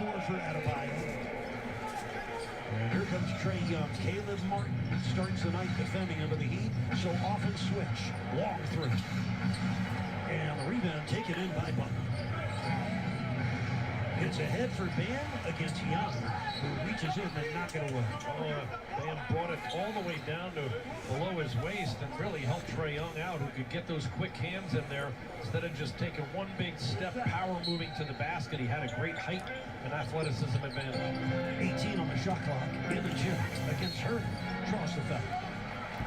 score for Adebayo. And here comes Trae Young. Caleb Martin starts the night defending under the Heat. So often switch. Long three. And the rebound taken in by Butler. It's ahead for Bam against Young, who reaches in and knock it away. Bam brought it all the way down to below his waist and really helped Trae Young out, who could get those quick hands in there instead of just taking one big step, power moving to the basket. He had a great height and athleticism advantage. 18 on the shot clock in the gym against Hurd. Draws the foul.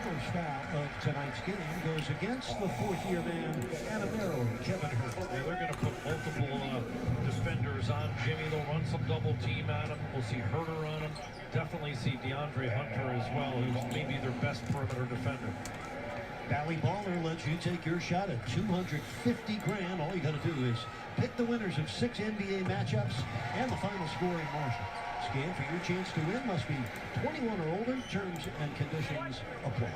First foul of tonight's game goes against the fourth-year man, Anamero, Kevin Hurd. Yeah, they're going to put multiple defenders on Jimmy. They'll run some double team at him. We'll see Herder on him. Definitely see DeAndre Hunter as well, who's maybe their best perimeter defender. Valley Baller lets you take your shot at $250 grand. All you got to do is pick the winners of 6 NBA matchups and the final score in Marshall. Game for your chance to win must be 21 or older. Terms and conditions apply.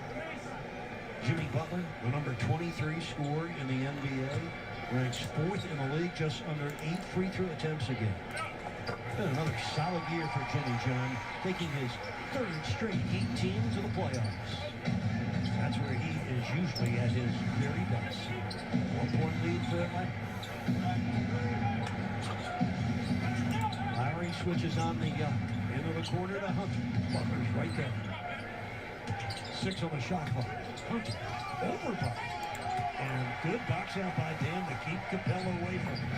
Jimmy Butler, the number 23 scorer in the NBA, ranks 4th in the league, just under 8 free throw attempts a game. Been another solid year for Jimmy John, taking his 3rd straight Heat team to the playoffs. That's where he is usually at his very best. 1-point lead for Atlanta. Lowry switches on the into the corner to Hunter. Butler's right there. 6 on the shot clock. Hunter over Butler. And good box out by Dan to keep Capella away from him.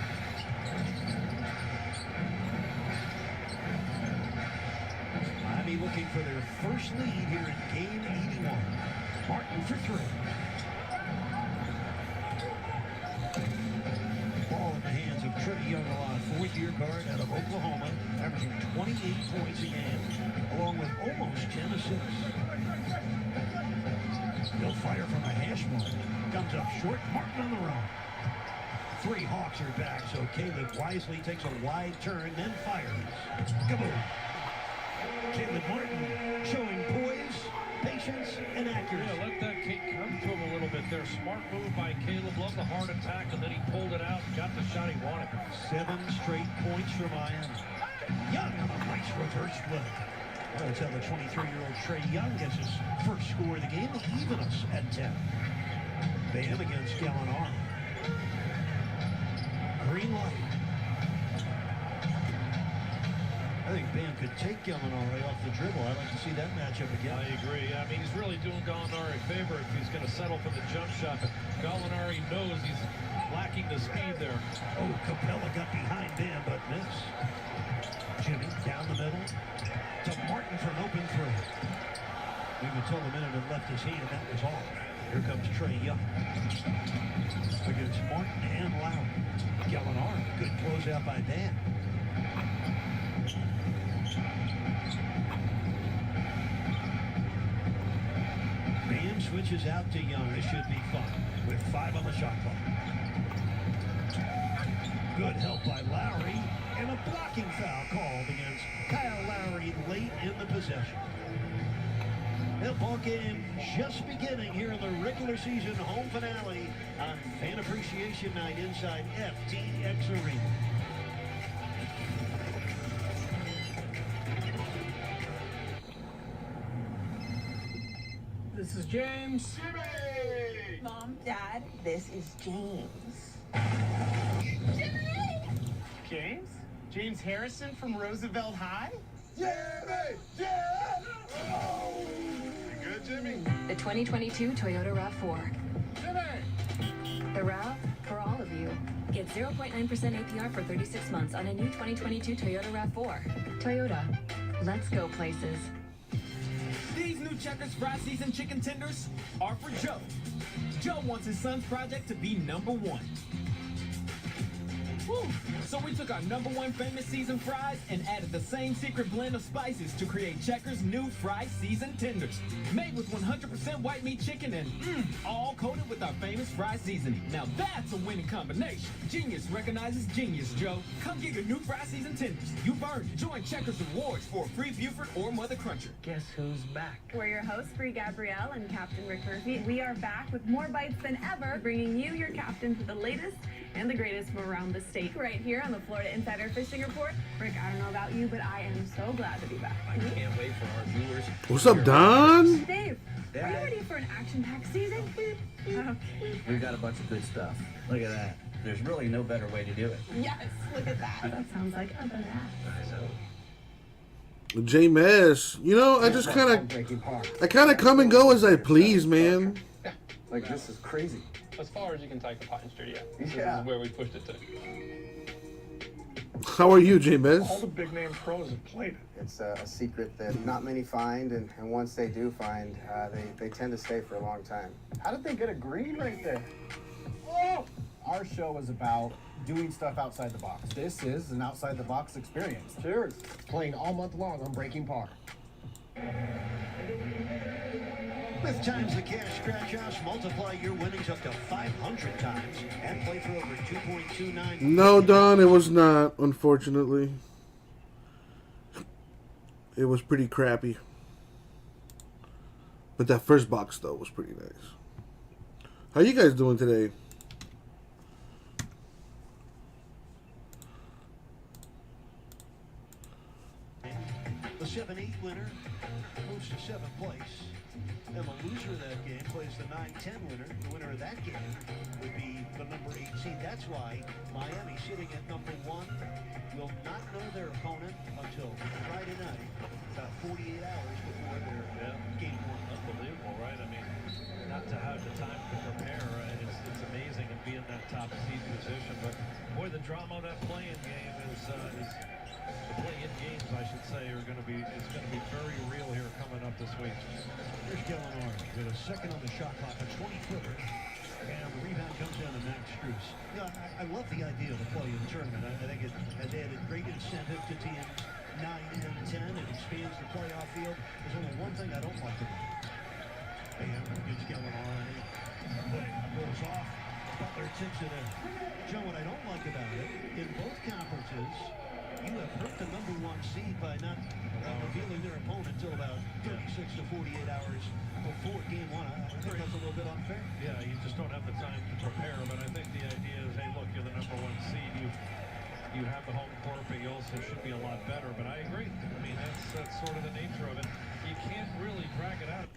Miami looking for their first lead here in game 81. Martin for 3. Ball in the hands of Trae Young, a 4th-year guard out of Oklahoma, averaging 28 points a game, along with almost 10 assists. He'll fire from a hash mark. Comes up short. Martin on the run. 3 Hawks are back, so Caleb wisely takes a wide turn, then fires. Kaboom! Caleb Martin showing poise, patience, and accuracy. Yeah, let that kick come to him a little bit there. Smart move by Caleb. Loved the hard attack, and then he pulled it out and got the shot he wanted. 7 straight points for Miami. Young on a nice reverse flip. That's how the 23-year-old Trae Young gets his first score of the game to even us at 10. Bam against Gallinari. Green light. I think Bam could take Gallinari off the dribble. I'd like to see that matchup again. I agree. I mean, he's really doing Gallinari a favor if he's going to settle for the jump shot. But Gallinari knows he's lacking the speed there. Oh, Capella got behind Bam, but missed. Jimmy down the middle to Martin for an open three. We've been told the minute had left his hand, that was all. Here comes Trae Young against Martin and Lowry. Gallinari, good closeout by Dan. Bam switches out to Young. This should be fun with 5 on the shot clock. Good help by Lowry, and a blocking foul called against Kyle Lowry late in the possession. The ball game just beginning here in the regular season home finale on Fan Appreciation Night inside FTX Arena. This is James. Jimmy! Mom, Dad, this is James. Jimmy! James? James Harrison from Roosevelt High? Jimmy! Jimmy! Oh! You good, Jimmy? The 2022 Toyota RAV4. Jimmy! The RAV for all of you. Get 0.9% APR for 36 months on a new 2022 Toyota RAV4. Toyota. Let's go places. These new Checkers Fry Season Chicken Tenders are for Joe. Joe wants his son's project to be #1. Woo. So we took our #1 famous seasoned fries and added the same secret blend of spices to create Checkers' new Fry Season Tenders. Made with 100% white meat chicken and all coated with our famous fry seasoning. Now that's a winning combination. Genius recognizes genius, Joe. Come get your new Fry Season Tenders. You've earned it. Join Checkers Rewards for a free Buford or Mother Cruncher. Guess who's back? We're your hosts, Bree Gabrielle and Captain Rick Murphy. We are back with more bites than ever, bringing you your captains with the latest and the greatest from around the state right here on the Florida Insider Fishing Report. Rick, I don't know about you, but I am so glad to be back. I can't wait for our viewers. What's up, Don? Dave, are you ready for an action-packed season? We've got a bunch of good stuff. Look at that. There's really no better way to do it. Yes, look at that. That sounds like a banana. J-Mess, you know, I just kind of come and go as I please, man. Like, this is crazy. As far as you can take the Python Studio. This is where we pushed it to. How are you, J-Mess? All the big name pros have played it. It's a secret that not many find, and once they do find, they tend to stay for a long time. How did they get a green right there? Oh! Our show is about doing stuff outside the box. This is an outside the box experience. Cheers. Playing all month long on Breaking Par. With Times the Cash Scratch House, multiply your winnings up to 500 times and play for over 2.29. No, Don, it was not, unfortunately. It was pretty crappy. But that first box, though, was pretty nice. How you guys doing today? The 7-8 winner moves to 7th place. And the loser of that game plays the 9-10 winner. The winner of that game would be the number 8 seed. That's why Miami, sitting at number 1, will not know their opponent until Friday night, about 48 hours before their game 1. Unbelievable, right? I mean, not to have the time to prepare, it's amazing and be in that top seed position. But boy, the drama of that playing game is the play-in games, I should say, it's going to be very real here coming up this week. Here's Gallinari with a second on the shot clock, a 20-footer. And the rebound comes down to Max Strus. You know, I love the idea of the play-in tournament. I think it has added great incentive to teams 9 and 10. It expands the playoff field. There's only one thing I don't like about it. And it's Gallinari. Goes off. Butler tips it in. Joe, what I don't like about it, in both conferences, you have hurt the number 1 seed by not revealing their opponent until about 36 to 48 hours before game 1. I think that's a little bit unfair. Yeah, you just don't have the time to prepare. But I think the idea is, hey, look, you're the number 1 seed. You have the home court, but you also should be a lot better. But I agree. I mean, that's sort of the nature of it. You can't really drag it out.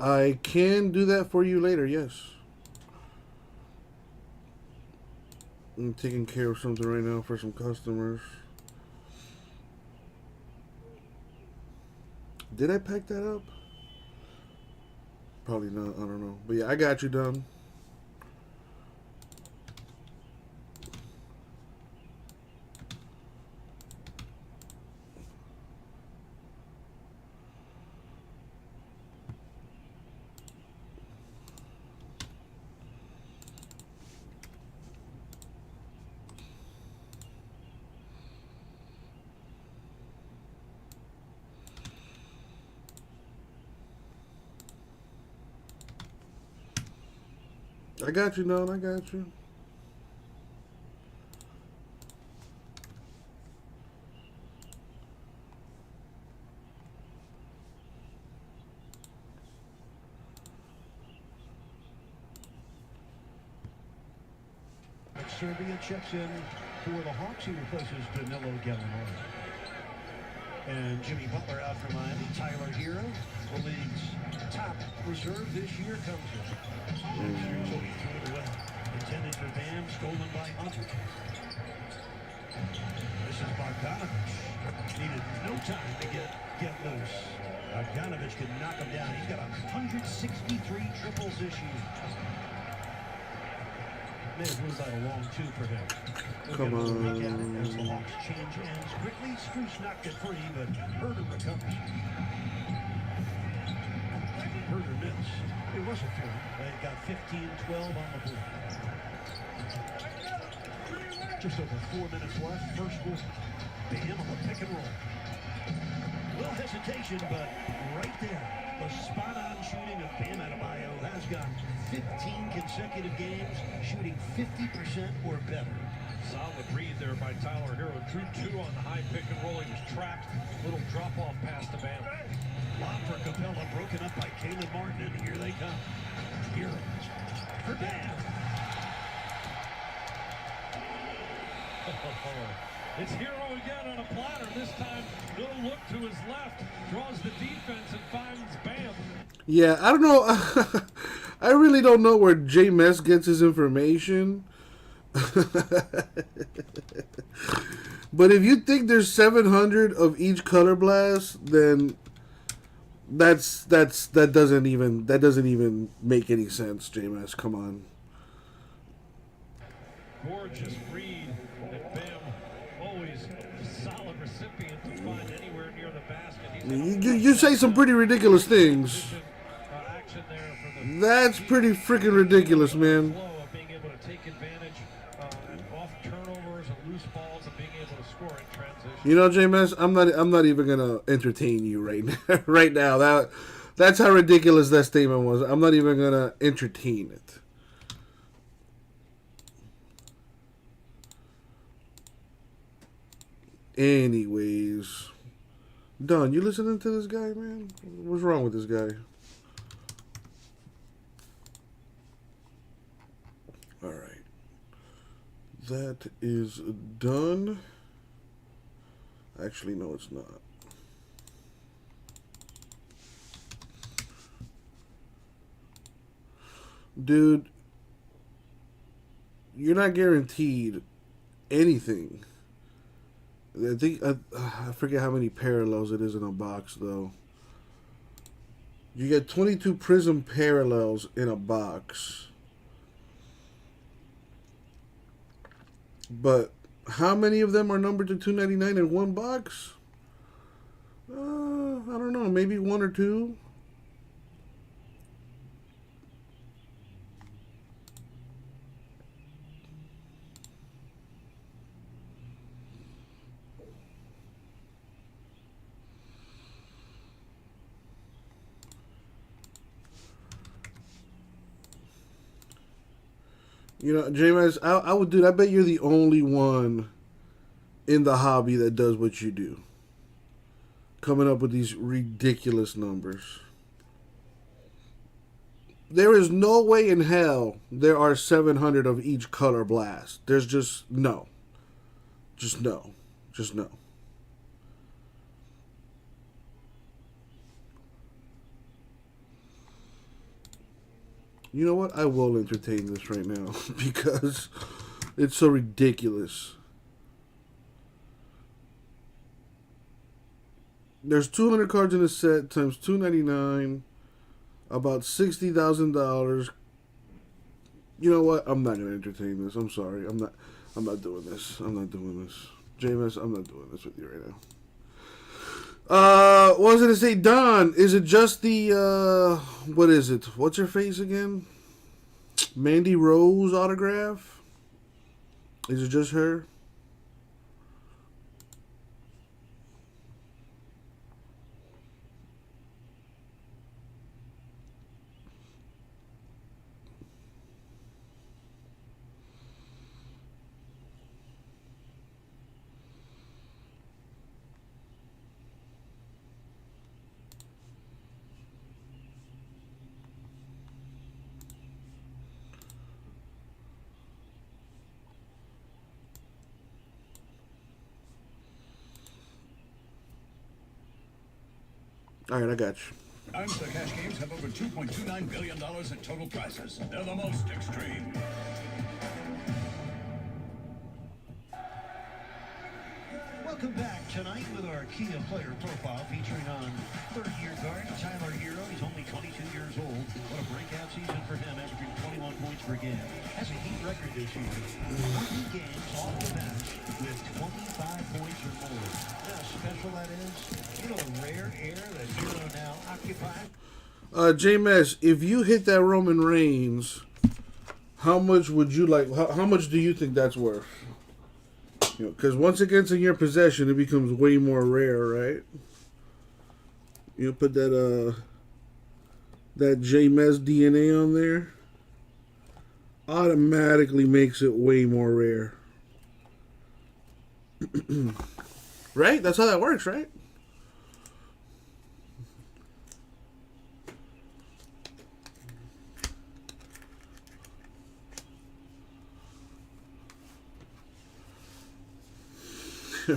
I can do that for you later, yes. I'm taking care of something right now for some customers. Did I pack that up? Probably not, I don't know. But yeah, I got you done. I got you, Don. I got you. Serbia checks in for the Hawks. He replaces Danilo Gallinari. And Jimmy Butler out for Miami. Tyler Hero, the league's top reserve this year, comes in. So he threw it away. Intended for Bam, stolen by Hunter. This is Bogdanovich. Needed no time to get loose. Bogdanovich could knock him down. He's got 163 triples this year. May have been about a long 2 for him. Come on. As the Hawks change ends quickly, Strus knocked it free, but Herder recovers. Herder missed. It wasn't fair. They got 15-12 on the board. Just over 4 minutes left. First quarter. Bam on the pick and roll. Little hesitation, but right there. The spot-on shooting of Bam Adebayo has got 15 consecutive games, shooting 50% or better. Solid read there by Tyler Hero. Drew 2 on the high pick and roll. He was trapped. Little drop-off pass to Bam. Lob for Capella, broken up by Caleb Martin, and here they come. Hero for Bam. It's Hero again on a platter. This time, no look to his left. Draws the defense and finds Bam. Yeah, I don't know. I really don't know where J Mess gets his information. But if you think there's 700 of each color blast, then that doesn't even make any sense, J Mess. Come on. Gorgeous read, and Bam always a solid recipient to find anywhere near the basket. You say some pretty ridiculous things. Action there for the That's pretty freaking ridiculous, man. flow of being able to take advantage off turnovers and loose balls and being able to score in transition. You know, J Mess, I'm not even gonna entertain you right now. Right now, that's how ridiculous that statement was. I'm not even gonna entertain it. Anyways, Don, you listening to this guy, man? What's wrong with this guy? All right, that is done. Actually, no, it's not. Dude, you're not guaranteed anything. I think I forget how many parallels it is in a box, though. You get 22 prism parallels in a box. But how many of them are numbered to 299 in one box? I don't know. Maybe one or two. You know, James, I would, dude, I bet you're the only one in the hobby that does what you do. Coming up with these ridiculous numbers. There is no way in hell there are 700 of each color blast. There's just no. Just no. Just no. You know what? I will entertain this right now because it's so ridiculous. There's 200 cards in a set times $299, about $60,000. You know what? I'm not gonna entertain this. I'm sorry. I'm not doing this. I'm not doing this. James, I'm not doing this with you right now. What was I gonna say, Don? Is it just the what is it? What's her face again? Mandy Rose autograph? Is it just her? All right, I got you. Answer Cash Games have over $2.29 billion in total prizes. They're the most extreme. Welcome back tonight with our Kia player profile featuring on third-year guard Tyler Hero. He's only 22 years old. What a breakout season for him, averaging 21 points per game. Has a Heat record this year. 20 games off the bench with 25 points or more. You know how special that is? You know the rare air that Hero now occupies? J-Mesh, if you hit that Roman Reigns, how much would you like? How much do you think that's worth? You know, because once it gets in your possession, it becomes way more rare, right? You put that J-Mesh DNA on there, automatically makes it way more rare. Right? That's how that works, right?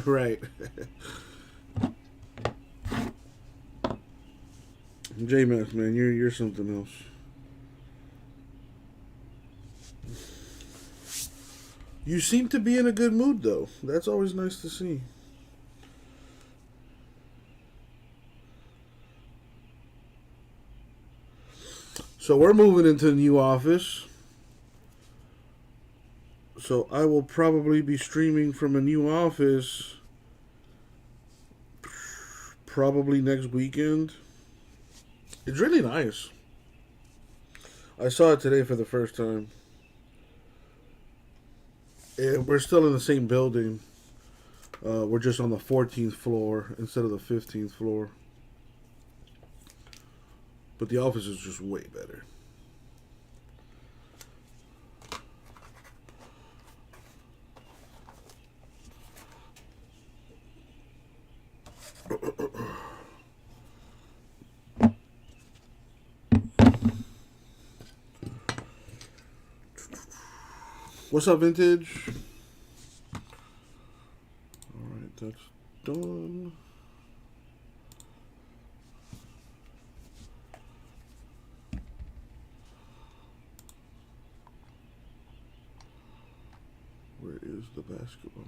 Right. J-Max, man, you're something else. You seem to be in a good mood, though. That's always nice to see. So we're moving into the new office. So I will probably be streaming from a new office probably next weekend. It's really nice. I saw it today for the first time. And we're still in the same building. We're just on the 14th floor instead of the 15th floor. But the office is just way better. What's up, Vintage? Alright, that's done. Where is the basketball?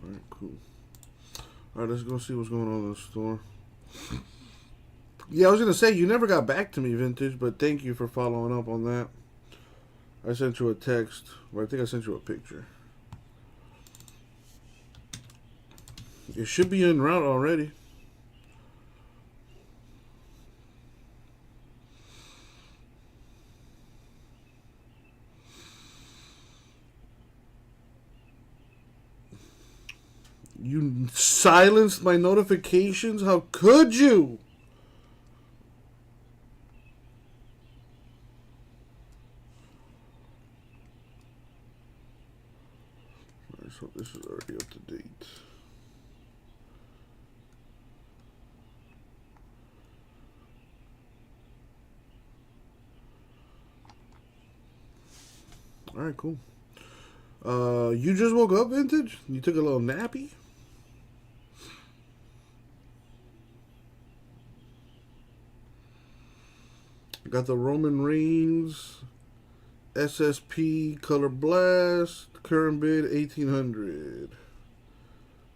Alright, cool. Alright, let's go see what's going on in the store. Yeah, I was going to say, you never got back to me, Vintage, but thank you for following up on that. I sent you a text, or I think I sent you a picture. It should be en route already. You silenced my notifications? How could you? So this is already up to date. Alright, cool. You just woke up, Vintage? You took a little nappy? Got the Roman Reigns SSP Color Blast. Current bid 1,800.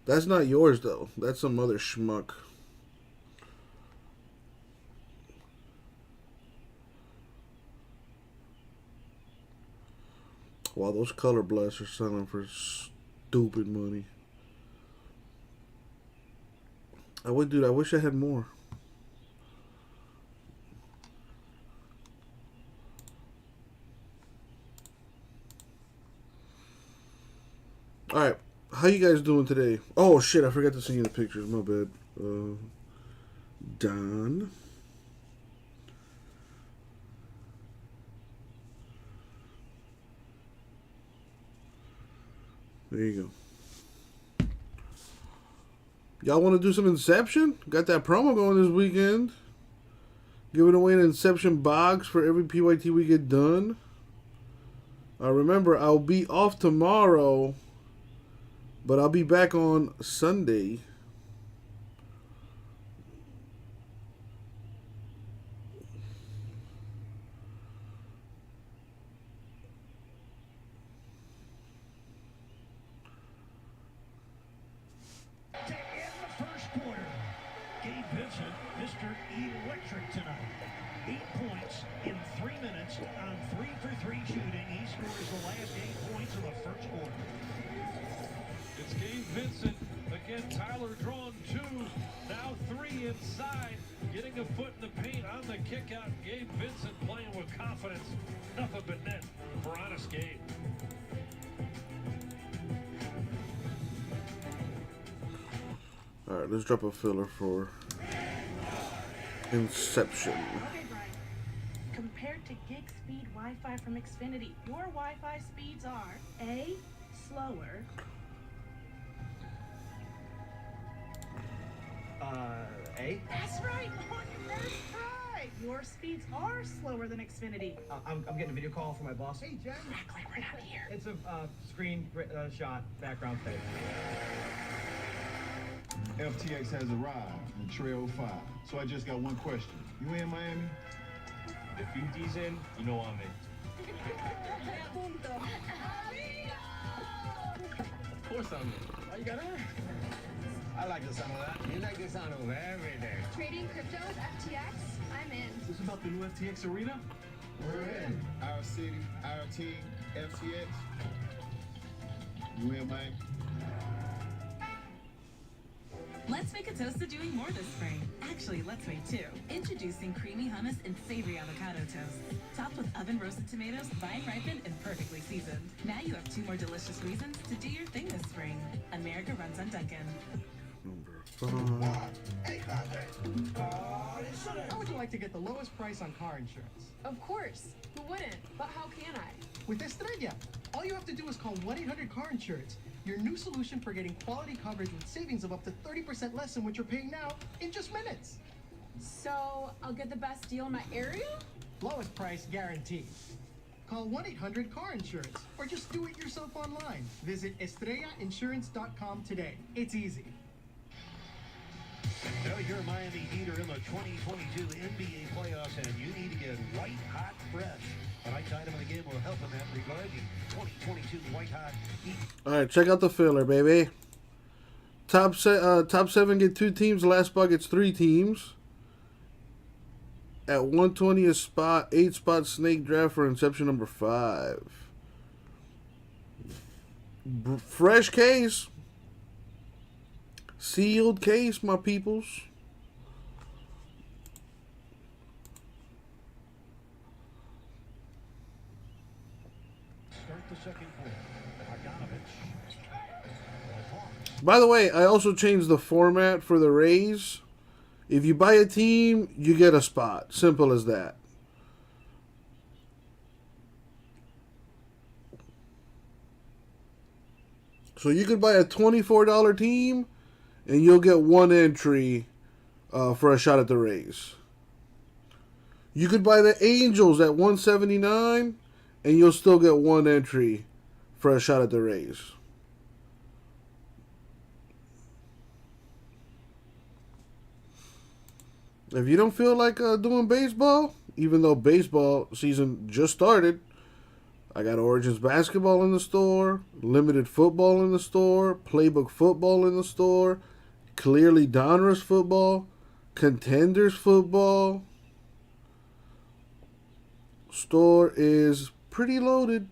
That's not yours though. That's some other schmuck. Wow, those Color Blasts are selling for stupid money. I wish I had more. Alright, how you guys doing today? Oh shit, I forgot to send you the pictures, my bad. Don. There you go. Y'all want to do some Inception? Got that promo going this weekend. Giving away an Inception box for every PYT we get done. Remember, I'll be off tomorrow. But I'll be back on Sunday. To end the first quarter, Gabe Vincent, Mr. Electric tonight. 8 points in 3 minutes on 3-for-3 shooting. He scores the last 8 points of the first quarter. It's Gabe Vincent. Again, Tyler drawn 2. Now 3 inside. Getting a foot in the paint on the kick out. Gabe Vincent playing with confidence. Nothing but net for honest Gabe. Alright, let's drop a filler for Inception. Okay, Brian. Compared to gig speed Wi-Fi from Xfinity, your Wi-Fi speeds are A, slower. A? That's right, on your first try. Your speeds are slower than Xfinity. I'm getting a video call from my boss. Hey, Jen. Act like we're not here. It's a screen shot, background fade. FTX has arrived in Trail 5. So I just got one question. You in Miami? If UD's in, you know I'm in. Of course I'm in. Why you gotta ask? I like the sound of that. You like the sound of everything. Trading crypto with FTX? I'm in. Is this about the new FTX arena? We're in. Our city, our team, FTX. You in, Miami? Let's make a toast to doing more this spring. Actually, let's make two. Introducing creamy hummus and savory avocado toast. Topped with oven-roasted tomatoes, vine-ripened, and perfectly seasoned. Now you have two more delicious reasons to do your thing this spring. America runs on Dunkin'. How would you like to get the lowest price on car insurance? Of course. Who wouldn't? But how can I? With Estrella, all you have to do is call 1-800-CAR-INSURANCE, your new solution for getting quality coverage with savings of up to 30% less than what you're paying now in just minutes. So, I'll get the best deal in my area? Lowest price guaranteed. Call 1-800-CAR-INSURANCE or just do it yourself online. Visit estrellainsurance.com today. It's easy. Now you're a Miami Heater in the 2022 NBA playoffs, and you need to get white hot fresh. Tonight's item of the game will help in that regard. The 2022 white hot heat. All right, check out the filler, baby. Top 7 get 2 teams. Last spot gets 3 teams. At 120 a spot, 8 spot snake draft for Inception number 5. Fresh case. Sealed case, my peoples. Start the second quarter. Bogdanovich. By the way, I also changed the format for the Rays. If you buy a team, you get a spot. Simple as that. So you could buy a $24 team, and you'll get 1 entry for a shot at the Rays. You could buy the Angels at $179, and you'll still get 1 entry for a shot at the Rays. If you don't feel like doing baseball, even though baseball season just started, I got Origins basketball in the store, limited football in the store, playbook football in the store, clearly Donruss football, contenders football. Store is pretty loaded.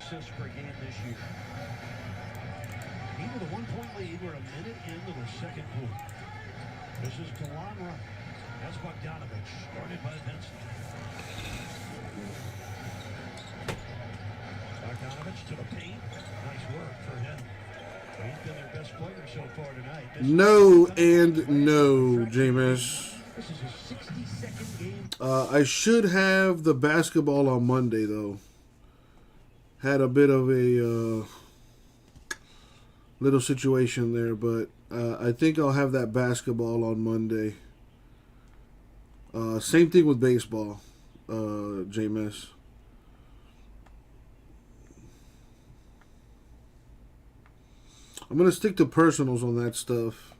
Assists per game this year. Even with a 1-point lead, we're a minute into the second quarter. This is DeLon Wright. That's Bogdanovich, guarded by Benson. Bogdanovich to the paint. Nice work for him. He's been their best player so far tonight. No and no, Jameis. This is his 62nd game. I should have the basketball on Monday, though. Had a bit of a little situation there, but I think I'll have that basketball on Monday. Same thing with baseball, Jameis. I'm going to stick to personals on that stuff.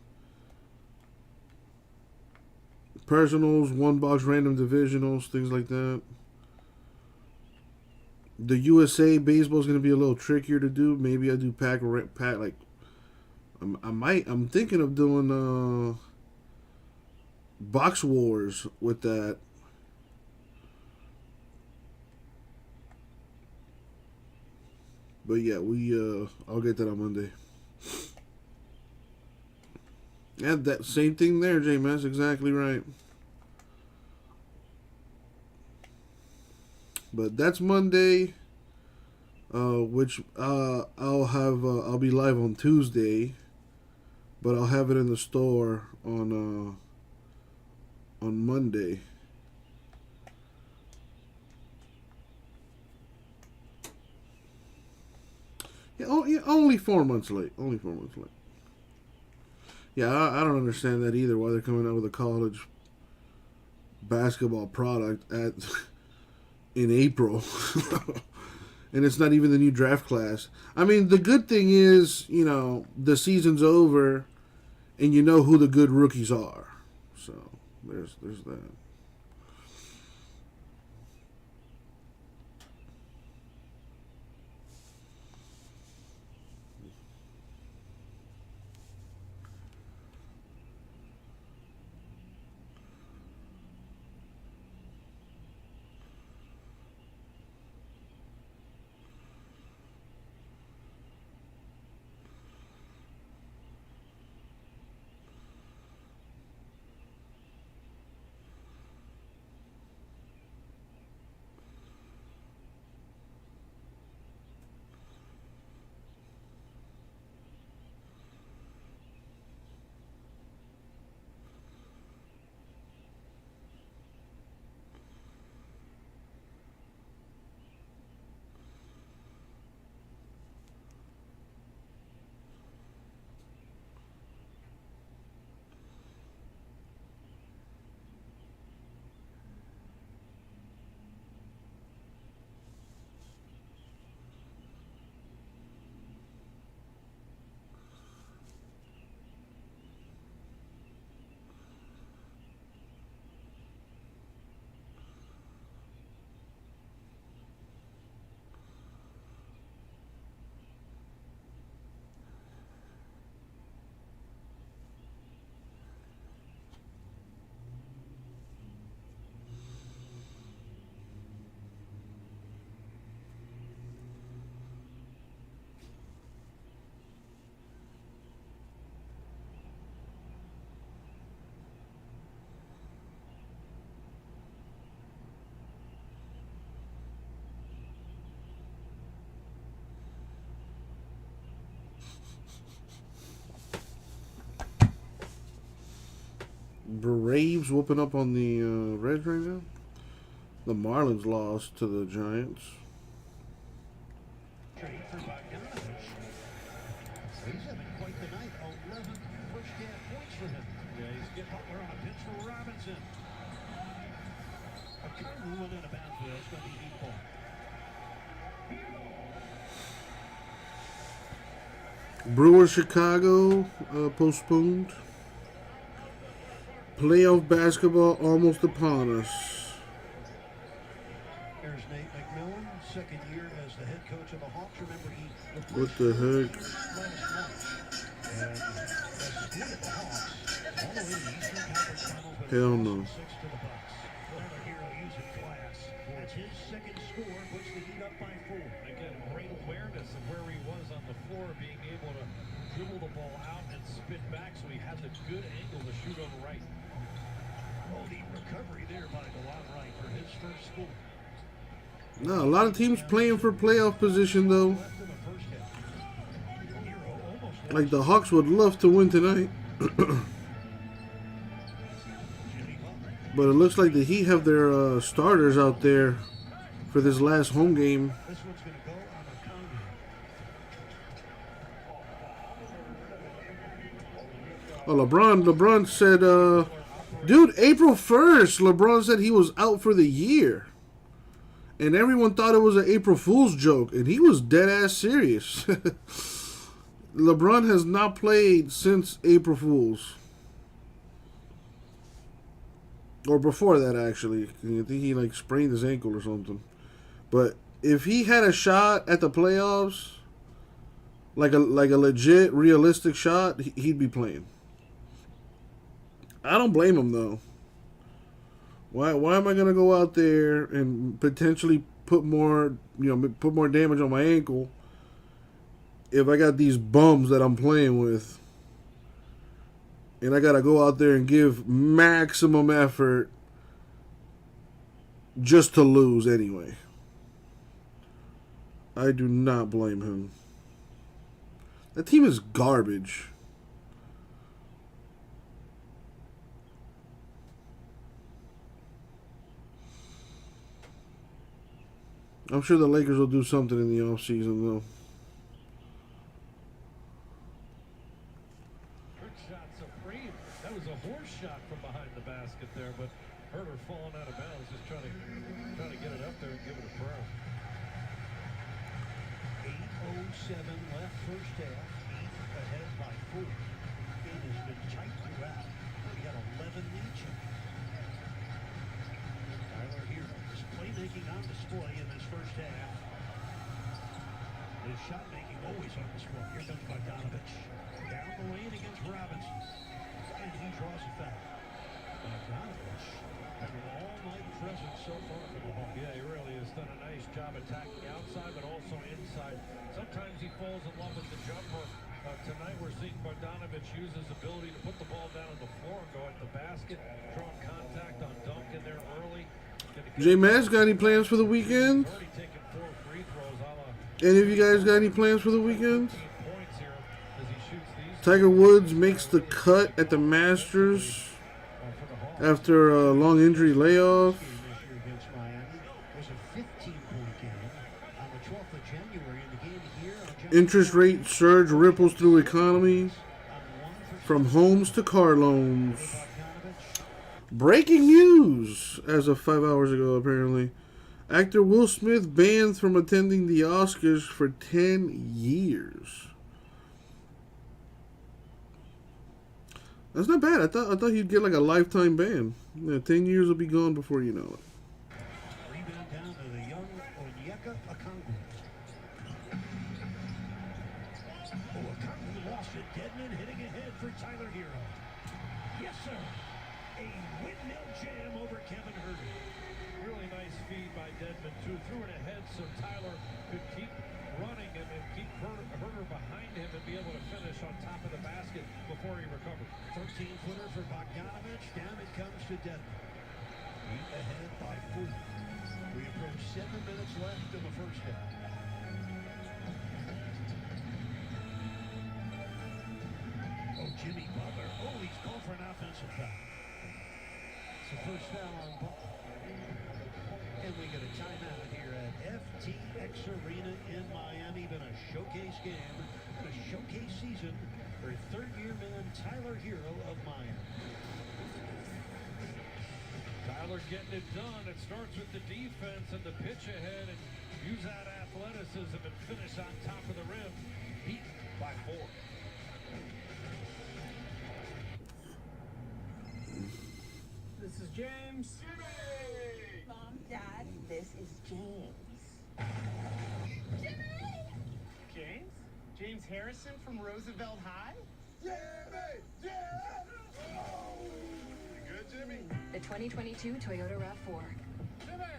Personals, 1-box random divisionals, things like that. The USA baseball is going to be a little trickier to do. Maybe I do pack like I'm thinking of doing box wars with that. But yeah, I'll get that on Monday. Yeah, that same thing there, James. That's exactly right. But that's Monday, which I'll be live on Tuesday, but I'll have it in the store on Monday. Yeah, only 4 months late. Only 4 months late. Yeah, I don't understand that either. Why they're coming out with a college basketball product in April, and it's not even the new draft class. I mean, the good thing is, you know, the season's over, and you know who the good rookies are. So there's that. Braves whooping up on the Reds right now. The Marlins lost to the Giants. He's having quite the night. 11 first-half points for him. Yeah, he's getting Butler on a pitch for Robinson. A curve went out of bounds, but it's going to be deep ball. Brewers Chicago postponed. Playoff basketball almost upon us. There's Nate McMillan, second year as the head coach of the Hawks. Remember, he What the heck? last month and escorted the Hawks all the way to the Eastern Conference Finals. But Hell no. 6 to the Bucks. Another hero using class. That's his second score, puts the Heat up by 4. Again, great awareness of where he was on the floor, being able to dribble the ball out and spin back, so he has a good angle to shoot on the right. Oh, the recovery there by DeLon Wright for his first score. No, a lot of teams playing for playoff position though. Like the Hawks would love to win tonight. But it looks like the Heat have their starters out there for this last home game. This one's going to go on a LeBron said, dude, April 1st, LeBron said he was out for the year. And everyone thought it was an April Fool's joke. And he was dead ass serious. LeBron has not played since April Fool's. Or before that, actually. I think he like sprained his ankle or something. But if he had a shot at the playoffs, like a legit, realistic shot, he'd be playing. I don't blame him though. Why am I gonna go out there and potentially put more damage on my ankle if I got these bums that I'm playing with, and I gotta go out there and give maximum effort just to lose anyway? I do not blame him. That team is garbage. I'm sure the Lakers will do something in the offseason, though. Good shots of falling out of bounds. Just trying to get it up there and give it a throw. 8:07 left first half. Heat ahead by 4. Game has been tight throughout. We got 11 each. Tyler Hero is playmaking on display in this first half. His shot making always on display. Here comes Bogdanovich. Down the lane against Robinson. And he draws a foul. Bogdanovich having an all-night presence so far for the Hawks. Yeah, he really has done a nice job attacking outside, but also inside. Sometimes he falls in love with the jumper. Tonight we're seeing Bogdanovich use his ability to put the ball down on the floor and go at the basket, drawing contact on dunk in there early. J-Mass got any plans for the weekend? Already taken 4 free throws. Any of you guys got any plans for the weekend? Tiger Woods makes the cut at the Masters after a long injury layoff. Interest rate surge ripples through economy from homes to car loans. Breaking news as of 5 hours ago, apparently. Actor Will Smith banned from attending the Oscars for 10 years. That's not bad. I thought he'd get like a lifetime ban. Yeah, 10 years will be gone before you know it. Rebound down to the young Onyeka Okongwu. Okongwu lost it. Deadman hitting ahead for Tyler Hero. Yes, sir. A windmill jam over Kevin Huerter. Really nice feed by Deadman, too. Threw it ahead so Tyler could keep running and keep Huerter behind him and be able to finish on top of the basket before he recovered. 13-footer for Bogdanovich. Down it comes to Deadman. Heat ahead by 4. We approach 7 minutes left in the first half. Oh, Jimmy Butler. Oh, he's called for an offensive foul. It's the first foul on Butler. And we get a timeout here at FTX Arena in Miami. Been a showcase game and a showcase season for third-year man Tyler Hero of Miami. Tyler getting it done. It starts with the defense and the pitch ahead and use that athleticism and finish on top of the rim. Heat by 4. This is James. Mom, Dad, this is James. James? James Harrison from Roosevelt High? Jimmy! Yeah! Oh. You good, Jimmy? The 2022 Toyota RAV4. Jimmy!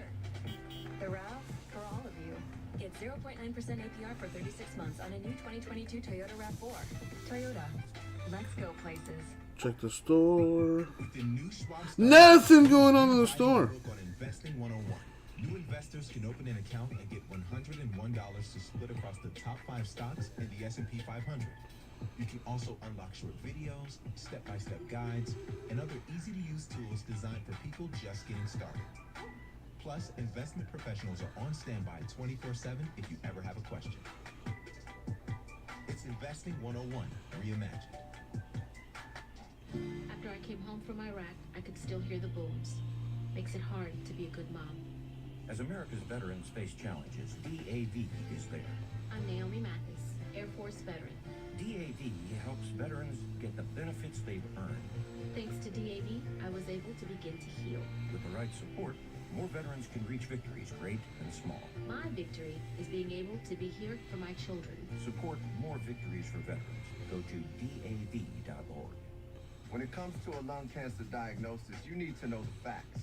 The RAV for all of you. Get 0.9% APR for 36 months on a new 2022 Toyota RAV4. Toyota. Let's go places. Check the store. Nothing going on in the store. On Investing 101. New investors can open an account and get $101 to split across the top 5 stocks in the S&P 500. You can also unlock short videos, step-by-step guides, and other easy-to-use tools designed for people just getting started. Plus, investment professionals are on standby 24/7 if you ever have a question. It's Investing 101 Reimagined. After I came home from Iraq, I could still hear the booms. Makes it hard to be a good mom. As America's veterans face challenges, DAV is there. I'm Naomi Mathis, Air Force veteran. DAV helps veterans get the benefits they've earned. Thanks to DAV, I was able to begin to heal. With the right support, more veterans can reach victories, great and small. My victory is being able to be here for my children. Support more victories for veterans. Go to DAV.org. When it comes to a lung cancer diagnosis, you need to know the facts.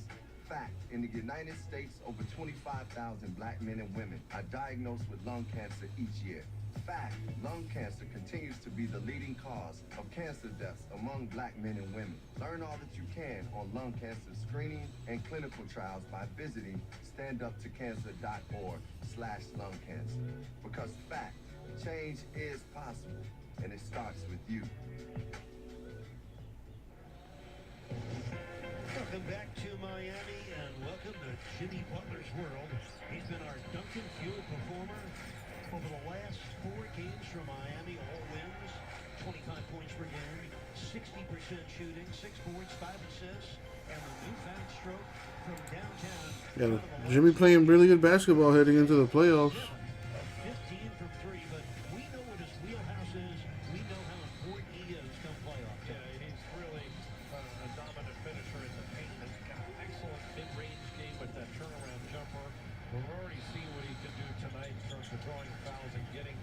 Fact, in the United States, over 25,000 black men and women are diagnosed with lung cancer each year. Fact, lung cancer continues to be the leading cause of cancer deaths among black men and women. Learn all that you can on lung cancer screening and clinical trials by visiting standuptocancer.org/lungcancer. Because fact, change is possible, and it starts with you. Welcome back to Miami and welcome to Jimmy Butler's world. He's been our Duncan Fuel performer over the last 4 games from Miami, all wins, 25 points per game, 60% shooting, 6 points, 5 assists, And the new fast stroke from downtown. Yeah, Jimmy playing really good basketball heading into the playoffs. 15 from 3, but we know what his wheelhouse is. We know how important he is come playoff time. Yeah, he's really a dominant finisher in the paint. He's got an excellent mid-range game with that turnaround jumper. We're already seeing what he can do tonight in terms of drawing fouls and getting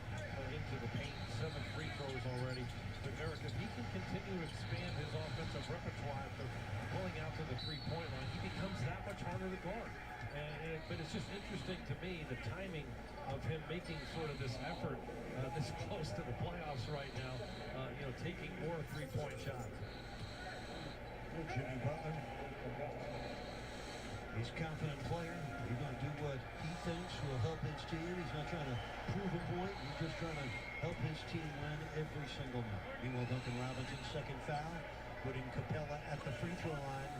into the paint. 7 free throws already. But Merrick, if he can continue to expand his offensive repertoire after pulling out to the three-point line, he becomes that much harder to guard. But it's just interesting to me, the timing of him making sort of this effort this close to the playoffs right now, taking more three-point shots. Jimmy Butler. He's a confident player. He's going to do what he thinks will help his team. He's not trying to prove a point. He's just trying to help his team win every single night. Meanwhile, Duncan Robinson's second foul, putting Capella at the free throw line.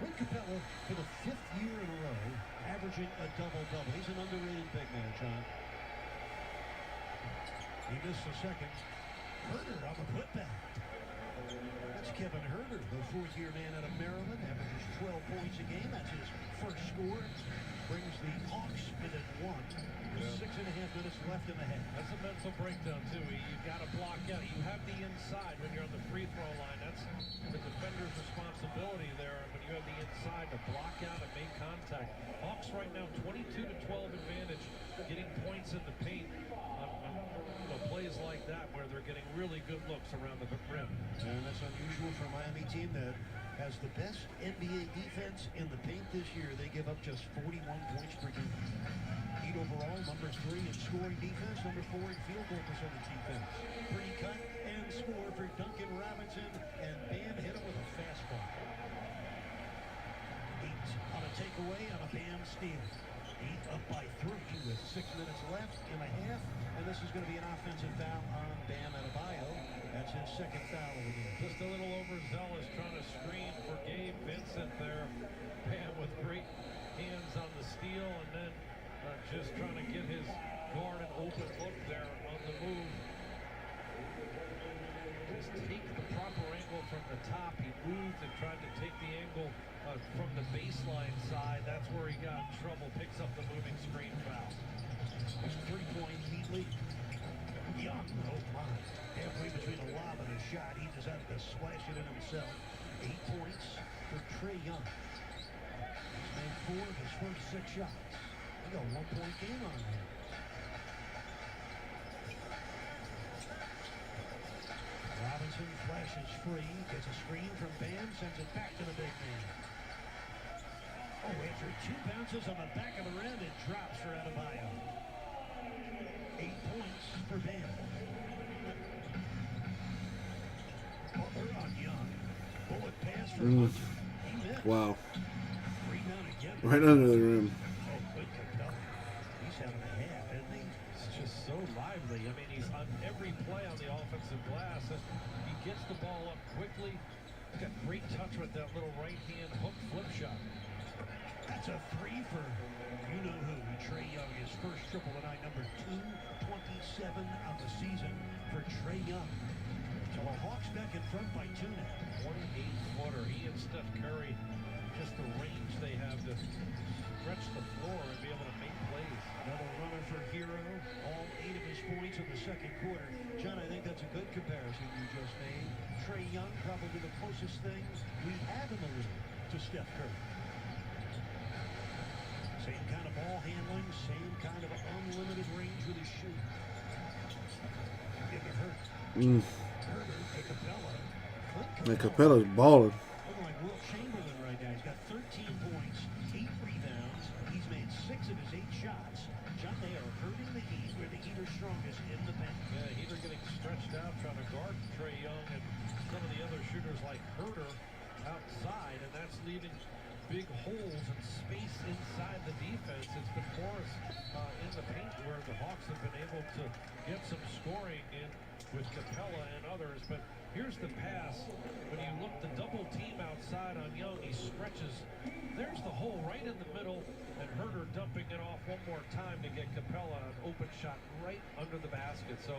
Clint Capella, for the 5th year in a row, averaging a double-double. He's an underrated big man, John. He missed the second. Herder on the putback. That's Kevin Herder, the 4th-year man out of Maryland, averages 12 points a game. That's his first score. Brings the Hawks within 1. 6.5 minutes left in the half. That's a mental breakdown, too. You've got to block out. You have the inside when you're on the free throw line. That's the defender's responsibility there. When you have the inside to block out and make contact. Hawks right now 22-12 advantage, getting points in the paint on plays like that where they're getting really good looks around the rim. And that's unusual for a Miami team that has the best NBA defense in the paint this year. They give up just 41 points per game. Heat overall, number 3 in scoring defense, number 4 in field goal percentage defense. Pretty cut and score for Duncan Robinson, and Bam hit him with a fastball. Heat on a takeaway on a Bam steal. Heat up by 3 with 6 minutes left in the half, and this is going to be an offensive foul on Bam Adebayo. That's his second foul of the game. Just a little overzealous trying to screen for Gabe Vincent there. Bam with great hands on the steal, and then just trying to get his guard an open look there on the move. Just take the proper angle from the top. He moved and tried to take the angle from the baseline side. That's where he got in trouble. Picks up the moving screen foul. It's a 3-point Heat lead. Young, oh my. Halfway between a lob and a shot, he decided to splash it in himself. 8 points for Trae Young. He's made 4 of his first 6 shots. He got a 1-point game on him. Robinson flashes free, gets a screen from Bam, sends it back to the big man. Oh, after 2 bounces on the back of the rim, it drops for Adebayo. 8 points for Bam. Butler on Young. Bullet pass for Hudson. He missed. Wow. Rebound again. Right under the rim. Oh, good Capella. He's having a half, isn't he? It's just so lively. I mean, he's on every play on the offensive glass, and he gets the ball up quickly. He's got great touch with that little right-hand hook flip shot. That's a 3 for you-know-who, Trae Young. His first triple tonight, number 227 on the season for Trae Young. So the Hawks back in front by 2 now. 28-footer. He and Steph Curry, just the range they have to stretch the floor and be able to make plays. Another runner for Hero. All 8 of his points in the second quarter. John, I think that's a good comparison you just made. Trae Young, probably the closest thing we have in the league to Steph Curry. Same kind of ball handling, same kind of unlimited range with his shoot. Give it hurt. Herder to Capella. Man, Capella's balling. Looking like Wilt Chamberlain right now. He's got 13 points, 8 rebounds. He's made 6 of his 8 shots. John, they are hurting the Heat where the Heat are strongest in the paint. Yeah, Heat are getting stretched out trying to guard Trae Young and some of the other shooters like Herder outside, and that's leaving big holes and space inside the defense. It's been porous in the paint where the Hawks have been able to get some scoring in with Capella and others. But here's the pass. When you look the double team outside on Young, he stretches. There's the hole right in the middle, and Herder dumping it off one more time to get Capella an open shot right under the basket. So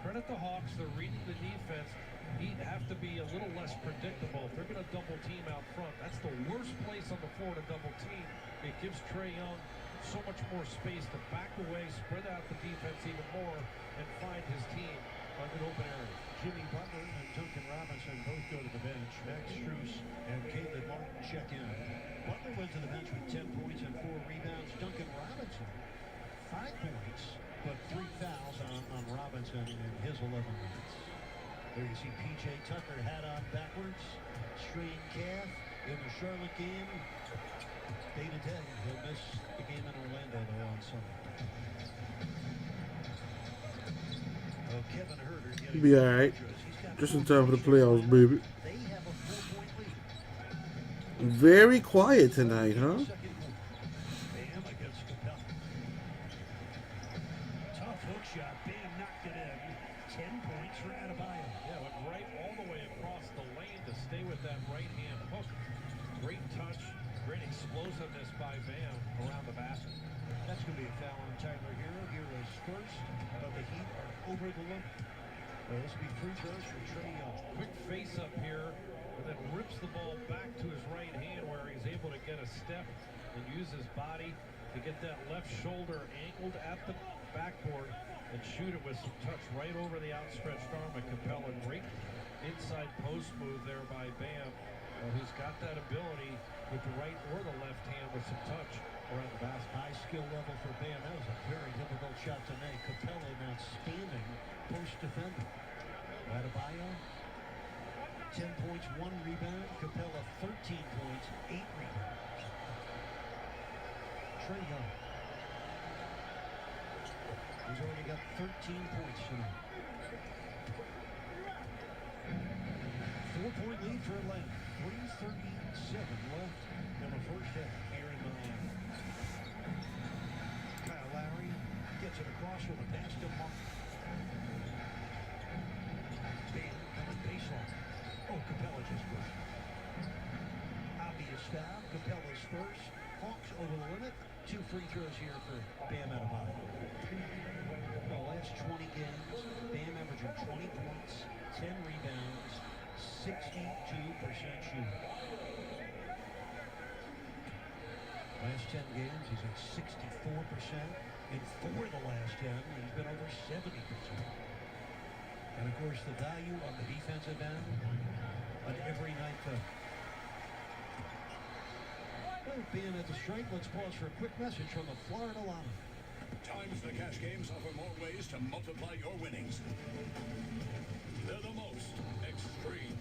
credit the Hawks. They're reading the defense. He'd have to be a little less predictable. If they're going to double team out front, that's the worst place on the floor to double team. It gives Trae Young so much more space to back away, spread out the defense even more, and find his team on an open area. Jimmy Butler and Duncan Robinson both go to the bench. Max Strus and Caleb Martin check in. Butler went to the bench with 10 points and 4 rebounds. Duncan Robinson, 5 points, but 3 fouls on Robinson in his 11 minutes. There you see P.J. Tucker, hat on backwards, strained calf in the Charlotte game. Day to day, he'll miss the game in Orlando though on Sunday. Oh, Kevin Huerter getting Be all right. Just in time for the playoffs, baby. They have a 4-point lead. Very quiet tonight, huh? Bam against Capella. Tough hook shot. Bam knocked it in. 10 points for Adebayo. Yeah, went right all the way across the lane to stay with that right-hand hook. Great touch, great explosiveness by Bam around the basket. That's going to be a foul on Tyler Hero. Hero's first, but the Heat are over the limit. This will be free throws for Trae Young. Quick face up here, and then rips the ball back to his right hand where he's able to get a step and use his body to get that left shoulder angled at the backboard and shoot it with some touch right over the outstretched arm of Capella. Great inside post move there by Bam, who's got that ability with the right or the left hand with some touch around the basket. High skill level for Bam. That was a very difficult shot to make. Capella, an outstanding post defender. Adebayo, 10 points, 1 rebound. Capella, 13 points, 8 rebounds. Trae Young. He's already got 13 points tonight. 4-point lead for Atlanta. 3:37 left in the first half here in Miami. Kyle Lowry gets it across with a pass to Mark. Bam coming baseline. Oh, Capella just pushed. Obvious foul. Capella's first. Hawks over the limit. 2 free throws here for Bam Adebayo. The last 20 games, Bam averaging 20 points, 10 rebounds, 62% shooting. Last 10 games, he's at 64%. In 4 of the last 10, he's been over 70%. And of course, the value on the defensive end, an every night thing. Well, being at the strike, let's pause for a quick message from the Florida Lottery. Times the Cash Games offer more ways to multiply your winnings. They're the most extreme.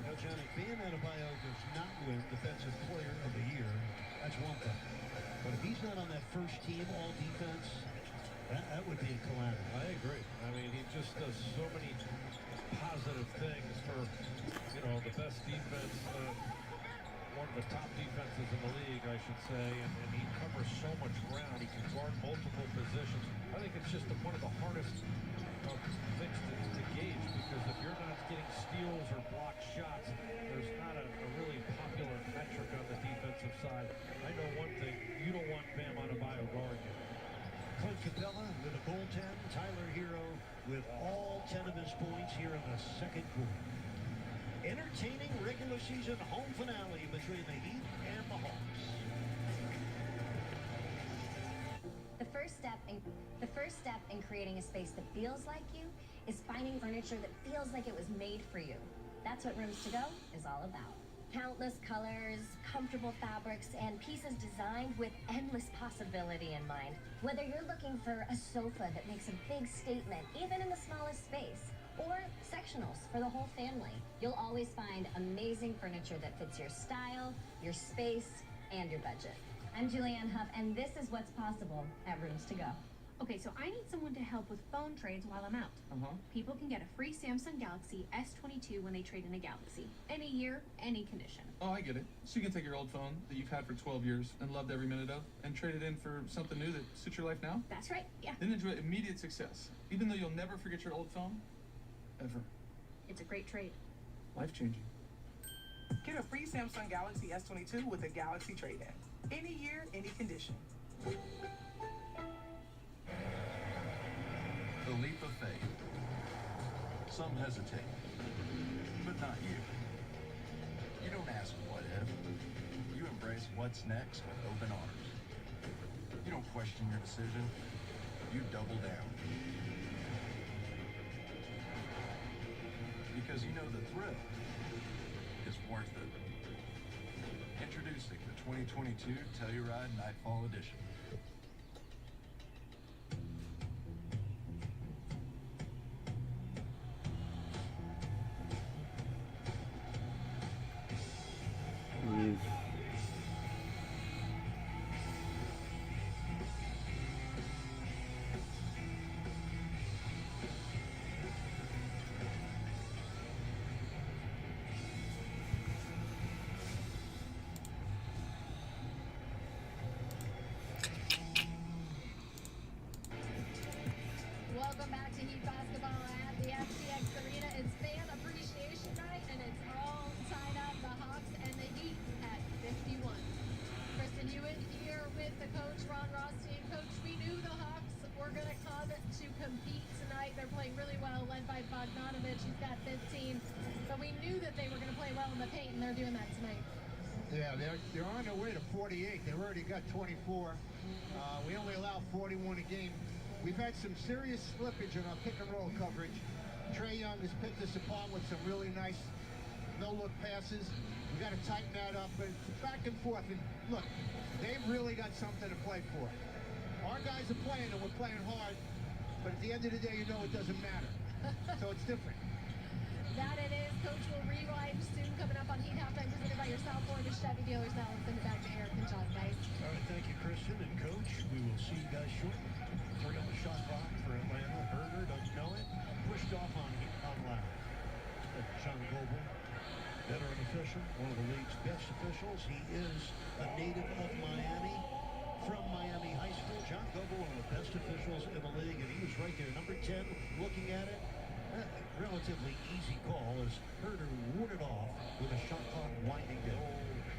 Now, Johnny, Bam Adebayo does not win Defensive Player of the Year. That's one thing. But if he's not on that first team all defense, that would be a calamity. I agree. I mean, he just does so many positive things for, the best defense, one of the top defenses in the league, I should say, and he covers so much ground. He can guard multiple positions. I think it's just one of the hardest things to gauge, because if you're not getting steals or blocked shots, there's not a really popular metric on the defensive side. I know one thing, you don't want Bam Adebayo guarding you. Clint Capella with a goaltend. Tyler Hero with all 10 of his points here in the second quarter. Entertaining regular season home finale between the Heat and the Hawks. The first step in creating a space that feels like you is finding furniture that feels like it was made for you. That's what Rooms to Go is all about. Countless colors, comfortable fabrics, and pieces designed with endless possibility in mind. Whether you're looking for a sofa that makes a big statement, even in the smallest space, or sectionals for the whole family, you'll always find amazing furniture that fits your style, your space, and your budget. I'm Julianne Huff, and this is what's possible at Rooms to Go. Okay, so I need someone to help with phone trades while I'm out. People can get a free Samsung Galaxy S22 when they trade in a Galaxy. Any year, any condition. Oh, I get it. So you can take your old phone that you've had for 12 years and loved every minute of, and trade it in for something new that suits your life now? That's right, yeah. Then enjoy immediate success, even though you'll never forget your old phone, ever. It's a great trade. Life-changing. Get a free Samsung Galaxy S22 with a Galaxy trade-in. Any year, any condition. The leap of faith. Some hesitate, but not you. You don't ask what if. You embrace what's next with open arms. You don't question your decision. You double down. Because you know the thrill is worth it. Introducing the 2022 Telluride Nightfall Edition. Welcome back to Heat Basketball at the FTX Arena. It's Fan Appreciation Night, and it's all tied up. The Hawks and the Heat at 51. Kristen Hewitt here with the coach, Ron Rothstein. Coach, we knew the Hawks were going to come to compete tonight. They're playing really well, led by Bogdanovic. He's got 15. But we knew that they were going to play well in the paint, and they're doing that tonight. Yeah, they're on their way to 48. They've already got 24. We only allow 41 a game. We've had some serious slippage in our pick and roll coverage. Trae Young has picked us apart with some really nice no-look passes. We got to tighten that up, but it's back and forth. And look, they've really got something to play for. Our guys are playing, and we're playing hard, but at the end of the day, you know it doesn't matter. So it's different. That it is. Coach will rewind soon, coming up on Heat Halftime, presented by your South Florida Chevy dealers. Now let's send it back to Eric and John, guys. All right, thank you, Kristen and Coach. We will see you guys shortly. 3 on the shot clock for Atlanta. Herder doesn't know it. Pushed off on Lowry. John Goble, veteran official, one of the league's best officials. He is a native of Miami, from Miami High School. John Goble, one of the best officials in the league, and he was right there, number 10, looking at it. Relatively easy call as Herder warded off with a shot clock winding down.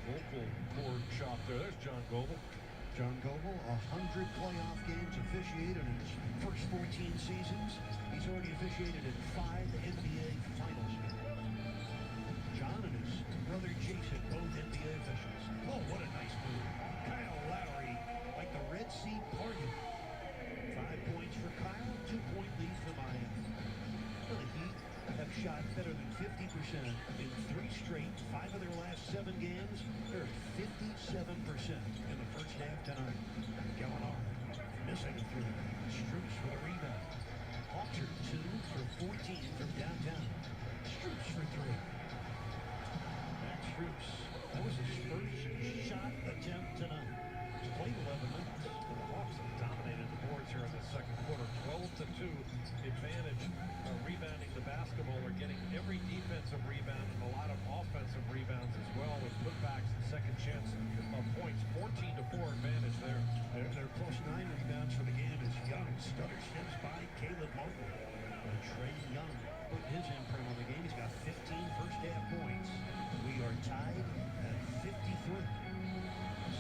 Vocal cord chop there. There's John Goble. John Goble, 100 playoff games officiated in his first 14 seasons. He's already officiated in 5 NBA Finals. John and his brother Jason, both NBA officials. Oh, what a nice move. Kyle Lowry, like the Red Sea parted. 5 points for Kyle, 2-point lead for Miami. The Heat have shot better than 50% in 3 straight, 5 of their last 7 games. They're 57% in the first half tonight. Gallinari missing a 3. Stroops for the rebound. Hawks are 2 for 14 from downtown. Stroops for 3. Max Stroops. That was his first shot attempt tonight. He's played 11 minutes. The Hawks have dominated the boards here in the second quarter. 12-2 advantage. Rebounding the basketball. They're getting every defensive rebound and a lot of offensive rebounds as well with putbacks and second chance points. 14-4 advantage there. Their plus 9 rebounds for the game is Young. Stutter steps by Caleb Martin. Trae Young put his imprint on the game. He's got 15 first half points. We are tied at 53.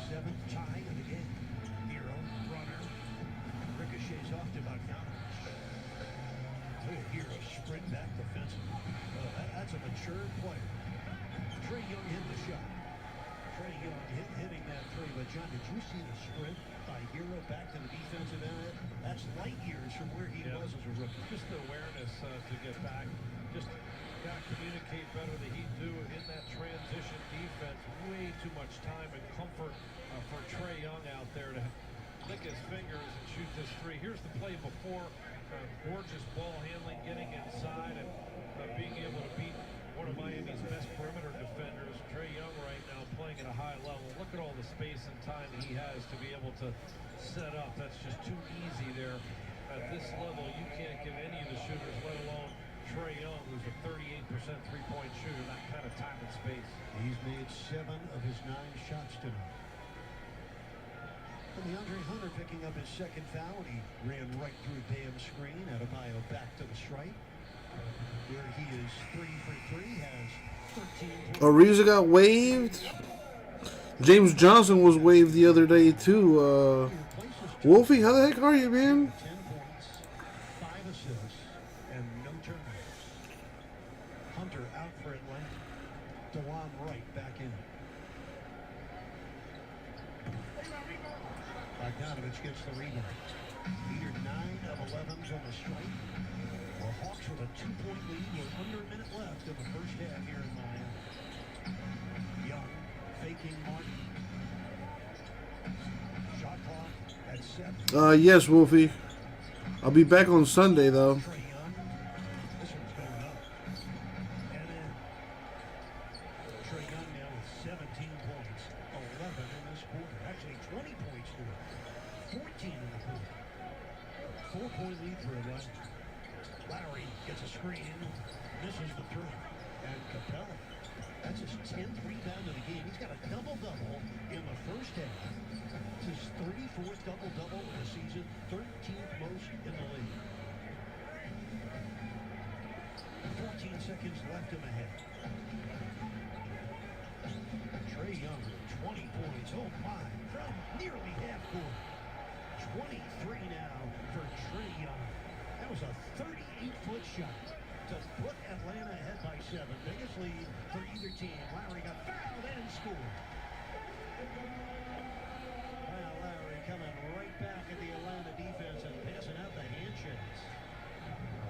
7th tie of the game. Hero, runner, ricochets off to Bogdanovic. Hero sprint back defensively. That's a mature player. Trae Young hit the shot. Trae Young hitting that 3. But John, did you see the sprint by Hero back to the defensive end? That's light years from where he was as a rookie. Just the awareness to get back. Just got to communicate better. The Heat do in that transition defense. Way too much time and comfort for Trae Young out there to lick his fingers and shoot this 3. Here's the play before. Gorgeous ball handling, getting inside, and being able to beat one of Miami's best perimeter defenders. Trae Young right now playing at a high level. Look at all the space and time that he has to be able to set up. That's just too easy there. At this level, you can't give any of the shooters, let alone Trae Young, who's a 38% three-point shooter, that kind of time and space. He's made 7 of his 9 shots tonight. And DeAndre Hunter picking up his second foul, and he ran right through Bam's screen. Adebayo back to the stripe, where he is 3 for 3, has 13 points. Ariza got waived. James Johnson was waived the other day too. Wolfie, how the heck are you, man? 10 points, 5 assists. Bogdanovich gets the rebound. Peter 9 of 11s on the strike. The Hawks with a 2-point lead with under a minute left in the first half here in Miami. Young faking Martin. Shot clock at 7. Yes, Wolfie. I'll be back on Sunday though. Trae Young. This one's going up. And in. Trae Young now with 17 points. 11 in this quarter. Actually 20 points to it. 14 in the quarter. 4-point lead for Atlanta. Lowry gets a screen. Misses the three. And Capella. That's his 10th rebound of the game. He's got a double-double in the first half. It's his 34th double-double in the season. 13th most in the league. 14 seconds left in the half. Trae Young with 20 points. Oh my, from nearly half court. 23 now for Trae Young. That was a 38-foot shot to put Atlanta ahead by 7. Biggest lead for either team. Lowry got fouled and scored. Well, Lowry coming right back at the Atlanta defense and passing out the handshakes.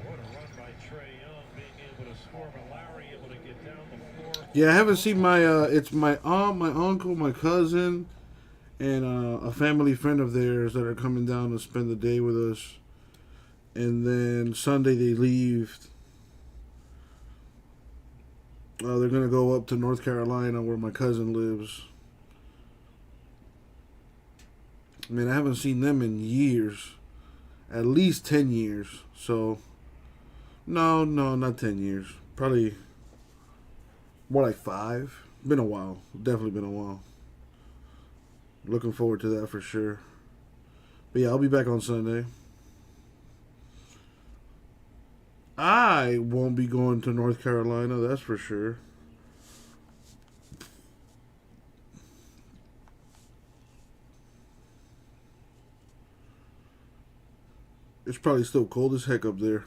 What a run by Trae Young, being able to score, but Lowry able to get down the floor. Yeah, I haven't seen my it's my aunt, my uncle, my cousin, and a family friend of theirs that are coming down to spend the day with us. And then Sunday they leave. They're going to go up to North Carolina where my cousin lives. I mean, I haven't seen them in years. At least 10 years. So, no, not 10 years. Probably more like 5. Been a while. Definitely been a while. Looking forward to that for sure. But yeah, I'll be back on Sunday. I won't be going to North Carolina, that's for sure. It's probably still cold as heck up there.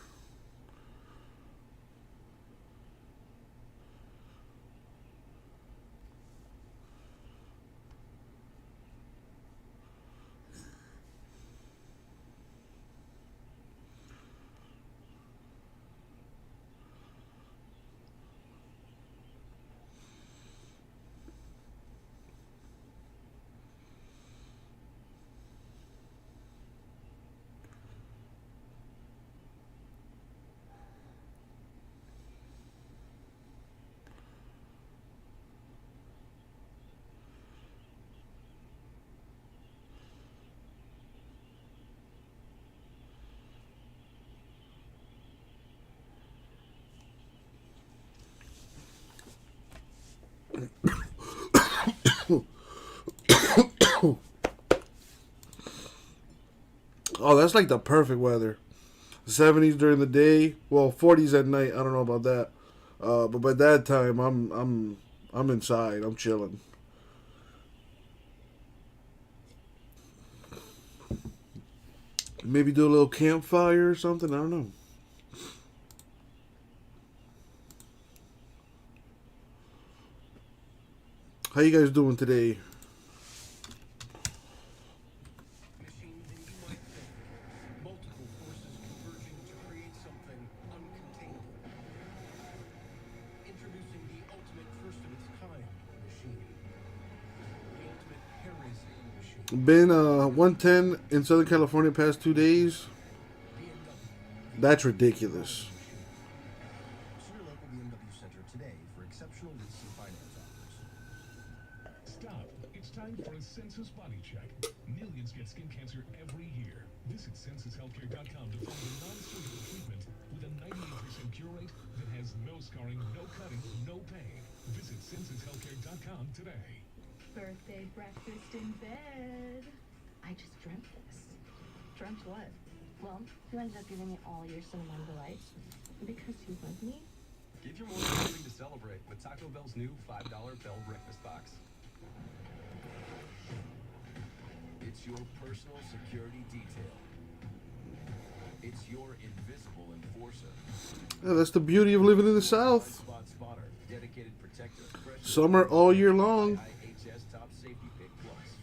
Oh, that's like the perfect weather. 70s during the day, well, 40s at night. I don't know about that, but by that time, I'm inside. I'm chilling. Maybe do a little campfire or something. I don't know. How you guys doing today? Multiple forces converging to create something uncontainable. Introducing the ultimate first of its kind machine. The ultimate hair-raising machine. Been 110 in Southern California past 2 days. That's ridiculous. See your local BMW Center today for exceptional lease and finance offers. Stop. It's time for a Census body check. Millions get skin cancer every year. Visit censushealthcare.com to find a non-surgical treatment with a 98% cure rate that has no scarring, no cutting, no pain. Visit censushealthcare.com today. Birthday breakfast in bed. I just dreamt this. Dreamt what? Well, you ended up giving me all your cinnamon delights because you love me. Give your morning something to celebrate with Taco Bell's new $5 Bell Breakfast Box. It's your personal security detail. It's your invisible enforcer. Yeah, that's the beauty of living in the South. Spot spotter, dedicated protector. Summer all year long. IHS Top Safety Pick Plus.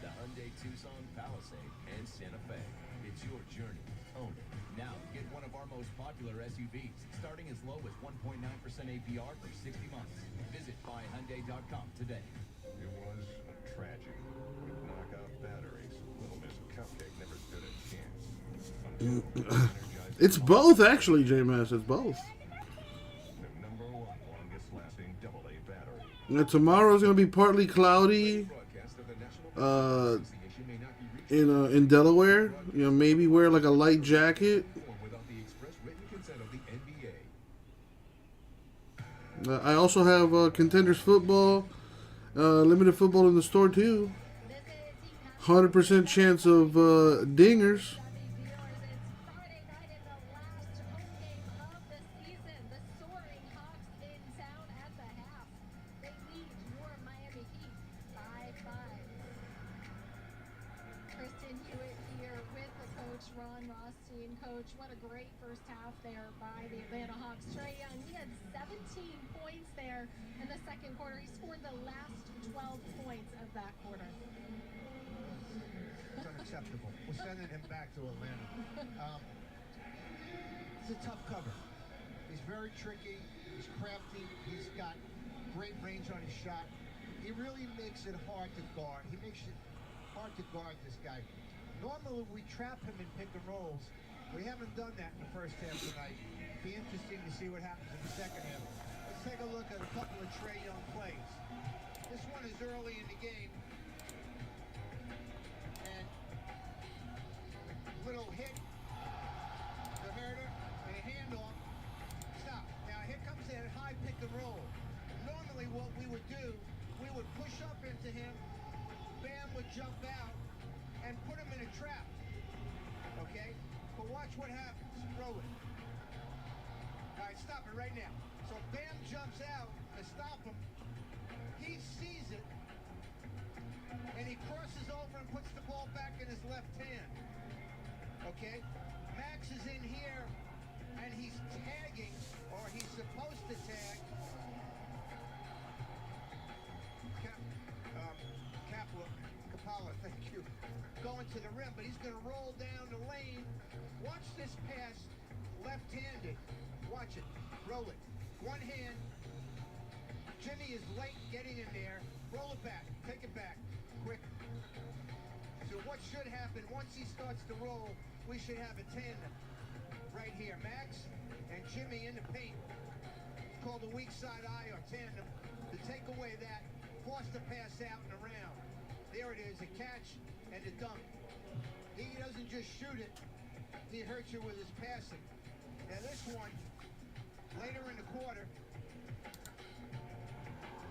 The Hyundai Tucson Palisade. SUVs, starting as low as 1.9% APR for 60 months. Visit buyhyundai.com today. It was a tragedy. With knockout batteries, Little Miss Cupcake never stood a chance. It's both, actually, J-Mass. It's both. The number one longest lasting AA battery. Now, tomorrow's going to be partly cloudy in Delaware. You know, maybe wear like a light jacket. Without the express written consent of the NBA. I also have Contenders football, limited football in the store too. 100% chance of dingers. Coach, what a great first half there by the Atlanta Hawks. Trae Young, he had 17 points there in the second quarter. He scored the last 12 points of that quarter. It's unacceptable. We're sending him back to Atlanta. It's a tough cover. He's very tricky. He's crafty. He's got great range on his shot. He really makes it hard to guard. He makes it hard to guard this guy. Normally, we trap him in pick and rolls. We haven't done that in the first half tonight. Be interesting to see what happens in the second half. Let's take a look at a couple of Trae Young plays. This one is early in the game. And little hit to Herder and a handoff. Stop. Now here comes that high pick and roll. Normally what we would do, we would push up into him. Bam would jump out and put him in a trap. Okay? But watch what happens. Throw it. All right, stop it right now. So Bam jumps out to stop him. He sees it. And he crosses over and puts the ball back in his left hand. Okay? Max is in here, and he's tagging, or he's supposed to tag. Kapala, thank you. Going to the rim, but he's going to roll down the lane. Watch this pass, left-handed. Watch it. Roll it. One hand. Jimmy is late getting in there. Roll it back. Take it back. Quick. So what should happen, once he starts to roll, we should have a tandem. Right here. Max and Jimmy in the paint. It's called a weak side eye or tandem. To take away that, force the pass out and around. There it is, a catch and a dunk. He doesn't just shoot it, he hurts you with his passing. Now this one, later in the quarter,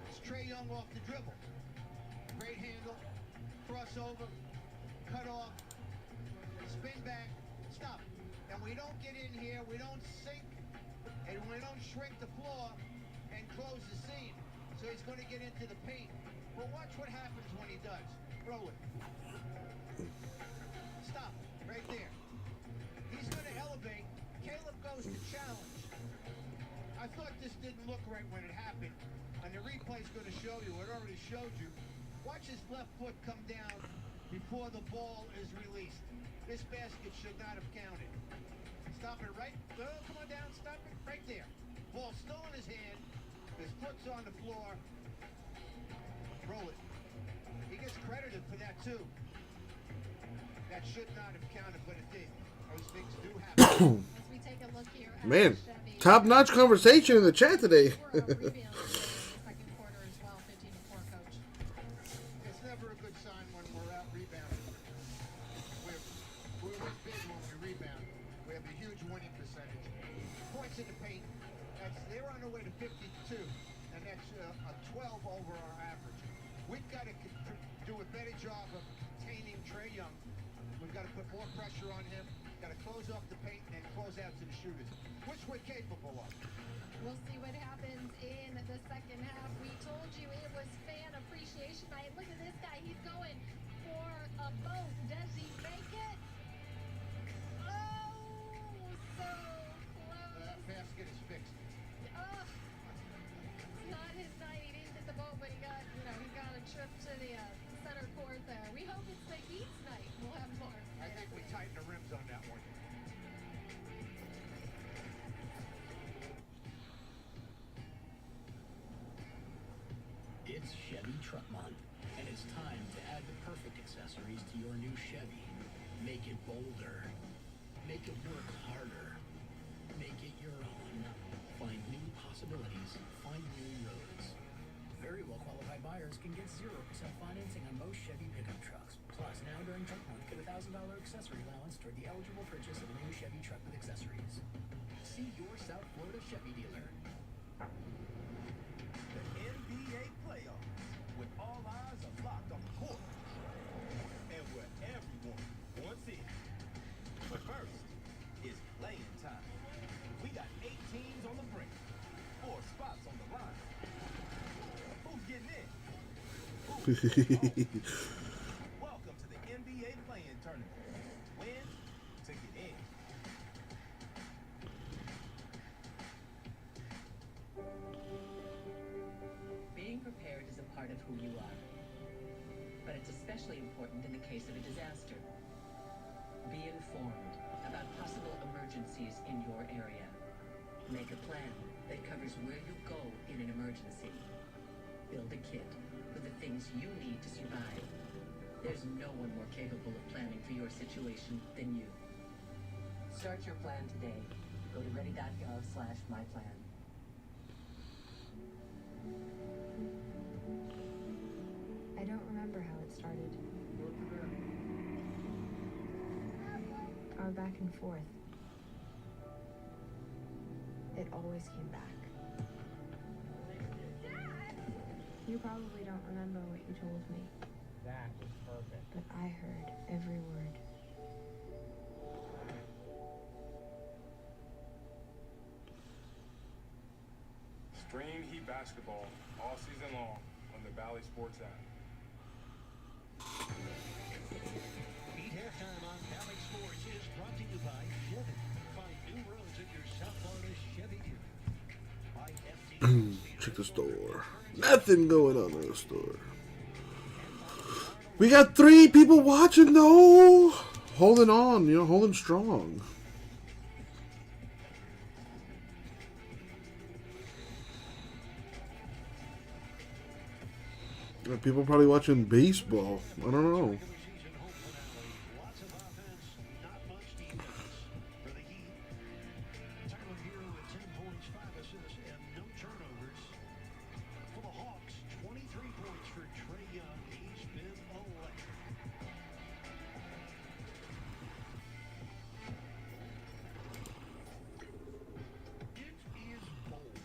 it's Trae Young off the dribble. Great handle, crossover, cut off, spin back, stop. And we don't get in here, we don't sink, and we don't shrink the floor and close the seam. So he's going to get into the paint. Well, watch what happens when he does. Throw it. Stop. Right there. He's going to elevate. Caleb goes to challenge. I thought this didn't look right when it happened. And the replay's going to show you. It already showed you. Watch his left foot come down before the ball is released. This basket should not have counted. Stop it right. Oh, come on down. Stop it right there. Ball still in his hand. His foot's on the floor. Roll it. He gets credited for that too. That should not have counted, but it did. Those things do happen. As we take a look here at Man, Chevy. top-notch conversation in the chat today. Second quarter as well, 15-4, Coach. It's never a good sign when we're out rebounding. We're win big when we rebound. We have a huge winning percentage. Points in the paint. They're on their way to 52, and that's a 12 over our average. We've got to do a better job of containing Trae Young. We've got to put more pressure on him. Got to close off the paint and close out to the shooters, which we're capable of. We'll see what happens in the second half. We told you it was fan appreciation night. Look at this guy. He's going for a boat. Does he make it? Oh, so close. That basket is fixed. Oh, it's not his night. He didn't hit the boat, but he got a trip to the center court there. We hope it's the Heat's night. We'll have more. I think we tightened the rims on that one. It's Chevy Truck Month, and it's time to add the perfect accessories to your new Chevy. Make it bolder. Make it work harder. Make it your own. Find new possibilities. Find new roads. Very well qualified buyers can get 0% financing on most Chevy pickup trucks. Plus, now during Truck Month, get a $1,000 accessory allowance toward the eligible purchase of a new Chevy truck with accessories. See your South Florida Chevy dealer. The NBA playoffs, with all eyes are locked on the court, and where everyone wants in. But first, it's playing time. We got 8 teams on the brink, 4 spots on the line. Who's getting in? Welcome to the NBA play-in tournament. To win, to get in. Being prepared is a part of who you are. But it's especially important in the case of a disaster. Be informed about possible emergencies in your area. Make a plan that covers where you go in an emergency. Build a kit with the things you need to survive. There's no one more capable of planning for your situation than you. Start your plan today. Go to ready.gov/myplan. I don't remember how it started. Our back and forth. It always came back. You probably don't remember what you told me. That was perfect. But I heard every word. Stream Heat basketball all season long on the Valley Sports app. Beat Halftime on Valley Sports is brought to you by Chevy. Find new roads at your South Florida Chevy dealer. By FT. Check the store. Nothing going on in the store. We got 3 people watching though. Holding on, holding strong. People probably watching baseball. I don't know. Lots of offense, not much defense for the Heat. Tyler Hero with 10 points, 5 assists, and no turnovers. For the Hawks, 23 points for Trae Young. He's been electric. It is bold,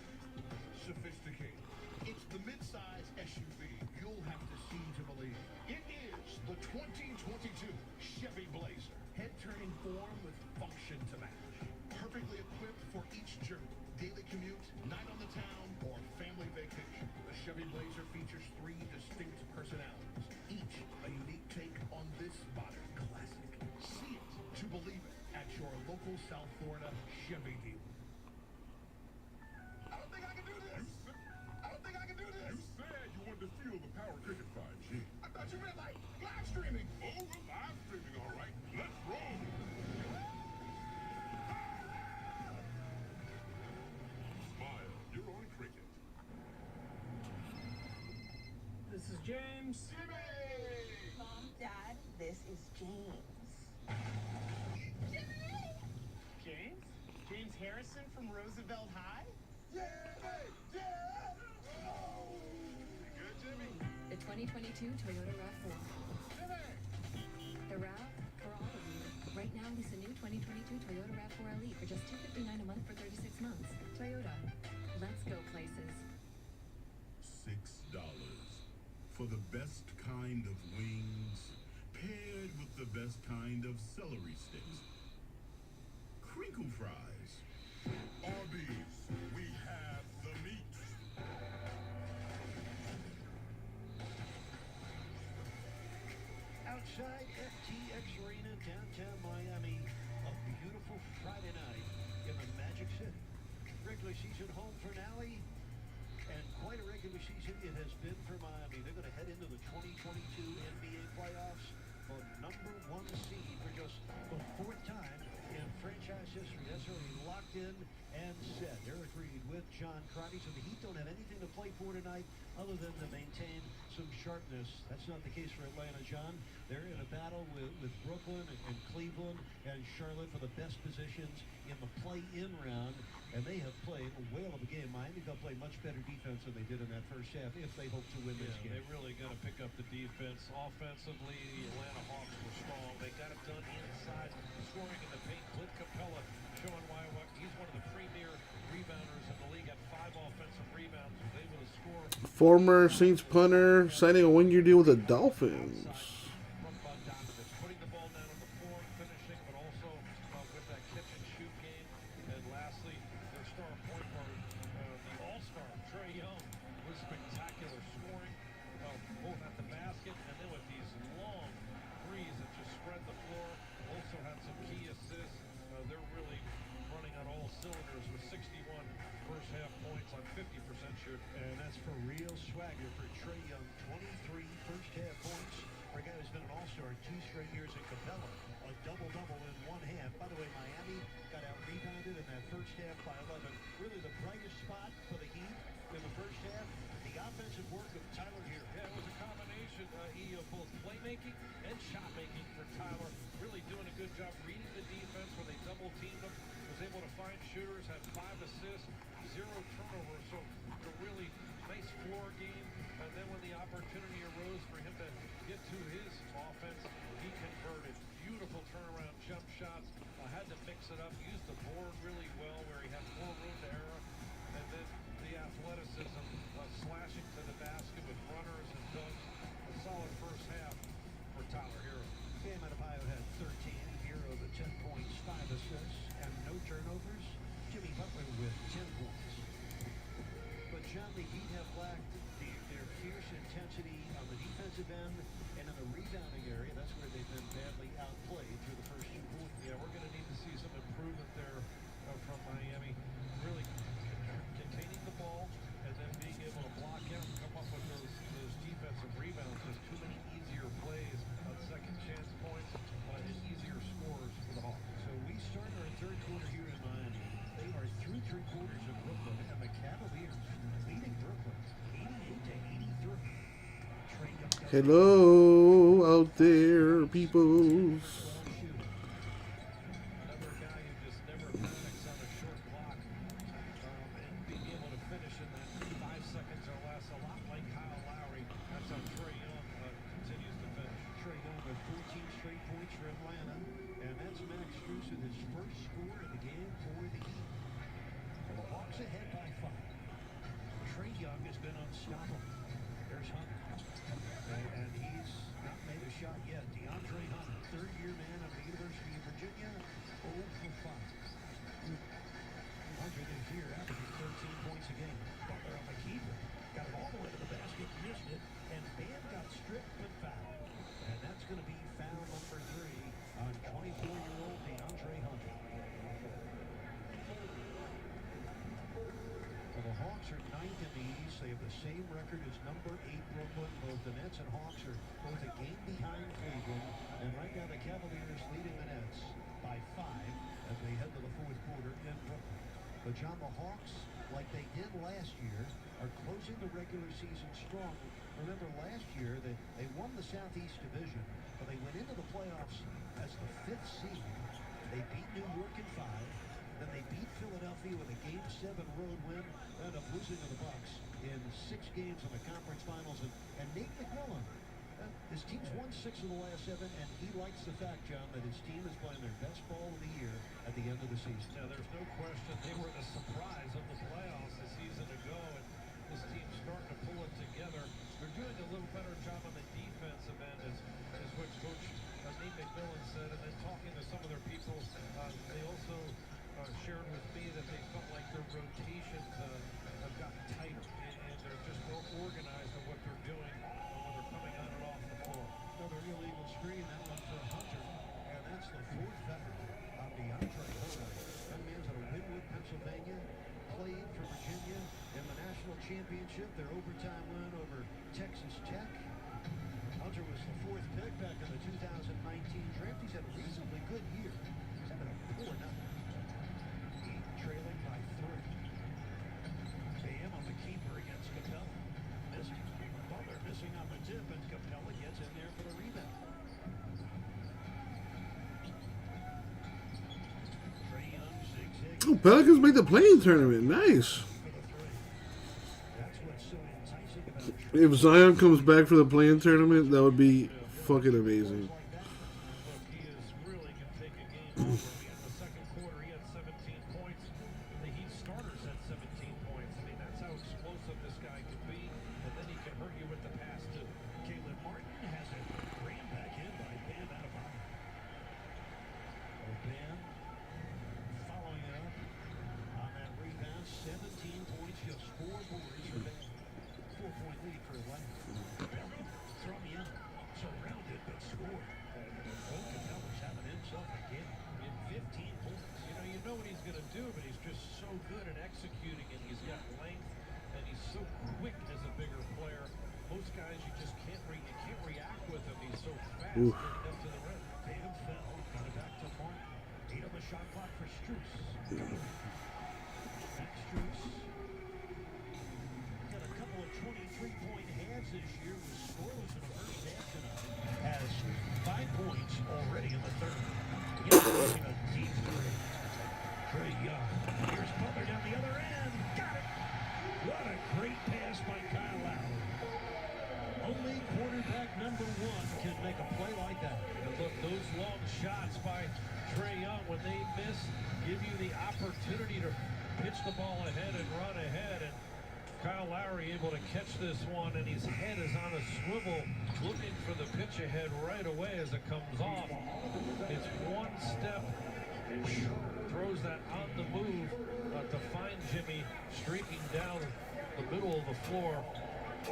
sophisticated. It's the midsize SUV you'll have to see to believe. It is the 2022 Chevy Blazer. Head-turning form with function to match. Perfectly equipped for each journey. Daily commute, night on the town, or family vacation. The Chevy Blazer features 3 distinct personalities, each a unique take on this modern classic. See it to believe it at your local South Florida Chevy dealer. I don't think I can do this. You said you wanted to feel the power cricket 5G. I thought you meant like live streaming. Oh, we're live streaming, all right. Let's roll. Smile, you're on cricket. This is James. Mom, Dad, this is James. James? James Harrison from Roosevelt High? Good, Jimmy. The 2022 Toyota RAV4. The RAV for all of you. Right now, lease a new 2022 Toyota RAV4 Elite for just $259 a month for 36 months. Toyota. Let's go places. $6 for the best kind of wings, paired with the best kind of celery sticks. Crinkle fries. Arby's, we have the meat. Outside FTX Arena, downtown Miami, a beautiful Friday night in the Magic City. Regular season home finale, and quite a regular season it has been for Miami. They're going to head into the 2022 NBA playoffs for #1 seed for just the 4th time in franchise history. That's already locked in and set. Eric Reed with John Crotty. So the Heat don't have anything to play for tonight. other than to maintain some sharpness. That's not the case for Atlanta, John. They're in a battle with Brooklyn and Cleveland and Charlotte for the best positions in the play-in round, and they have played a whale of a game. Miami will play much better defense than they did in that first half if they hope to win this game. They really got to pick up the defense. Offensively, the Atlanta Hawks were strong. They got it done inside, scoring in the paint. Clint Capella showing why he's one of the premier rebounders in the league. Had 5 offensive rebounds. Was able to score. Former Saints punter signing a one-year deal with the Dolphins. Putting the ball down on the floor, finishing, but also with that catch and shoot game. And lastly, their star point guard, the all-star Trae Young, was spectacular, scoring both at the basket and then with these long threes that just spread the floor. Also had some key assists. They're really running on all cylinders with 61 first half points on 50% shoot. And that's for real swagger for Trae Young. 23 first half points for a guy who's been an all-star 2 straight years in Capella. A double-double in one half. By the way, Miami got out-rebounded in that first half by 11. Really the brightest spot for the Heat in the first half. The offensive work of Tyler Hero. Yeah, it was a combination of both playmaking and shot making for Tyler. Really doing a good job reading the defense when they double-teamed him. Was able to find shooters, had 5 assists, 0 turnovers. So a really nice floor game. And then when the opportunity arose for him to get to his offense, he converted. Beautiful turnaround jump shots. Had to mix it up. Used the board really well where he had more room to error. And then the athleticism, slashing to the basket with runners and dunks. A solid first half for Tyler Hero. Bam Adebayo had 13. Hero the 10 points, 5 assists, and no turnovers. Jimmy Butler with 10 points. But John, the Heat have lacked their fierce intensity on the defensive end and in the rebounding area. That's where they've been badly outplayed through the first 2 quarters. Yeah, we're going to need to see some improvement there from Miami. Really containing the ball and then being able to block out and come up with those defensive rebounds. There's too many easier plays on second chance points and easier scores for the Hawks. So we start our third quarter here in Miami. They are through 3 quarters of Brooklyn, and the Cavaliers leading Brooklyn 88-83. Trae Young. Hello out there, peoples. Another guy who just never panics on a short clock and being able to finish in that 5 seconds or less, a lot like Kyle Lowry. That's how Trae Young continues to finish. Trae Young with 14 straight points for Atlanta, and that's Max Strus with his first score of the game for the Heat. And the Hawks ahead by 5. Trae Young has been unstoppable. There's Hunter. And he's not made a shot yet. DeAndre Hunter, third-year man of the University of Virginia, 0 for 5. Hunter this year averaging 13 points a game. Butler on the keeper. Got it all the way to the basket, missed it, and Bam got stripped and fouled. And that's going to be foul number 3 on 24-year-old DeAndre Hunter. Well, the Hawks are 9th in the East. They have the same record as number 8 Brooklyn. Both the Nets and Hawks are both a game behind Cleveland. And right now the Cavaliers leading the Nets by 5 as they head to the 4th quarter in Brooklyn. But John, the Hawks, like they did last year, are closing the regular season strong. Remember last year they won the Southeast Division, but they went into the playoffs as the 5th seed. They beat New York in 5. Then they beat Philadelphia with a Game 7 road win. Ended up losing to the Bucks in 6 games in the conference finals. And Nate McMillan, his team's won 6 of the last 7, and he likes the fact, John, that his team is playing their best ball of the year at the end of the season. Yeah, there's no question they were the surprise of the playoffs a season ago, and this team's starting to pull it together. They're doing a little better job on the defensive end, as what Coach Nate McMillan said, and then talking to some of their people, they also shared with me that they felt like their rotations have gotten tighter, and they're just more organized in what they're doing when they're coming on and off the floor. Another illegal screen, that one for Hunter, and that's the 4th foul on DeAndre Hunter. That man's out of Wynwood, Pennsylvania, played for Virginia in the national championship, their overtime win over Texas Tech. Hunter was the 4th pick back in the 2019 draft. He's had a reasonably good year. He's having a poor night. Trailing by 3. Bam on the keeper against Capella. Missed Pelicans made the playing tournament. Nice. If Zion comes back for the playing tournament, that would be fucking amazing. He is really can take a game over. In the second quarter, he had 17 points. The Heat starters had 17 points. I mean, that's how explosive this guy can be. And then he can hurt you with the pass, too. Caleb Martin has it ran back in by Bam Adebayo. Bam following it up on that rebound. 17 points, just 4 boards for Bam. 4-point lead for Atlanta. From Young, surrounded but scored. Old Capella's having himself a game in 15 points. You know what he's going to do, but he's just so good at executing, and he's got length, and he's so quick as a bigger player. Most guys, you just can't react with him. He's so fast getting up to the rim. Bam fell, got it back to Martin. 8 on the shot clock for Strus. Max Strus got a couple of 23-point halves this year, was scoreless in the first half tonight. Has 5 points already in the third. Young a deep three. Trae Young. Here's Butler down the other end. Got it. What a great pass by Kyle Lowry. Only quarterback number 1 can make a play like that. And look, those long shots by Trae Young, when they miss, give you the opportunity to pitch the ball ahead and run ahead. And Kyle Lowry able to catch this one, and his head is on a swivel, looking for the pitch ahead right away as it comes off. It's one step, throws that on the move to find Jimmy, streaking down the middle of the floor.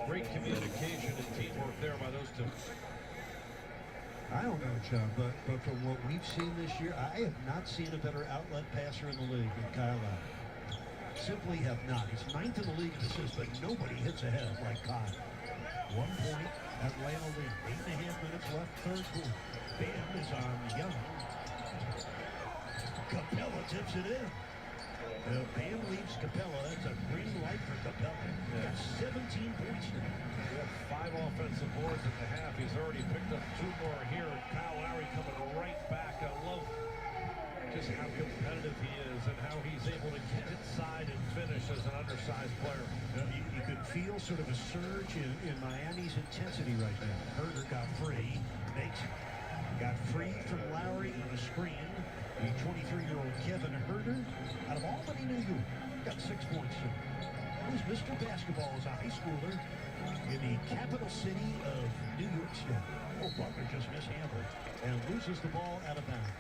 Great communication and teamwork there by those two. I don't know, John, but from what we've seen this year, I have not seen a better outlet passer in the league than Kyle Lowry. Simply have not. He's 9th in the league in assists, but nobody hits ahead like Kyle. 1 point, Atlanta lead. 8.5 minutes left, third quarter. Bam is on Young. Capella tips it in. Bam leaves Capella. That's a green light for Capella. Got 17 points now. He had 5 offensive boards at the half. He's already picked up 2 more here. Kyle Lowry coming right back. I love just how competitive he is and how he's able to get inside and finish as an undersized player. You could feel sort of a surge in Miami's intensity right now. Herder got free. Makes it. Got free from Lowry on a screen. The 23-year-old Kevin Herder out of Albany, New York. Got 6 points too. Who's Mr. Basketball as a high schooler in the capital city of New York State. Oh, Butler just mishandled and loses the ball out of bounds.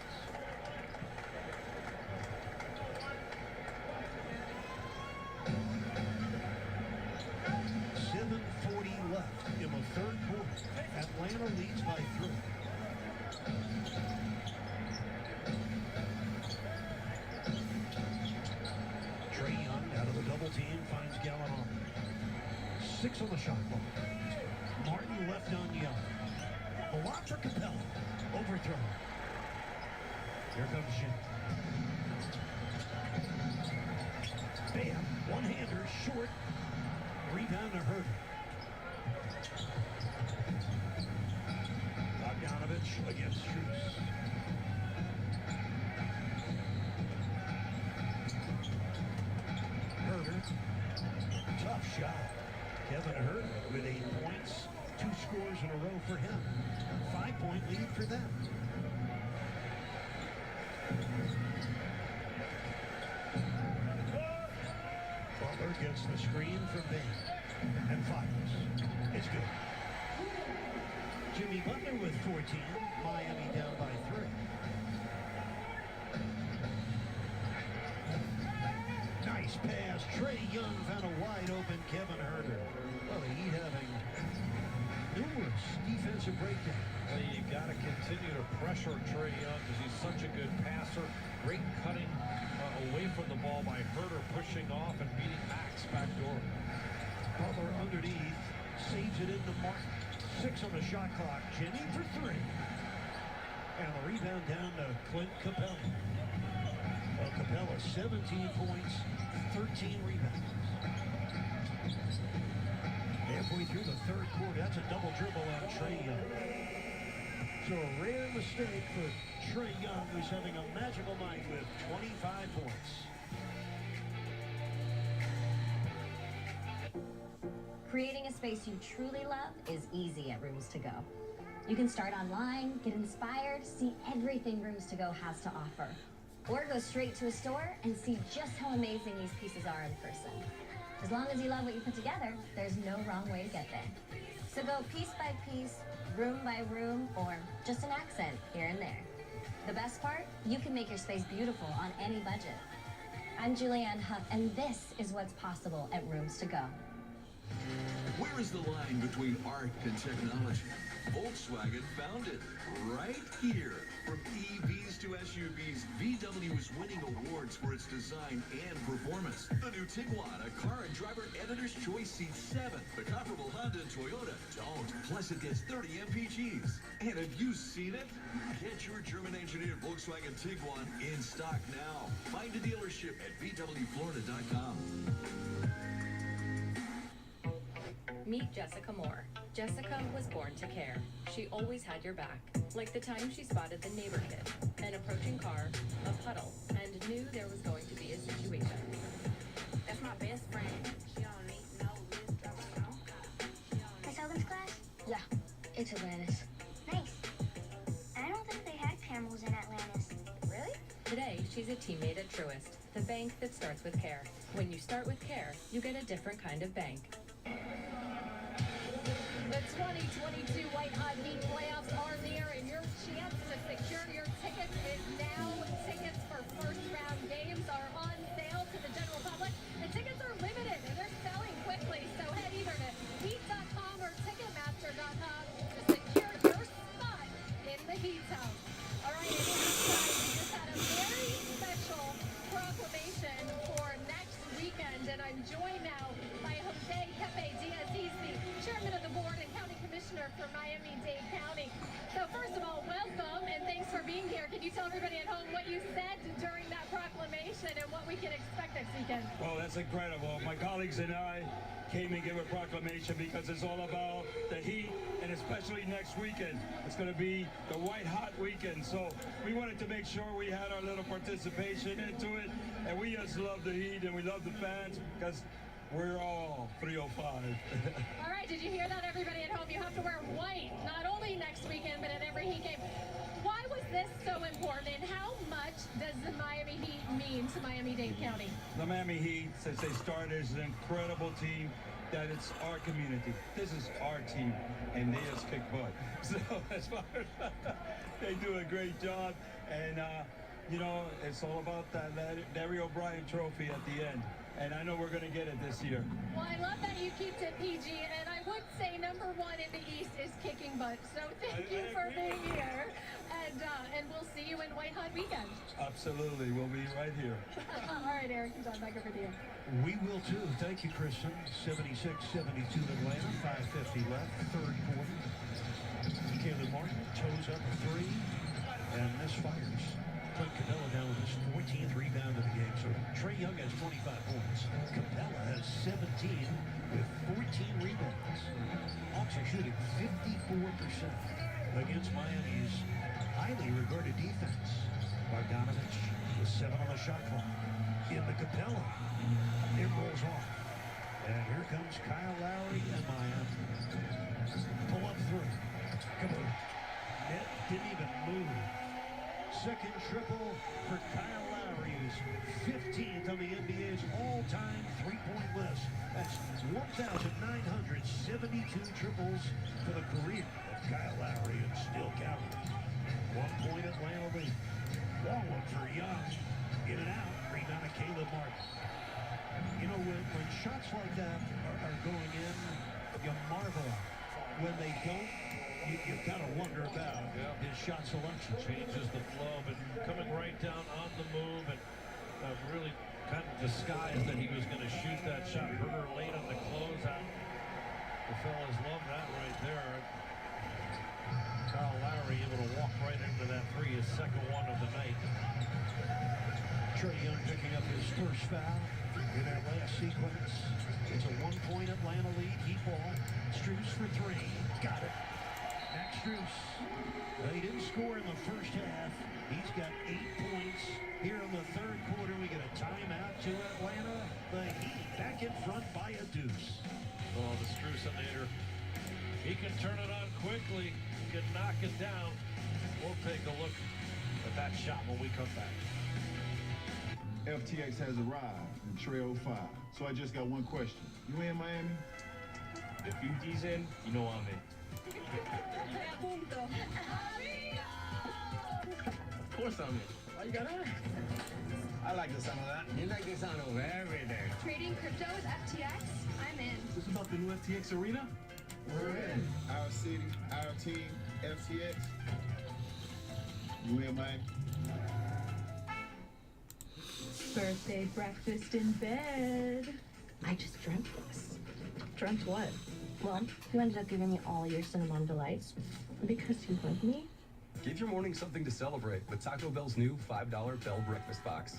.40 left in the third quarter. Atlanta leads by 3. Trae Young out of the double team finds Gallinari. 6 on the shot clock. Martin left on Young. A lot for Capella. Overthrown. Here comes Jim. Bam. One-hander short. Rebound to Herder. Bogdanovich against Strus. Herder. Tough shot. Kevin Herder with 8 points. 2 scores in a row for him. 5-point lead for them. Butler gets the screen from Bam and fires. It's good. Jimmy Butler with 14. Miami down by 3. Nice pass. Trae Young found a wide open Kevin Herder. Well, the Heat having numerous defensive breakdowns. Well, you got to continue to pressure Trae Young because he's such a good passer. Great cutting away from the ball by Herder, pushing off and beating Max backdoor. Butler underneath, saves it into Martin. 6 on the shot clock. Jimmy for 3. And the rebound down to Clint Capella. Capella, 17 points, 13 rebounds. Halfway through the third quarter, that's a double dribble on Trae Young. So a rare mistake for Trae Young, who's having a magical night with 25 points. Creating a space you truly love is easy at Rooms to Go. You can start online, get inspired, see everything Rooms to Go has to offer. Or go straight to a store and see just how amazing these pieces are in person. As long as you love what you put together, there's no wrong way to get there. So go piece by piece, room by room, or just an accent here and there. The best part? You can make your space beautiful on any budget. I'm Julianne Huff, and this is what's possible at Rooms to Go. Where is the line between art and technology? Volkswagen found it right here. From EVs to SUVs, VW is winning awards for its design and performance. The new Tiguan, a car and driver editor's choice seat 7. The comparable Honda and Toyota don't. Plus it gets 30 MPGs. And have you seen it? Get your German-engineered Volkswagen Tiguan in stock now. Find a dealership at VWFlorida.com. Meet Jessica Moore. Jessica was born to care. She always had your back. Like the time she spotted the neighbor kid, an approaching car, a puddle, and knew there was going to be a situation. That's my best friend. She don't need no lift or Matilda's class? Yeah, it's Atlantis. Nice. I don't think they had camels in Atlantis. Really? Today, she's a teammate at Truist, the bank that starts with care. When you start with care, you get a different kind of bank. The 2022 White Hot Heat playoffs are near, and your chance to secure your tickets is now. Tickets for first-round games are on sale to the general public. The tickets are limited, and they're selling quickly, so head either to heat.com or ticketmaster.com to secure your spot in the Heat House. All right, and inside, we just had a very special proclamation for next weekend, and I'm joined now by Jose Pepe Diaz. He's the chairman of the board and county commissioner for Miami-Dade County. So first of all, welcome and thanks for being here. Can you tell everybody at home what you said during that proclamation and what we can expect next weekend? Well, that's incredible. My colleagues and I came and gave a proclamation because it's all about the Heat, and especially next weekend. It's going to be the White Hot weekend. So we wanted to make sure we had our little participation into it, and we just love the Heat and we love the fans because we're all 305. All right, did you hear that, everybody at home? You have to wear white, not only next weekend, but at every Heat game. Why was this so important, and how much does the Miami Heat mean to Miami-Dade County? The Miami Heat, since they started, is an incredible team that it's our community. This is our team, and they just kick butt. So as far as they do a great job, and you know, it's all about that Larry O'Brien trophy at the end. And I know we're going to get it this year. Well, I love that you kept it PG, and I would say number one in the East is kicking butt. So thank you for being here, and we'll see you in White Hot weekend. Absolutely, we'll be right here. All right, Eric, I'm done. Back over to you. We will too. Thank you, Kristen. 76-72 Atlanta, 5:50 left, third quarter. Caleb Martin toes up a three and misfires. Clint Capella down with his 14th rebound of the game. So Trae Young has 25 points. Capella has 17 with 14 rebounds. Hawks are shooting 54% against Miami's highly regarded defense. Bogdanovich with 7 on the shot clock. In the Capella, it rolls off. And here comes Kyle Lowry and Miami. Pull up three. Come on. Net didn't even move. Second triple for Kyle Lowry, who's 15th on the NBA's all-time three-point list. That's 1,972 triples for the career of Kyle Lowry, and still counting. 1 point Atlanta lead. Long one for Young. In and out. Rebound to Caleb Martin. You know, when shots like that are going in, you marvel at. When they don't, you kind of wonder about his shot selection. Changes the flow, but coming right down on the move and really kind of disguised that he was going to shoot that shot. Herder late on the closeout. The fellas love that right there. Kyle Lowry able to walk right into that three, his second one of the night. Trae Young picking up his first foul in that last sequence. It's a 1 point Atlanta lead. Heat ball. Strus for three. Got it. Max Strus. He didn't score in the first half. He's got 8 points. Here in the third quarter, we get a timeout to Atlanta. The Heat back in front by a deuce. Well, the Strus impersonator. He can turn it on quickly. He can knock it down. We'll take a look at that shot when we come back. FTX has arrived in Trail 5. So I just got one question. You in Miami? If UD's in, you know I'm in. Of course I'm in. Why you gotta ask? I like the sound of that. You like the sound of everything. Trading crypto with FTX? I'm in. This is about the new FTX arena? We're in. Our city, our team, FTX. You in Miami? Birthday breakfast in bed. I just dreamt this. Dreamt what? Well, you ended up giving me all your cinnamon delights because you love me. Give your morning something to celebrate with Taco Bell's new $5 Bell Breakfast Box.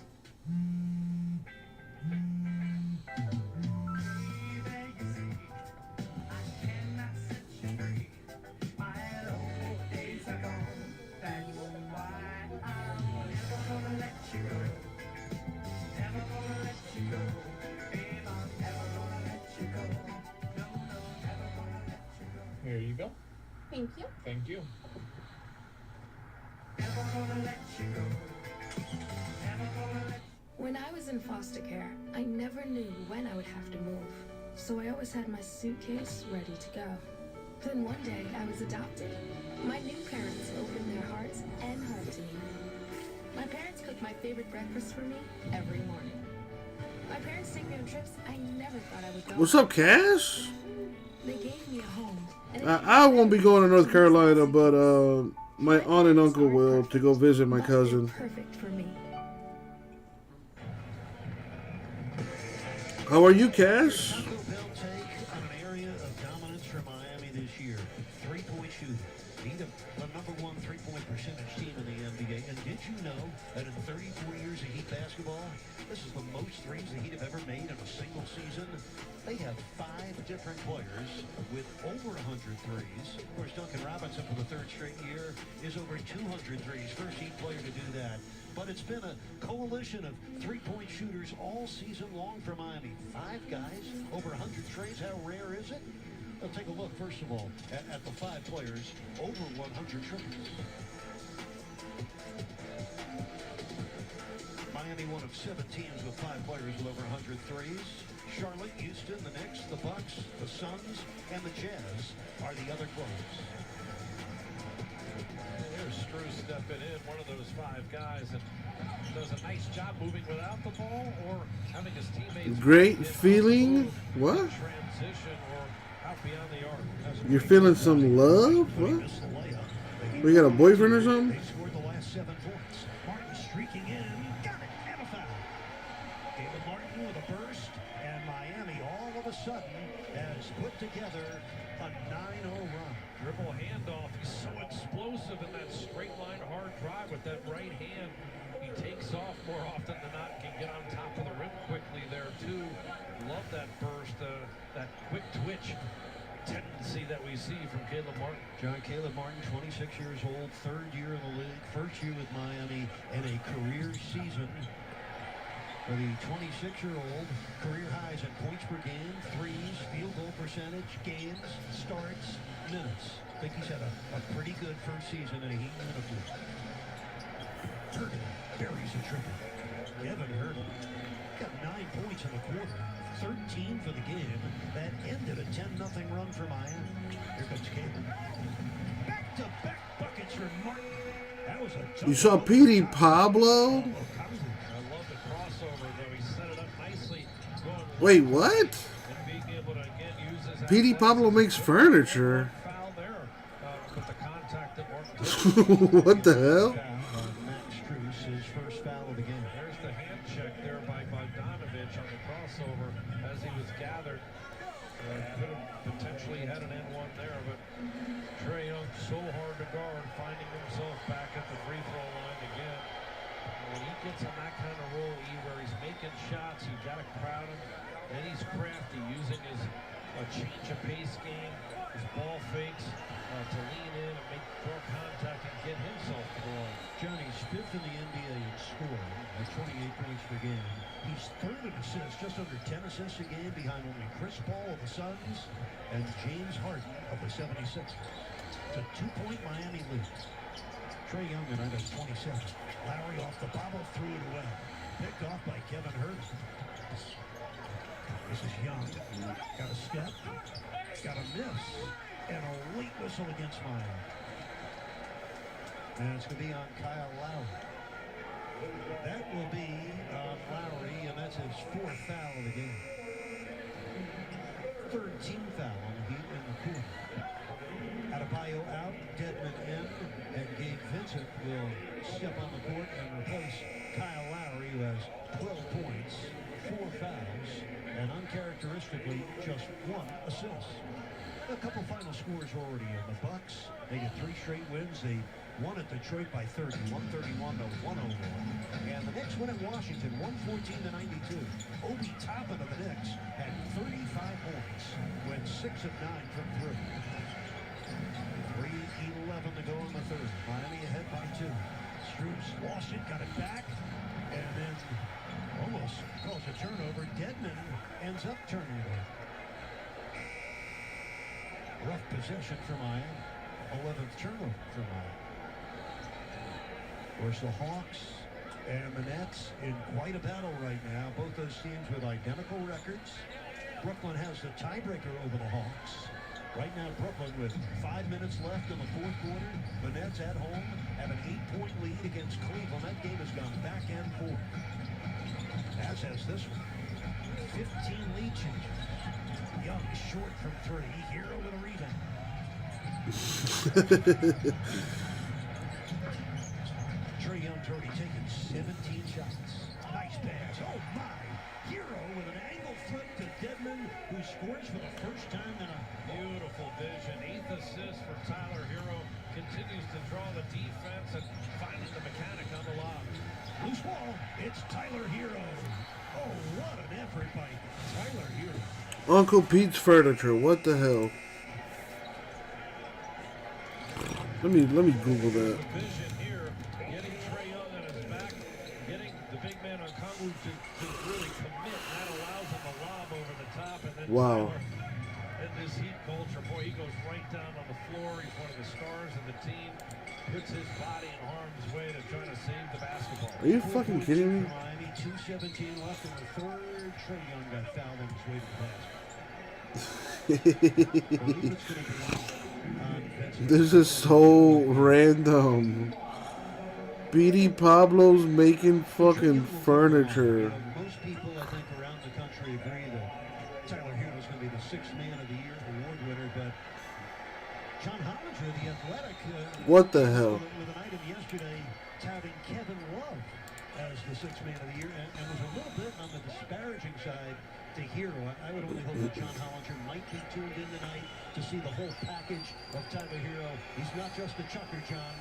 Here you go. Thank you. Thank you. When I was in foster care, I never knew when I would have to move. So I always had my suitcase ready to go. Then one day I was adopted. My new parents opened their hearts and home to me. My parents cook my favorite breakfast for me every morning. My parents take me on trips I never thought I would go. What's up, Cash? They gave me a home. And I won't be going to North Carolina, but my aunt and uncle will to go visit my cousin. perfect for me. How are you, Cash? Taco Bell take on an area of dominance for Miami this year. Three-point shooting. Be the number one three-point percentage team in the NBA. And did you know that in 34 years of Heat basketball, this is the most threes the Heat have ever made in a single season? They have 5 different players with over 100 threes. Of course, Duncan Robinson for the 3rd straight year is over 200 threes. First Heat player to do that. But it's been a coalition of three-point shooters all season long for Miami. 5 guys, over 100 threes. How rare is it? Let's take a look, first of all, at the 5 players over 100 triples. Miami, one of 7 teams with 5 players with over 100 threes. Charlotte, Houston, the Knicks, the Bucks, the Suns, and the Jazz are the other clubs. There's Strus stepping in, one of those 5 guys that does a nice job moving without the ball or having his teammates. Great feeling? What? Transition or out beyond the arc. You're feeling some love? What? We got a boyfriend or something? They scored the last 7 points. Martin streaking in, got it, and a foul. Caleb Martin with a burst, and Miami all of a sudden has put together a 9-0 run. Dribble handoff. He's so explosive in that straight line hard drive with that right hand. He takes off more often than not. Can get on top of the rim quickly there too. Love that burst, that quick twitch tendency that we see from Caleb Martin. John Caleb Martin, 26 years old, 3rd year in the league, 1st year with Miami, and a career season. For the 26-year-old, career highs in points per game, threes, field goal percentage, games, starts, minutes. I think he's had a pretty good first season in a Heat uniform. Hurdle buries a triple. Kevin Hurdle got 9 points in the quarter, 13 for the game. That ended a 10-0 run for Miami. Here comes Caleb. Back-to-back buckets for Martin. That was a You saw Petey Pablo? Wait, what? Petey Pablo makes furniture. What the hell? Max Strus, his first foul of the game. There's the hand check there by Bogdanovich on the crossover as he was gathered. Could have potentially had an N1 there, but Trae Young so hard to guard, finding himself back at the free throw line again. When he gets on that kind of roll, where he's making shots, you got to crowd him. And he's crafty, using his change of pace game, his ball fakes to lean in and draw contact and get himself to the line. Johnny's 5th in the NBA in scoring, at 28 points per game. He's third in assists, just under 10 assists a game, behind only Chris Paul of the Suns and James Harden of the 76ers. It's a 2-point Miami lead. Trae Young tonight at 27. Lowry off the bobble, threw it away. Picked off by Kevin Hurt. This is Young. Got a step, got a miss, and a late whistle against Miami. And it's going to be on Kyle Lowry. That will be on Lowry, and that's his 4th foul of the game. 13th foul on the Heat in the quarter. Adebayo out, Dedmon in, and Gabe Vincent will step on the court and replace Kyle Lowry, who has 12 points, 4 fouls, and uncharacteristically just 1 assist. A couple final scores already in. The Bucks, they get 3 straight wins. They won at Detroit by 30, 131 to 101. And the Knicks win at Washington, 114 to 92. Obi Toppin of the Knicks had 35 points, went 6 of 9 from 3. 3:11 to go in the third. Miami ahead by 2. Strus lost it, got it back, and then almost calls a turnover. Dedmon ends up turning it over. Rough possession for Miami. 11th turnover for Miami. Of course, the Hawks and the Nets in quite a battle right now. Both those teams with identical records. Brooklyn has the tiebreaker over the Hawks. Right now, Brooklyn with 5 minutes left in the 4th quarter. The Nets at home have an 8-point lead against Cleveland. That game has gone back and forth. As has this one. 15 lead changes. Young short from 3. Hero with a rebound. Trae Young's already taken 17 shots. Nice pass. Oh my! Hero with an angle flip to Dedmon, who scores for the first time tonight. Beautiful vision. 8th assist for Tyler Hero. Continues to draw the defense and finding the mechanic on the lob. Loose ball. It's Tyler Hero. Oh, what an effort by Tyler Hero. Uncle Pete's Furniture. What the hell? Let me Google that. The vision here, getting Trae Young on his back, getting the big man on Kongu to really commit. That allows him a lob over the top, and then Wow. Tyler, in this Heat culture, boy, he goes right down on the floor. He's one of the stars of the team. Puts his body in harm's way to try to save the basketball. Are you fucking kidding me? Miami, 2:17 left in the third. Trae Young got fouled on his way to the basket. This is so random. BD Pablo's making fucking furniture. Most people, I think, around the country agree that Tyler Hero is going to be the 6th Man of the Year award winner, but John Hollinger, the Athletic, What the hell? with an item yesterday touting Kevin Love as the 6th Man of the Year, and was a little bit on the disparaging side to Hero. I would only hope that John Hollinger might be tuned in tonight to see the whole package of Tyler Hero. He's not just a chucker, John.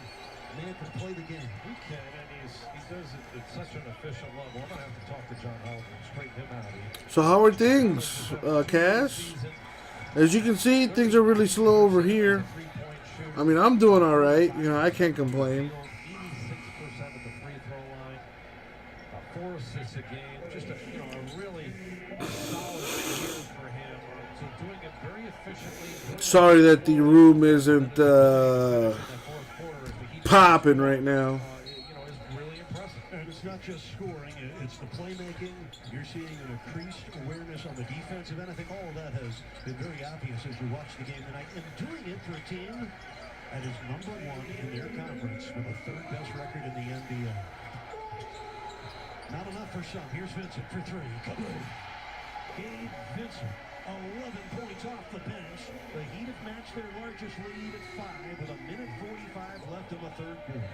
Man can play the game. He can, and he does it at such an official level. I'm going to have to talk to John Hollinger and straighten him out of here. So how are things, Cass? As you can see, things are really slow over here. I mean, I'm doing all right. You know, I can't complain. 86% of the free throw line. 4 assists a game. Just a really solid year for him. So doing it very efficiently. Sorry that the room isn't popping right now. And it's not just scoring, it's the playmaking. You're seeing an increased awareness on the defensive end. I think all of that has been very obvious as you watch the game tonight. And doing it for a team that is number 1 in their conference with the 3rd best record in the NBA. Not enough for some. Here's Vincent for 3. Kaboom! Gabe Vincent, 11 points off the bench. The Heat have matched their largest lead at 5 with 1:45 left in the 3rd quarter.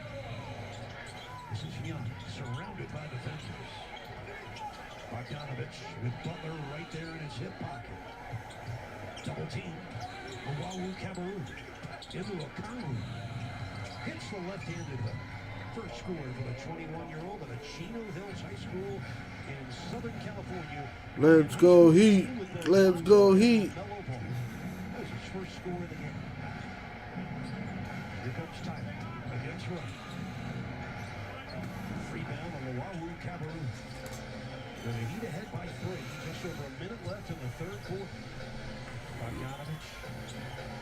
This is Young, surrounded by defenders. Bogdanovich with Butler right there in his hip pocket. Double team. Owawu Cameroon into a Kongu. Hits the left-handed hook. First score for the 21-year-old at Chino Hills High School in Southern California. Let's go Heat. Let's go Heat. That was his first score of the game. Here comes Tyler against Russ. rebound on the Wahoo Cabarrou. The Heat ahead by 3. Just over a minute left in the third quarter. Bogdanovich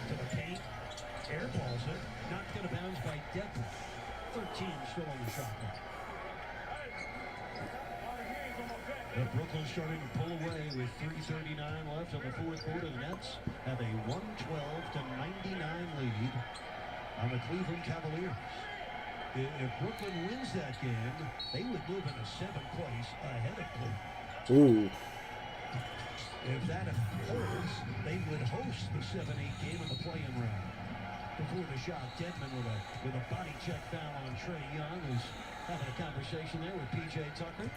to the paint. Airballs it. Knocked out of bounds by Dedmon. 13 still on the shot clock. The Brooklyn starting to pull away with 3:39 left in the fourth quarter. The Nets have a 112-99 lead on the Cleveland Cavaliers. If Brooklyn wins that game, they would move into 7th place ahead of Cleveland. Ooh. If that holds, they would host the 7-8 game in the play-in round. Before the shot, Dedmon with a body check foul on Trae Young, who's having a conversation there with P.J. Tucker.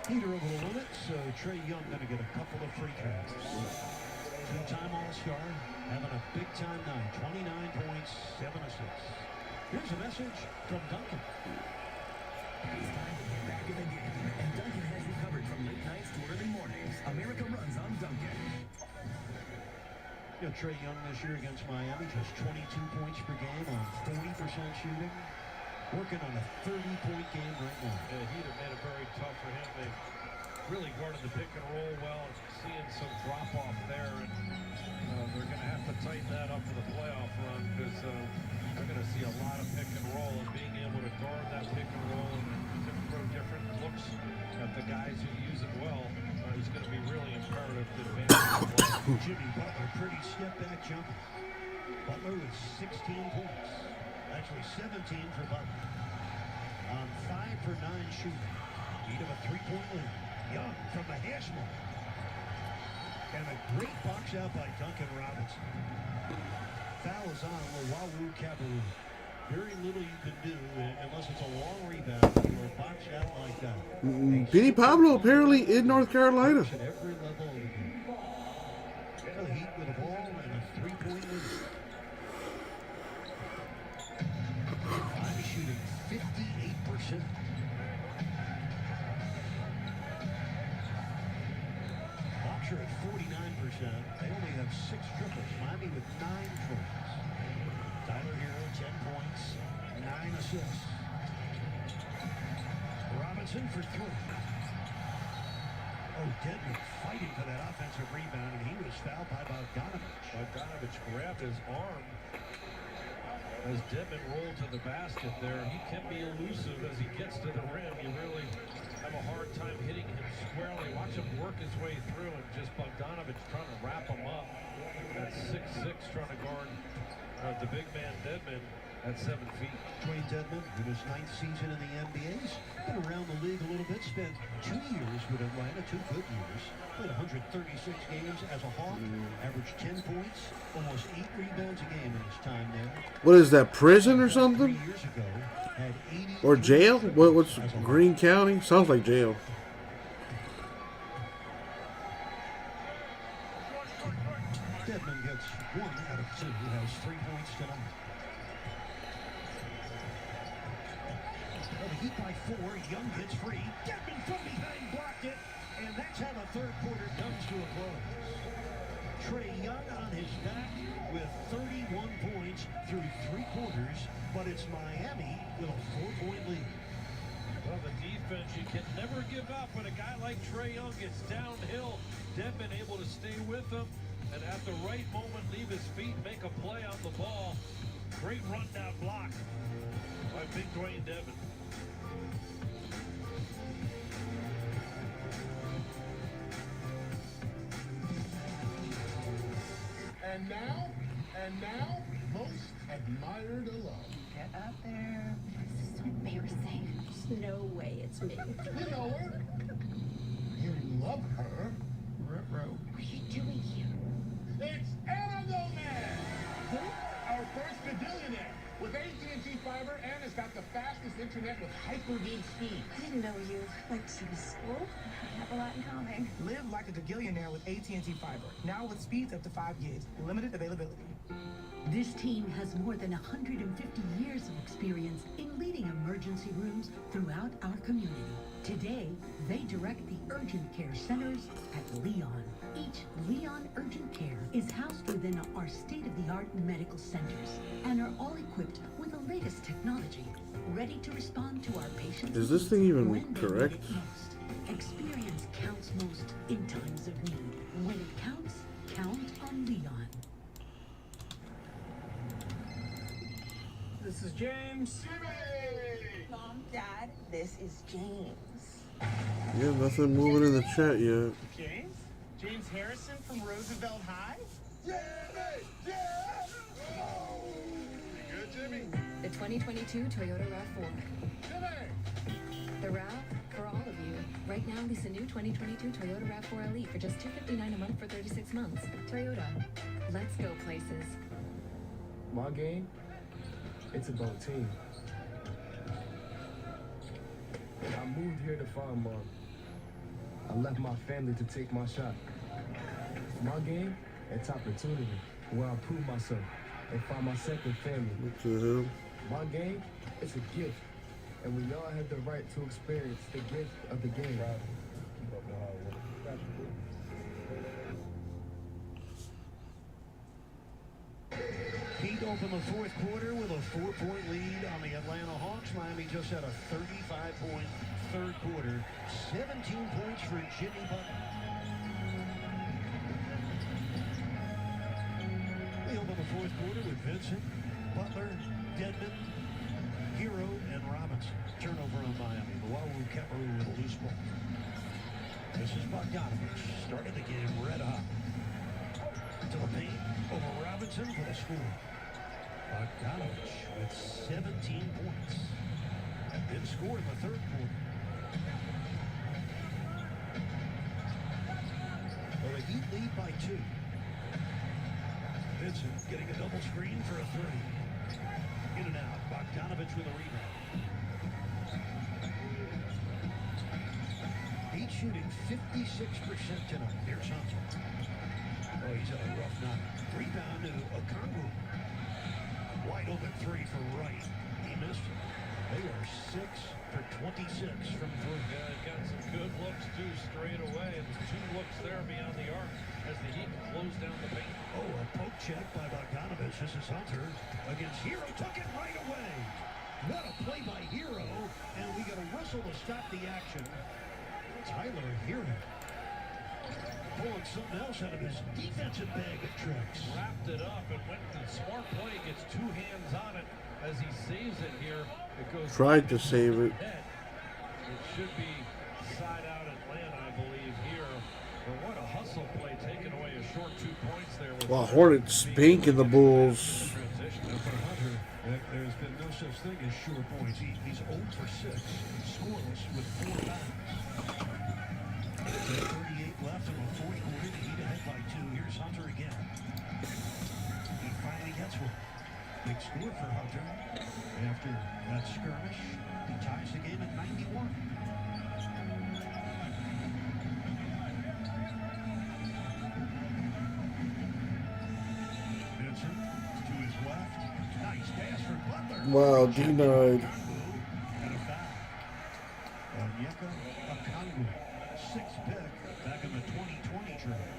Heat are over the limit, so Trae Young going to get a couple of free throws. Two-time All-Star, having a big-time night. 29 points, 7 assists. Here's a message from Duncan. It's time to get back in the game, and Duncan has you covered from late nights to early mornings. America runs on Duncan. You know, Trae Young this year against Miami, just 22 points per game on 40% shooting. Working on a 30-point game right now. Yeah, Heat have made it very tough for him. They've really guarded the pick and roll well. Seeing some drop-off there, and they're going to have to tighten that up for the playoff run because they're going to see a lot of pick and roll, and being able to guard that pick and roll and throw different looks at the guys who use it well is going to be really imperative to advance the play. Jimmy Butler, pretty step-back jumper. Butler with 16 points. Actually 17 for Butler. On 5 for 9 shooting. Heat of a 3-point lead. Young from the hash mark. And a great box out by Duncan Robinson. Foul is on Wahoo Cabarrou. Very little you can do unless it's a long rebound or a box out like that. Petey Pablo apparently in North Carolina. At every level of the game. The Heat with a ball and a 3-point lead. Miami shooting 58%. Hawks are at 49%. They only have 6 triples. Miami with 9 triples. Tyler Hero, 10 points, 9 assists. Robinson for 3. Oh, Dedmon fighting for that offensive rebound, and he was fouled by Bogdanovich. Bogdanovich grabbed his arm as Dedmon rolled to the basket there. He can be elusive as he gets to the rim. You really have a hard time hitting him squarely. Watch him work his way through, and just Bogdanovich trying to wrap him up. At 6'6", trying to guard the big man Dedmon at 7 feet. Dwayne Dedmon, in his 9th season in the NBA, he's been around the league a little bit. Spent 2 years with Atlanta, 2 good years. Played 136 games as a Hawk. Averaged 10 points, almost 8 rebounds a game in his time there. What is that, prison or something? 3 years ago, had 80 Or jail? What's Greene County? Sounds like jail. Dedmon gets 1 out of 2. Has 3 points tonight. The Heat by 4. Young hits free. Dedmon from behind blocked it. And that's how the third quarter comes to a close. Trae Young on his back with 31 points through 3 quarters. But it's Miami with a 4-point lead. Well, the defense, you can never give up when a guy like Trae Young gets downhill. Dedmon able to stay with him, and at the right moment, leave his feet, make a play on the ball. Great rundown block by big Dwayne Dedmon. And now, most admired alone. Get up there. This is so embarrassing. There's no way it's me. You know her. You love her. Ruh-roh. What are you doing here? It's Anna Gomez! Our first billionaire. With AT&T Fiber, Anna's got the fastest internet with hyper-gig speed. I didn't know you went to school. We have a lot in common. Live like a gagillionaire with AT&T Fiber. Now with speeds up to 5 gigs. Limited availability. This team has more than 150 years of experience in leading emergency rooms throughout our community. Today, they direct the urgent care centers at Leon. Each Leon Urgent Care is housed within our state-of-the-art medical centers and are all equipped with the latest technology, ready to respond to our patients. Is this thing even when they correct? need it most. Experience counts most in times of need. When it counts, count on Leon. This is James. Mom, Dad, this is James. Yeah, nothing moving in the chat yet. James? James Harrison from Roosevelt High? Good, Jimmy. The 2022 Toyota RAV4. The RAV for all of you. Right now, lease a new 2022 Toyota RAV4 LE for just $259 a month for 36 months. Toyota. Let's go places. My game, it's about team. I moved here to find Mom. I left my family to take my shot. My game, it's opportunity, where I prove myself and find my second family. What the hell? My game, it's a gift, and we all have the right to experience the gift of the game. Heat opened the fourth quarter with a 4-point lead on the Atlanta Hawks. Miami just had a 35-point third quarter. 17 points for Jimmy Butler. We open the fourth quarter with Vincent, Butler, Dedmon, Hero, and Robinson. Turnover on Miami. Luau Keparu with a loose ball. This is Bogdanovich. Started the game red hot. To the paint over Robinson for the score. Bogdanovich with 17 points. And didn't score in the third quarter. Well, the Heat lead by 2. Vincent getting a double screen for a 3. In and out. Bogdanovich with a rebound. Heat shooting 56% tonight. Here's Hunter. Oh, he's had a rough night. Rebound to Okongwu. Wide open 3 for Wright. He missed it. They are 6 for 26 from 3. Yeah, got some good looks too straight away, and 2 looks there beyond the arc as the Heat close down the paint. Oh, a poke check by Bogdanovich. This is Hunter against Hero. Took it right away. What a play by Hero. And we got a whistle to stop the action. Tyler Hero pulling something else out of his defensive bag of tricks. Wrapped it up and went to the smart play. Gets 2 hands on it as he saves it here. It goes. Tried to save it. It should be side out Atlanta, I believe, here. But what a hustle play, taking away a short 2 points there. Wow, Hornets spanking the Bulls. For Hunter, there's been no such thing as sure points. He's 0 for 6, scoreless with 4 fouls. 38 left in the fourth quarter. The Heat ahead by 2. Here's Hunter again. He finally gets one. Big score for Hunter. After that skirmish, he ties the game at 91. Vincent to his left. Nice pass for Butler. Wow, denied. And a foul. Onyeka Okongwu, 6th pick back in the 2020 trade.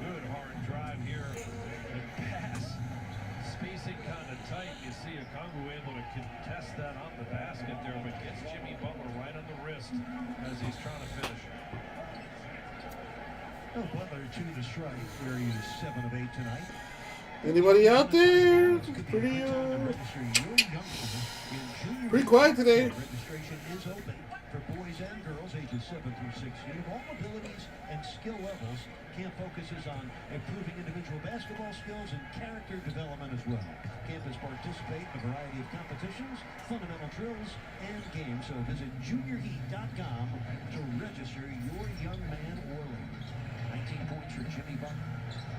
Good hard drive here. And pass. Spacing kind of tight. You see Okongwu able to contest that on the basket there, but gets Jimmy Butler right on the wrist as he's trying to finish. Oh, Butler to the strike, where he is 7 of 8 tonight. Anybody out there? It's pretty quiet today. Registration is open for boys and girls ages 7 through 16 of all abilities and skill levels. Camp focuses on improving individual basketball skills and character development as well. Campus participate in a variety of competitions, fundamental drills, and games. So visit juniorheat.com to register your young man or lady. 19 points for Jimmy Butler.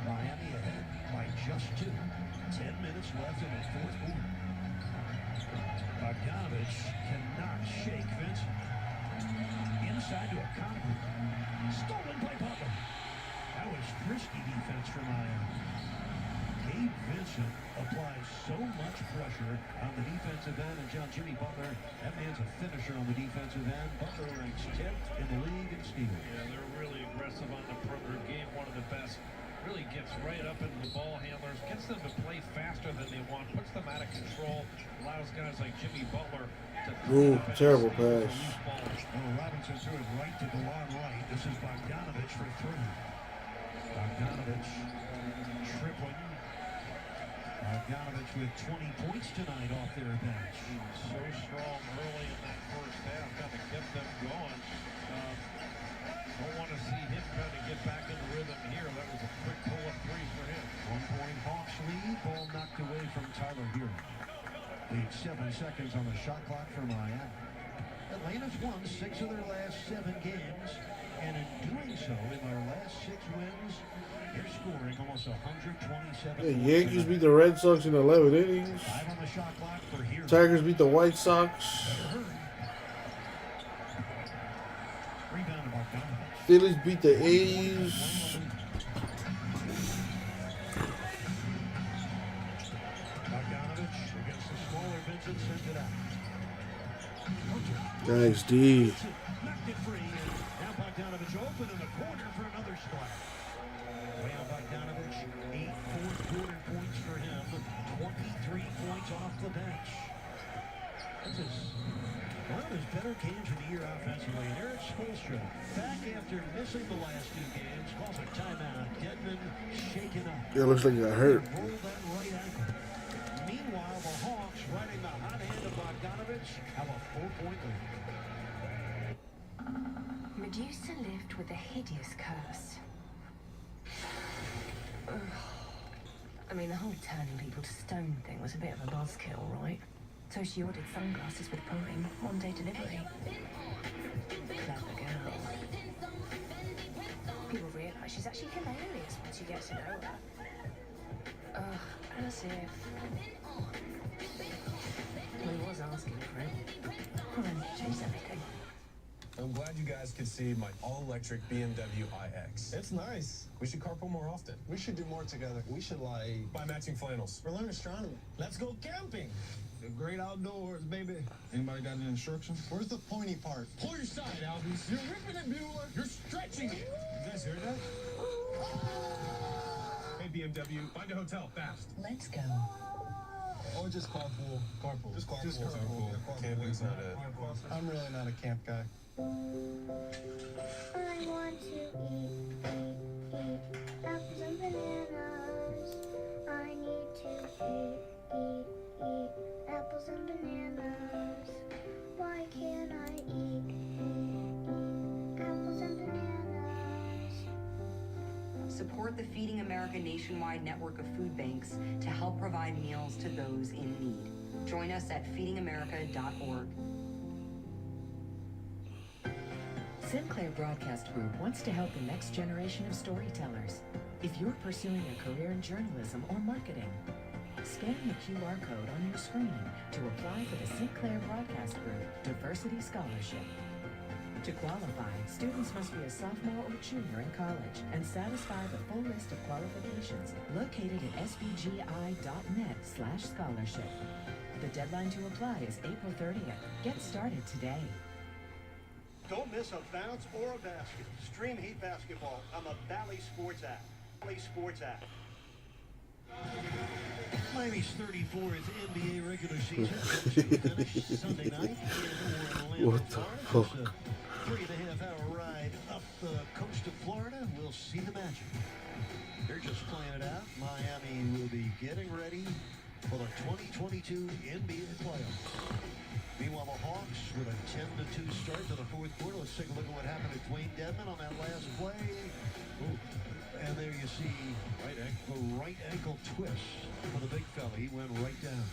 Miami ahead by just 2. 10 minutes left in the fourth quarter. Bogdanovich cannot shake Vincent. Inside to Okongwu. Stolen by Butler. That was frisky defense for Miami. Gabe Vincent applies so much much pressure on the defensive end. And John, Jimmy Butler, that man's a finisher on the defensive end. Butler ranks 10th in the league in steals. Yeah, they're really aggressive on the perimeter game. One of the best. Really gets right up into the ball handlers, gets them to play faster than they want, puts them out of control, allows guys like Jimmy Butler to... Ooh, terrible pass. Robinson threw it right to DeLon Wright. This is Bogdanovich for three. Bogdanovich tripling. Bogdanovich with 20 points tonight off their bench. He was so strong early in that first half, kind of kept them going. Don't want to see him trying to get back in the rhythm here. That was a quick pull-up three for him. 1 point Hawks lead. Ball knocked away from Tyler Hero. Lead 7 seconds on the shot clock for Miami. Atlanta's won 6 of their last 7 games, and in doing so, in their last 6 wins, they're scoring almost 127 The Yankees beat the Red Sox in 11 innings. 5 on the shot clock for Hero. Tigers beat the White Sox. Rebound to Bogdanovich. Phillies beat the A's. Bogdanovich against the smaller Vincent sent it out. Nice D. Knocked it free, and now Bogdanovich open in the corner for another splash. Well, Bogdanovich, 8 fourth-quarter points for him, 23 points off the bench. This is one of his better games of the year offensively. And Eric Spoelstra, back after missing the last 2 games, calls a timeout. Dedmon shaken up. It looks like he got hurt. Rolled that right ankle. Meanwhile, the Hawks, riding the hot hand of Bogdanovich, have a 4-point lead. Medusa lived with a hideous curse. Ugh. I mean, the whole turning people to stone thing was a bit of a buzzkill, right? So she ordered sunglasses with pouring, 1-day delivery. Clever girl. People realise she's actually hilarious once you get to know her. Ugh, as if... Well, he was asking for it. Well, then, change everything. I'm glad you guys could see my all-electric BMW iX. It's nice. We should carpool more often. We should do more together. We should, like, Buy matching flannels. or learn astronomy. Let's go camping. The great outdoors, baby. Anybody got any instructions? Where's the pointy part? Pull your side, Albies. You're ripping it, Bueller. You're stretching it. You guys hear that? Hey, BMW, find a hotel, fast. Let's go. Or just carpool. Carpool. Just carpool. Just carpool. Yeah, carpool. Camping's not it. I'm really not a camp guy. I want to eat apples and bananas. I need to eat apples and bananas. Why can't I eat apples and bananas? Support the Feeding America nationwide network of food banks to help provide meals to those in need. Join us at feedingamerica.org. Sinclair Broadcast Group wants to help the next generation of storytellers. If you're pursuing a career in journalism or marketing, scan the QR code on your screen to apply for the Sinclair Broadcast Group Diversity Scholarship. To qualify, students must be a sophomore or junior in college and satisfy the full list of qualifications located at sbgi.net/scholarship. The deadline to apply is April 30th. Get started today. Don't miss a bounce or a basket. Stream Heat Basketball on the Bally Sports app. Bally Sports app. Miami's 34th NBA regular season finished Sunday night in Orlando, What the Florida. fuck? It's a 3.5-hour ride up the coast of Florida. We'll see the magic. They're just playing it out. Miami will be getting ready for the 2022 NBA playoffs. Meanwhile, the Hawks with a 10-2 start to the 4th quarter. Let's take a look at what happened to Dwayne Dedmon on that last play. Ooh. And there you see the right ankle twist for the big fella. He went right down.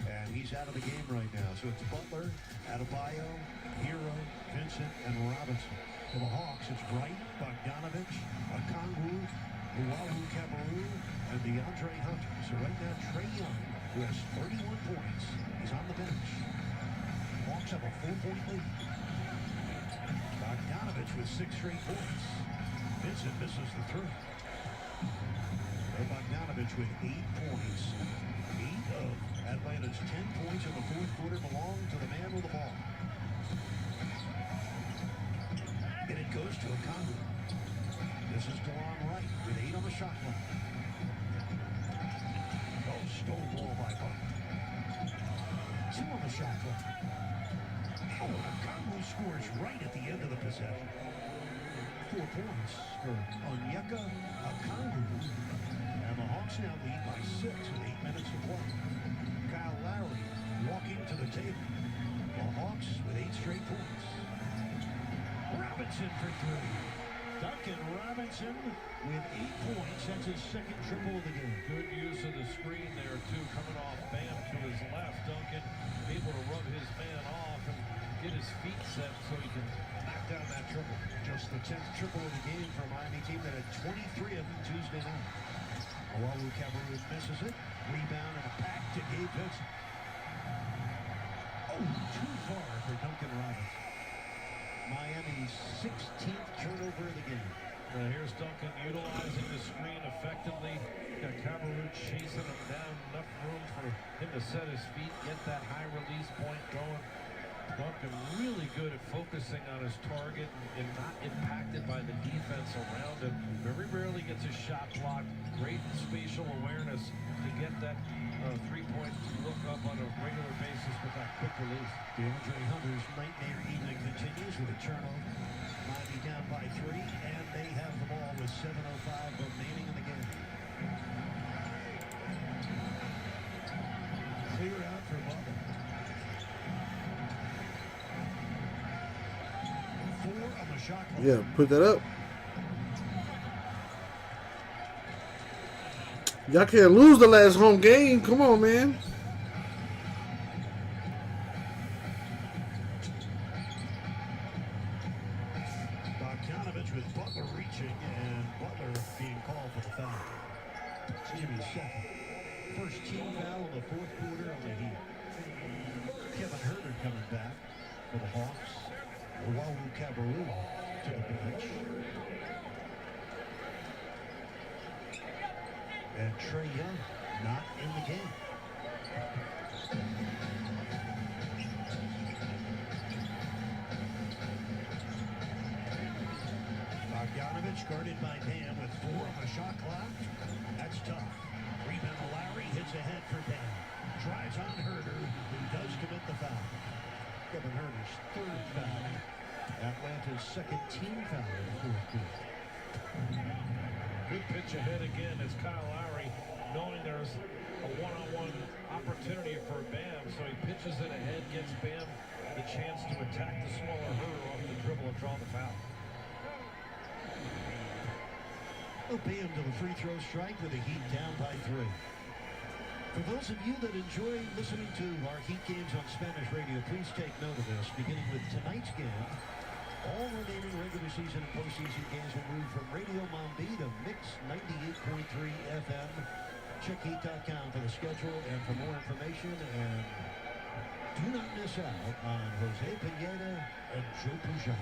And he's out of the game right now. So it's Butler, Adebayo, Hero, Vincent, and Robinson. For the Hawks, it's Wright, Bogdanovich, Okongwu, Luwawu Cabarrou, and DeAndre Hunter. So right now, Trae Young, who has 31 points, is on the bench. Hawks have a 4-point lead. Bogdanovich with 6 straight points. Vincent misses the throw. Bogdanovich with 8 points. 8 of Atlanta's 10 points in the fourth quarter belong to the man with the ball. And it goes to Okongwu. This is DeLon Wright with 8 on the shot clock. Oh, stole ball by Buck. 2 on the shot clock. Oh, Okongwu scores right at the end of the possession. 4 points for Onyeka Okongwu. And the Hawks now lead by 6 with 8 minutes to play. Kyle Lowry walking to the table. The Hawks with 8 straight points. Robinson for 3. Duncan Robinson with 8 points. That's his second triple of the game. Good use of the screen there, too, coming off Bam to his left. Duncan able to rub his man off and get his feet set so he can knock down that triple. Just the 10th triple of the game for a Miami team that had 23 of them Tuesday night. Owawu Cabarrou misses it. Rebound and a pack to Gabe Vincent. Oh, too far for Duncan Robinson. Miami's 16th turnover of the game. Now here's Duncan utilizing the screen effectively. Got Cabarrou chasing him down. Enough room for him to set his feet, get that high release point going. Duncan really good at focusing on his target and not impacted by the defense around him. Very rarely gets his shot blocked. Great spatial awareness to get that three-point look up on a regular basis with that quick release. DeAndre Hunter's nightmare evening continues with a turnover. Miami down by 3, and they have the ball with 7:05 remaining in the game. Clear out for Butler. 4 on the shot clock. Yeah, put that up. Y'all can't lose the last home game. Come on, man. Bogdanovich with Butler reaching, and Butler being called for the foul. Jimmy's second. First team foul in the fourth quarter on the Heat. Kevin Huerter coming back for the Hawks. Owawu Cabarrou to the bench. And Trae Young not in the game. Bogdanovich guarded by Bam with 4 on the shot clock. That's tough. Rebound to Lowry, hits ahead for Bam. Drives on Huerter, who does commit the foul. Kevin Huerter's 3rd foul. Atlanta's 2nd team foul in the fourth quarter. Good pitch ahead again as Kyle Lowry, knowing there's a one-on-one opportunity for Bam, so he pitches it ahead, gets Bam the chance to attack the smaller Huerter off the dribble and draw the foul. Bam to the free throw strike with the Heat down by 3. For those of you that enjoy listening to our Heat games on Spanish radio, please take note of this. Beginning with tonight's game, all remaining regular season and postseason games will move from Radio Mambi to Mix 98.3 FM. Check Heat.com for the schedule and for more information. And do not miss out on Jose Pineda and Joe Pujol.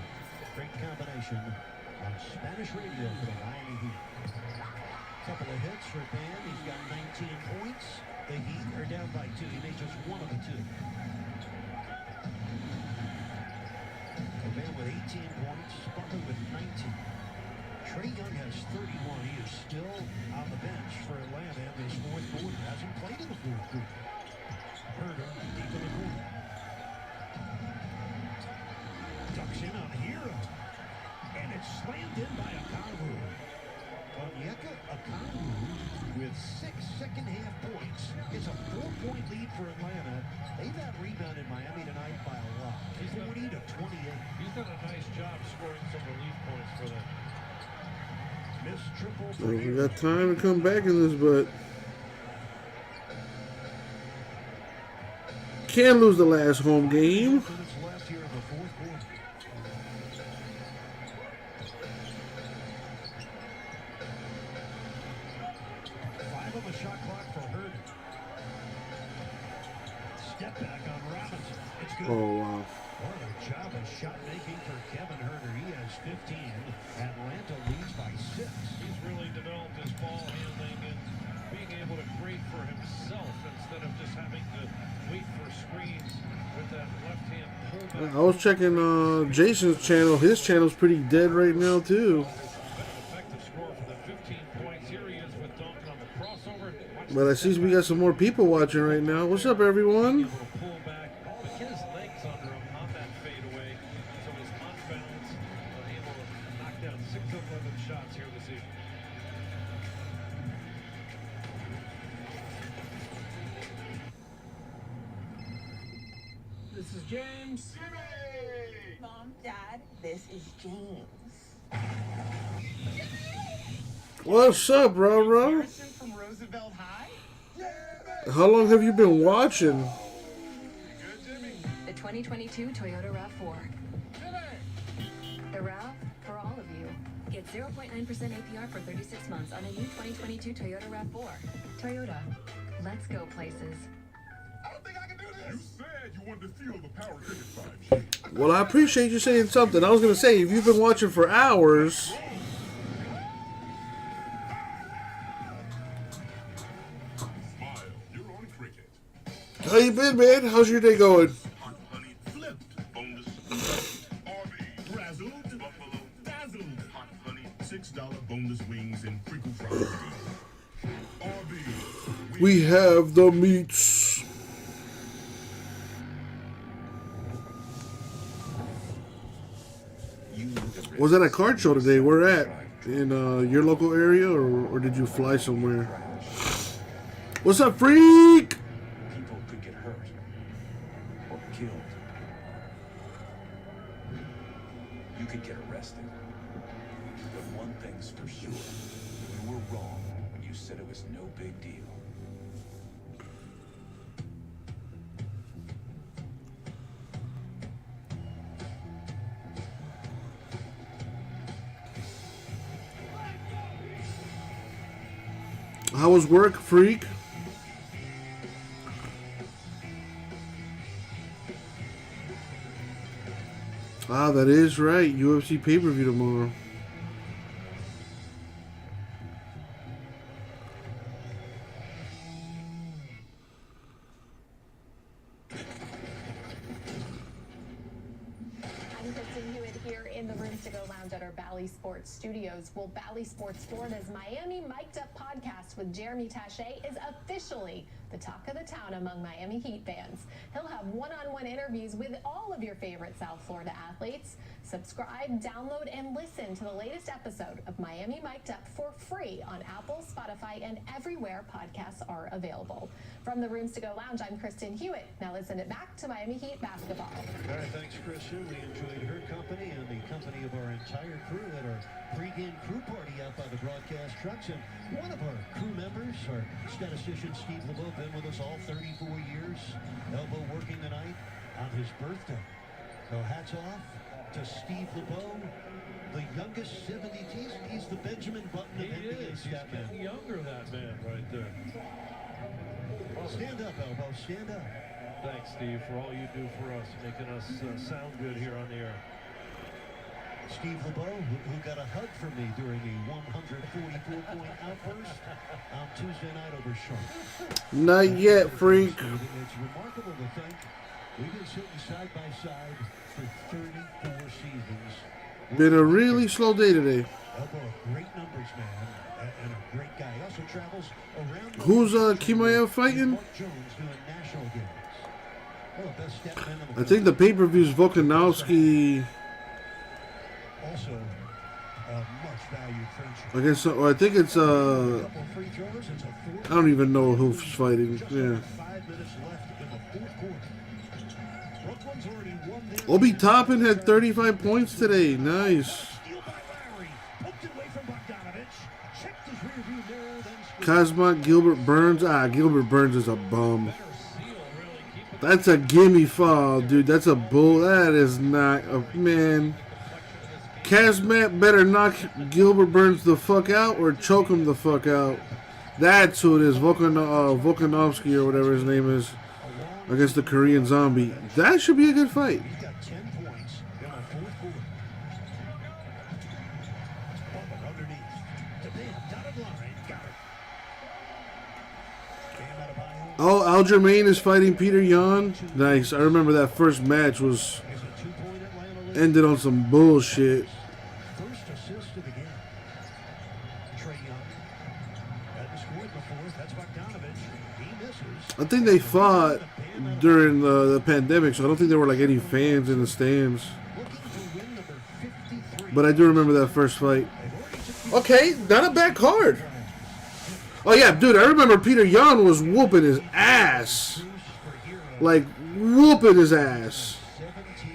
Great combination on Spanish radio for the Miami Heat. Couple of hits for Bam. He's got 19 points. The Heat are down by 2. He made just one of the 2. Bam with 18 points. Butler with 19. Trae Young has 31. He is still on the bench for Atlanta in this fourth quarter. Hasn't played in the fourth quarter. Huerter deep in the corner. Ducks in on Hero. And it's slammed in by Okongwu. Onyeka Okongwu with 6 second-half points. It's a 4-point lead for Atlanta. They've out-rebounded Miami tonight by a lot. 40 to 28. He's done a nice job scoring some relief points for them. Missed triple So for we Hero. got time to come back in this, but can't lose the last home game. Minutes left here in the fourth quarter. On the shot clock for Huerter. Step back on Robinson. It's good. Oh, wow. What a job of shot making for Kevin Huerter. He has 15. Atlanta leads by 6. He's really developed his ball handling and being able to create for himself instead instead of just having to wait for screens with that left-hand pullback. I was checking Jason's channel. His channel's pretty dead right now too. Effective score for the 15 points. Here he is with Duncan on the crossover. Watch But I see we got some more people watching right now. What's up, everyone? pull back, but get his legs under him on that fadeaway. So he's on balance, able to knock down 6 of 11 shots here this evening. This is James. Mom, Dad, this is James. What's up, Roro? Harrison from Roosevelt High. How long have you been watching? The 2022 Toyota RAV4. The RAV for all of you. Get 0.9% APR for 36 months on a new 2022 Toyota RAV4. Toyota, let's go places. I don't think I can do this. You said you wanted to feel the power cricket 5G. Well, I appreciate you saying something. I was going to say, if you've been watching for hours... Smile, you're on cricket. How you been, man? How's your day going? Hot honey flipped. Bonus. RB. Razzled. Buffalo. Dazzled. Hot honey. $6 boneless wings and crinkle fries. RB. We have the meats. Was that a card show today? Where at? In your local area, or did you fly somewhere? What's up, freak? People could get hurt or killed. You could get arrested. But one thing's for sure. You were wrong when you said it was no big deal. How was work, freak? Ah, that is right. UFC pay-per-view tomorrow. I'm Kristen Hewitt here in the Rooms to Go Lounge at our Bally Sports Studios. Well, Bally Sports Florida's Miami Mic'd Up podcast with Jeremy Taché is officially the talk of the town among Miami Heat fans. He'll have one-on-one interviews with all of your favorite South Florida athletes. Subscribe, download, and listen to the latest episode of Miami Mic'd Up for free on Apple, Spotify, and everywhere podcasts are available. From the Rooms to Go Lounge, I'm Kristen Hewitt. Now let's send it back to Miami Heat basketball. All right, thanks, Kristen. We enjoyed her company and the company of our entire crew at our pregame crew party out by the broadcast trucks. And one of our crew members, our statistician Steve LeBeau, been with us all 34 years. Elbow working tonight on his birthday. So hats off to Steve LeBeau, the youngest 70s. He's the Benjamin Button of NBA stat man. He's younger, that man right there. Stand up, Elbow. Stand up. Thanks, Steve, for all you do for us, making us sound good here on the air. Steve LeBeau, who got a hug from me during the 144-point outburst on Tuesday night over Charlotte. Not yet, freak. It's remarkable to think we've been sitting side by side for 34 seasons. Been a really slow day today. Elbow, a great numbers man and a great guy. He also travels around. Who's Kimaev fighting? Mark Jones doing national games. Well, the best step man in the I think the pay-per-view's Volkanovski. Also, a much valued friendship. I guess I think it's I don't even know who's fighting. Yeah. 5 minutes left in the fourth quarter. Brooklyn's already won their Obi Toppin had 35 points today. Nice. steal by Lowry. Poked it away from Bogdanovich. Checked his rearview mirror, then Kazmat, Gilbert Burns. Gilbert Burns is a bum. That's a gimme foul, dude. That's a bull. That is not a man. Kazmat better knock Gilbert Burns the fuck out or choke him the fuck out. That's who it is. Volkanovski or whatever his name is against the Korean Zombie. That should be a good fight. he got 10 points in the fourth quarter. Bumper underneath. To Bam, dotted line. Got Oh, Aljamain is fighting Peter Yan. Nice. I remember that first match was ended on some bullshit. First assist of the game. Trae Young. Hadn't scored before. That's Bogdanovich. He misses. I think they fought during the pandemic, so I don't think there were like any fans in the stands. But I do remember that first fight. Okay, not a bad card. Oh yeah, dude, I remember Peter Yan was whooping his ass. Like, whooping his ass.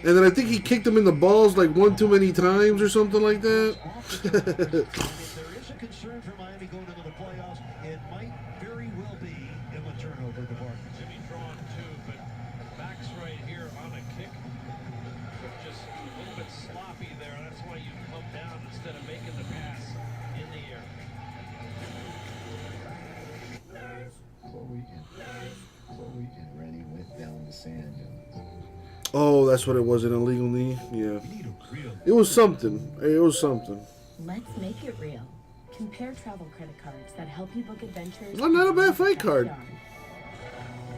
And then I think he kicked him in the balls like one too many times or something like that. If there is a concern for Miami going into the playoffs, it might very well be in the turnover department. Jimmy drawn two, but Max right here on a kick. Just a little bit sloppy there. That's why you come down instead of making the pass in the air. Chloe and Rennie went down the sand. Oh, that's what it was, an illegal knee? Yeah. It was something. It was something. Let's make it real. Compare travel credit cards that help you book adventures. Well, not a bad fight card.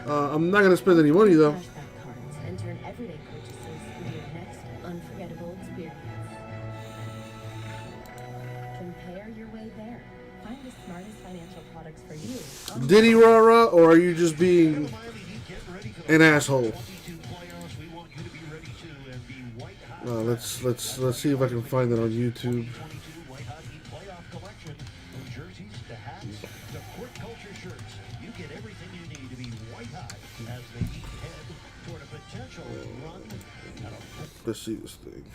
I'm not going to spend any money, though. Cashback cards and turn everyday purchases into your next unforgettable experience. Compare your way there. Find the smartest financial products for you. Did he rah-rah, or are you just being an asshole? Let's see if I can find it on YouTube. Playoff collection, from jerseys to hats to court culture shirts. You get everything you need to be white hot as they head toward a potential run. Let's see this thing.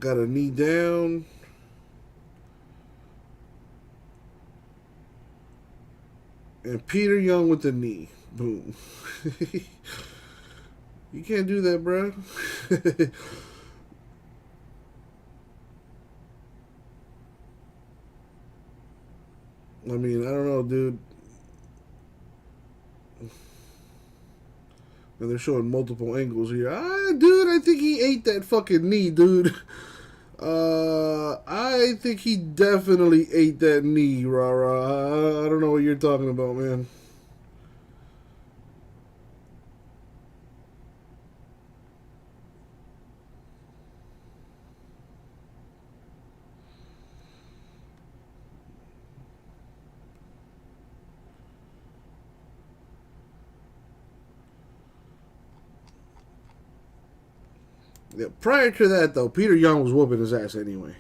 Got a knee down. And Peter Young with the knee. Boom. You can't do that, bro. I mean, I don't know, dude. And they're showing multiple angles here. Dude, I think he ate that fucking knee, dude. I think he definitely ate that knee, rah-rah. I don't know what you're talking about, man. Yeah, prior to that, though, Peter Young was whooping his ass anyway.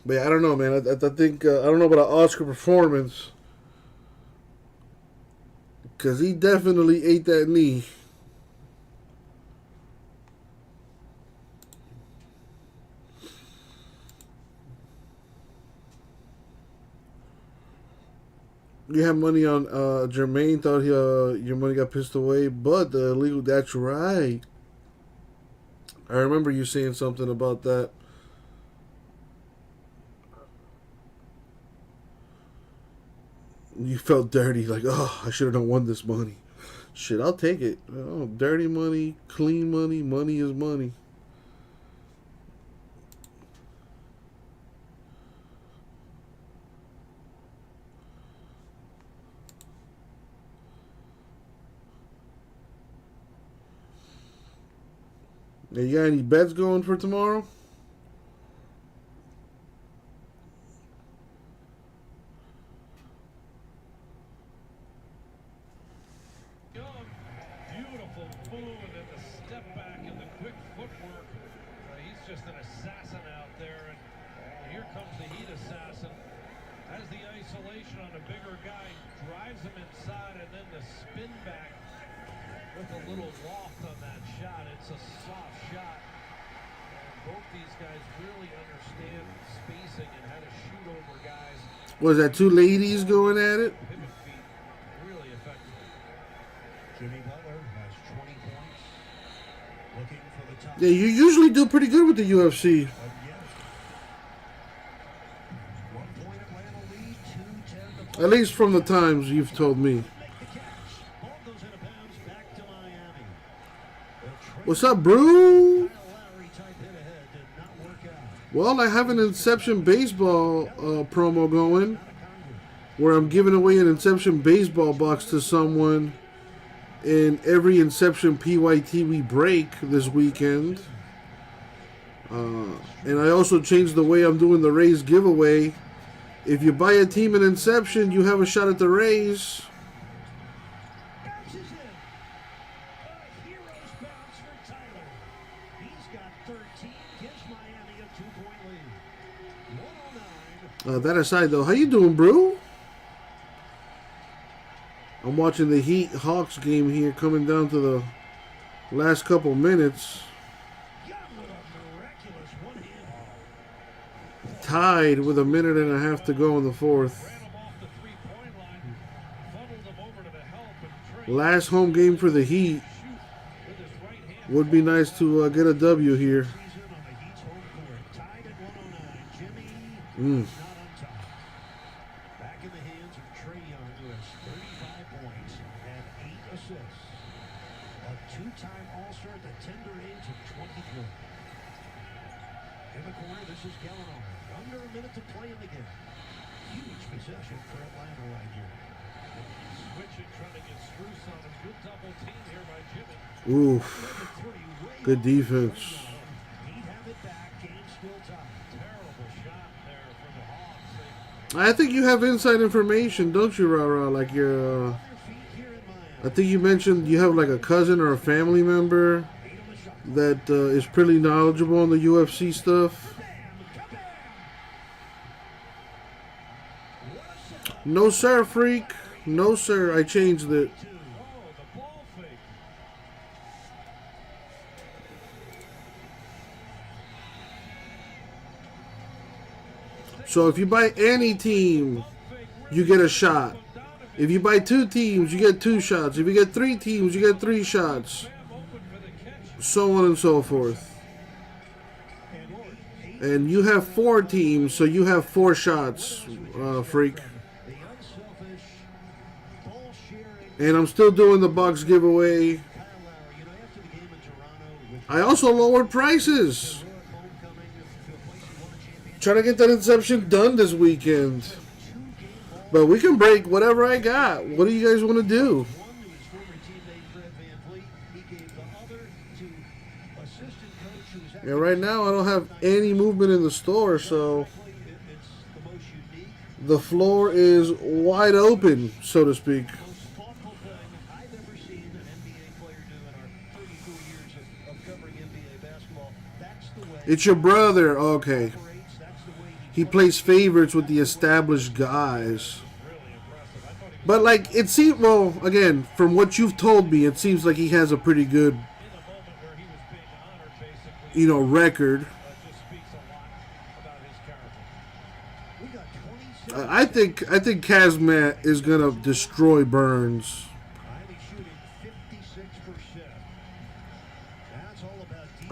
But yeah, I don't know, man. I think, I don't know about an Oscar performance. Because he definitely ate that knee. You have money on Jermaine. Thought your money got pissed away, but the illegal. That's right. I remember you saying something about that. You felt dirty, like, oh, I should have not won this money. Shit, I'll take it. Oh, dirty money, clean money, money is money. Hey, you got any bets going for tomorrow? Beautiful move, and then the step back and the quick footwork. He's just an assassin out there, and here comes the Heat assassin. Has the isolation on a bigger guy, drives him inside, and then the spin back with a little loft on that shot. It's a soft shot. And both these guys really understand spacing and how to shoot over guys. Was that two ladies going at it? Pivot feet really effective. Jimmy Butler has 20 points. Looking for the top. Yeah, you usually do pretty good with the UFC. 1 point Atlanta lead, 2-10 to At least from the times you've told me. Ball goes into bounds back to Miami. What's up, bro? Lowry type hit ahead did not work out. Well, I have an Inception Baseball promo going where I'm giving away an Inception Baseball box to someone in every Inception PYT we break this weekend. And I also changed the way I'm doing the Rays giveaway. If you buy a team in Inception, you have a shot at the Rays. That aside, though, how you doing, bro? I'm watching the Heat-Hawks game here, coming down to the last couple minutes. Tied with a minute and a half to go in the fourth. Last home game for the Heat. Would be nice to get a W here. Back in the hands of Trae Young, who has 35 points and 8 assists. A two-time All-Star at the tender age of 23. In the corner, this is Gallinari. Under a minute to play in the game. Huge possession for Atlanta right here. Switching, trying to get Strus on him. Good double team here by Jimmy. Oof. Good defense. He'd have it back. Game still tied. Terrible shot there for the Hawks. I think you have inside information, don't you, Rara? Like your, I think you mentioned you have like a cousin or a family member that is pretty knowledgeable on the UFC stuff. No, sir, freak. No, sir. I changed it. So if you buy any team, you get a shot. If you buy 2 teams, you get 2 shots. If you get 3 teams, you get 3 shots. So on and so forth. And you have 4 teams, so you have 4 shots, freak. And I'm still doing the box giveaway. I also lowered prices. Trying to get that Inception done this weekend. But we can break whatever I got. What do you guys want to do? Yeah, right now I don't have any movement in the store, so the floor is wide open, so to speak. It's your brother. Okay. He plays favorites with the established guys. But, like, it seems, well, again, from what you've told me, it seems like he has a pretty good, you know, record. I think Kazmat is going to destroy Burns.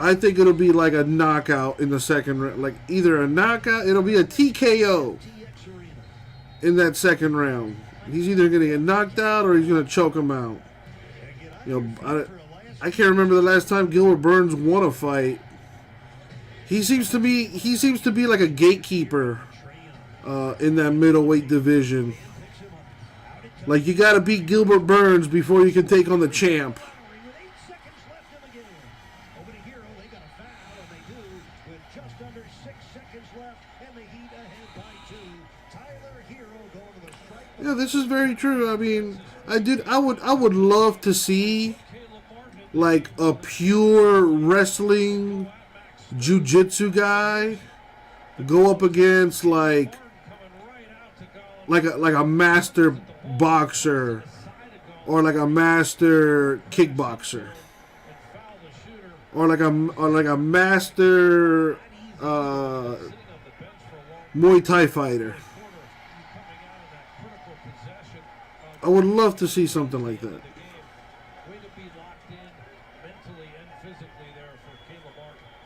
I think it'll be like a knockout in the second round. Like either a knockout, it'll be a TKO in that second round. He's either going to get knocked out or he's going to choke him out. You know, I can't remember the last time Gilbert Burns won a fight. He seems to be like a gatekeeper in that middleweight division. Like you got to beat Gilbert Burns before you can take on the champ. Yeah, this is very true. I mean, I would love to see like a pure wrestling jiu-jitsu guy go up against like a master boxer or like a master kickboxer or like a master Muay Thai fighter. I would love to see something like that.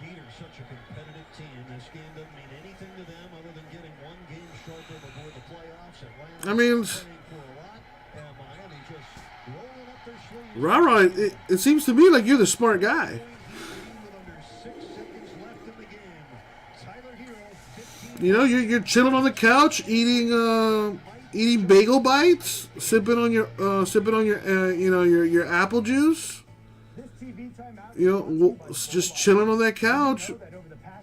Peter's such a competitive team. This game doesn't mean anything to them other than getting one game sharper before the playoffs. I mean, Rara, it seems to me like you're the smart guy. You know, you're chilling on the couch, eating bagel bites, sipping on your your apple juice. You know, just chilling on that couch,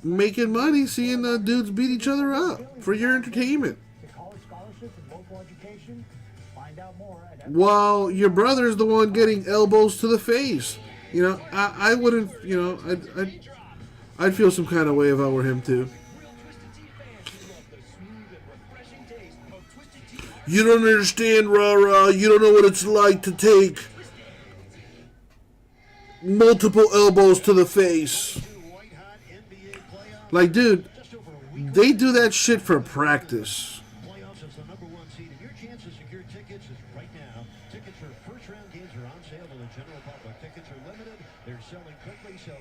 making money, seeing dudes beat each other up for your entertainment. While your brother is the one getting elbows to the face. You know, I wouldn't. You know, I'd feel some kind of way if I were him too. You don't understand, rah-rah. You don't know what it's like to take multiple elbows to the face. Like, dude, they do that shit for practice. Playoffs as the #1 seed. And your chance to secure tickets is right now. Tickets for first-round games are on sale to the general public. Tickets are limited. They're selling quickly, so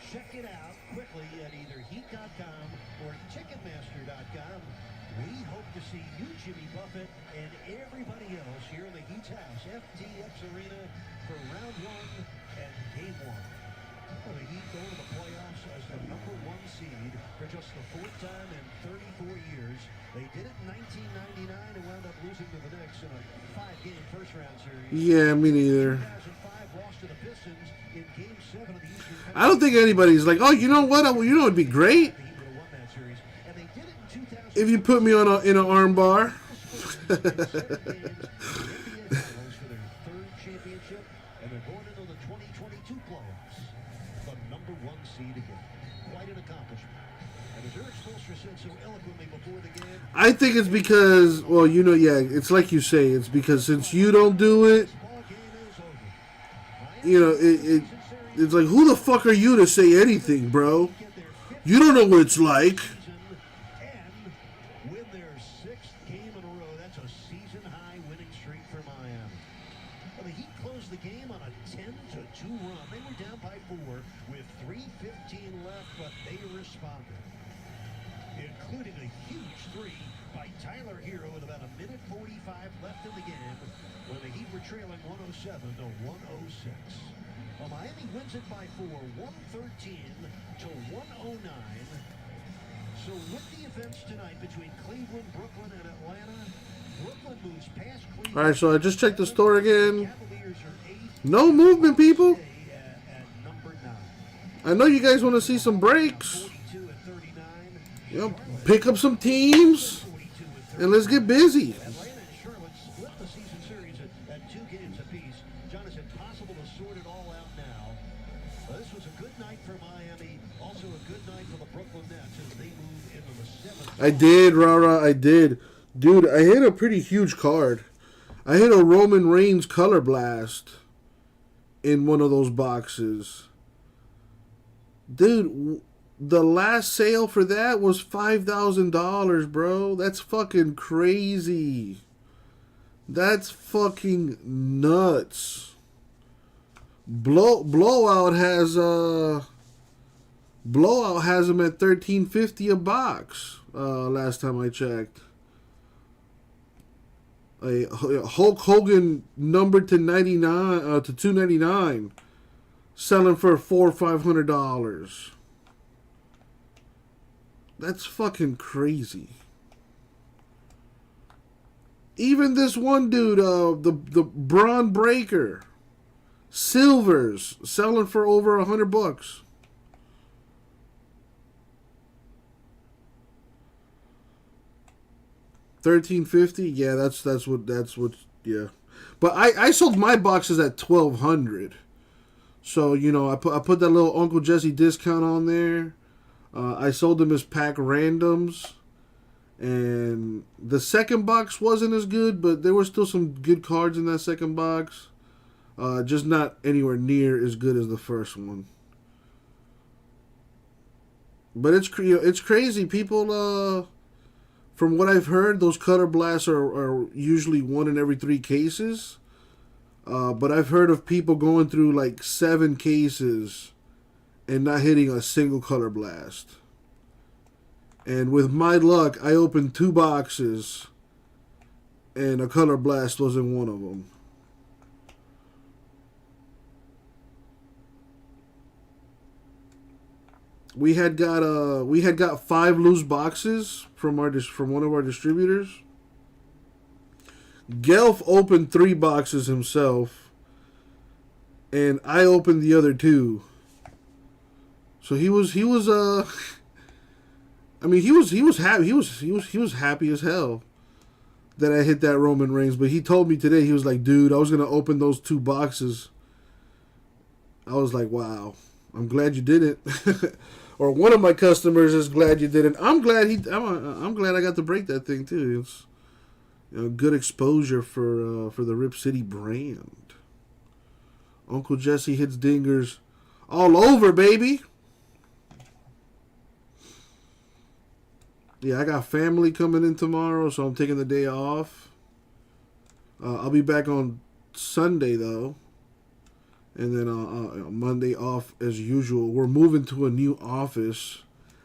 check it out quickly at either heat.com or ticketmaster.com. We hope to see you, Jimmy Buffett, and everybody else here in the Heat's house, FTX Arena, for round 1 and game 1. Well, the Heat go to the playoffs as the #1 seed for just the 4th time in 34 years. They did it in 1999 and wound up losing to the Knicks in a 5-game first-round series. Yeah, me neither. 2005 lost to the Pistons in Game 7 of the Eastern Conference. I don't think anybody's like, oh, you know what? You know, it'd be great if you put me on in an arm bar. I think it's because, well, you know, yeah, it's like you say, it's because since you don't do it, you know, it's like, who the fuck are you to say anything, bro? You don't know what it's like. Trailing 107 to 106. Well, Miami wins it by 4, 113 to 109. So with the events tonight between Cleveland, Brooklyn, and Atlanta, Brooklyn moves past Cleveland. All right, so I just checked the store again. No movement, people. I know you guys want to see some breaks. You know, pick up some teams, and let's get busy. I did, Rara, I did. Dude, I hit a pretty huge card. I hit a Roman Reigns Color Blast in one of those boxes. Dude, the last sale for that was $5,000, bro. That's fucking crazy. That's fucking nuts. Blowout has them at $13.50 a box. Last time I checked. A Hulk Hogan numbered to 99 to $299, selling for $400 or $500. That's fucking crazy. Even this one dude, the Braun Breaker, silvers, selling for over $100. $13.50, yeah, that's what yeah. But I sold my boxes at $1,200, so you know I put that little Uncle Jesse discount on there. I sold them as pack randoms, and the second box wasn't as good, but there were still some good cards in that second box. Just not anywhere near as good as the first one. But it's crazy, people. From what I've heard, those Color Blasts are usually 1 in every 3 cases. But I've heard of people going through like 7 cases and not hitting a single Color Blast. And with my luck, I opened 2 boxes and a Color Blast wasn't one of them. we had got 5 loose boxes from one of our distributors. Gelf opened 3 boxes himself, and I opened the other 2. So he was I mean, he was happy as hell that I hit that Roman Reigns. But he told me today, he was like, dude, I was gonna open those 2 boxes. I was like, wow, I'm glad you did it. Or one of my customers is glad you did it. I'm glad I got to break that thing too. It's, you know, good exposure for the Rip City brand. Uncle Jesse hits dingers all over, baby. Yeah, I got family coming in tomorrow, so I'm taking the day off. I'll be back on Sunday, though. And then Monday off as usual. We're moving to a new office.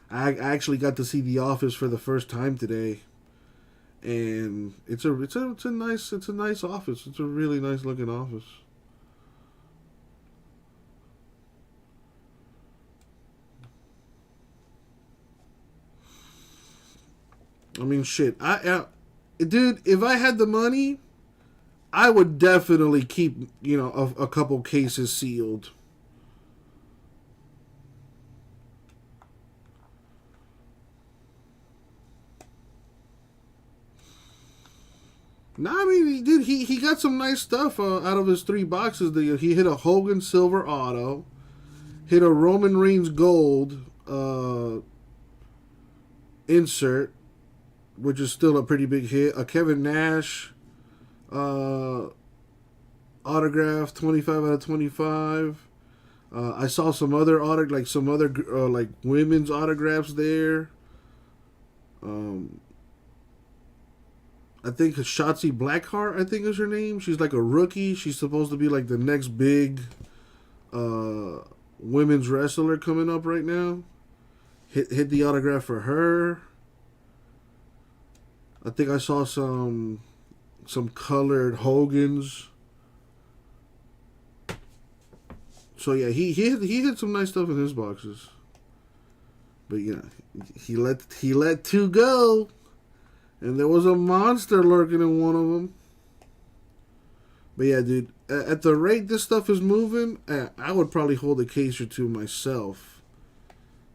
I actually got to see the office for the first time today. And it's a nice office. It's a really nice looking office. I mean, shit. Dude, if I had the money, I would definitely keep, you know, a couple cases sealed. No, I mean, dude, he got some nice stuff out of his 3 boxes. He hit a Hogan Silver Auto, hit a Roman Reigns Gold insert, which is still a pretty big hit. A Kevin Nash autograph, 25 out of 25. I saw some other like women's autographs there. I think Shotzi Blackheart, I think is her name. She's like a rookie. She's supposed to be like the next big women's wrestler coming up right now. Hit the autograph for her. I think I saw some colored Hogans. So yeah, he hit some nice stuff in his boxes. But you know, he let 2 go, and there was a monster lurking in one of them. But yeah, dude, at the rate this stuff is moving, I would probably hold a case or 2 myself.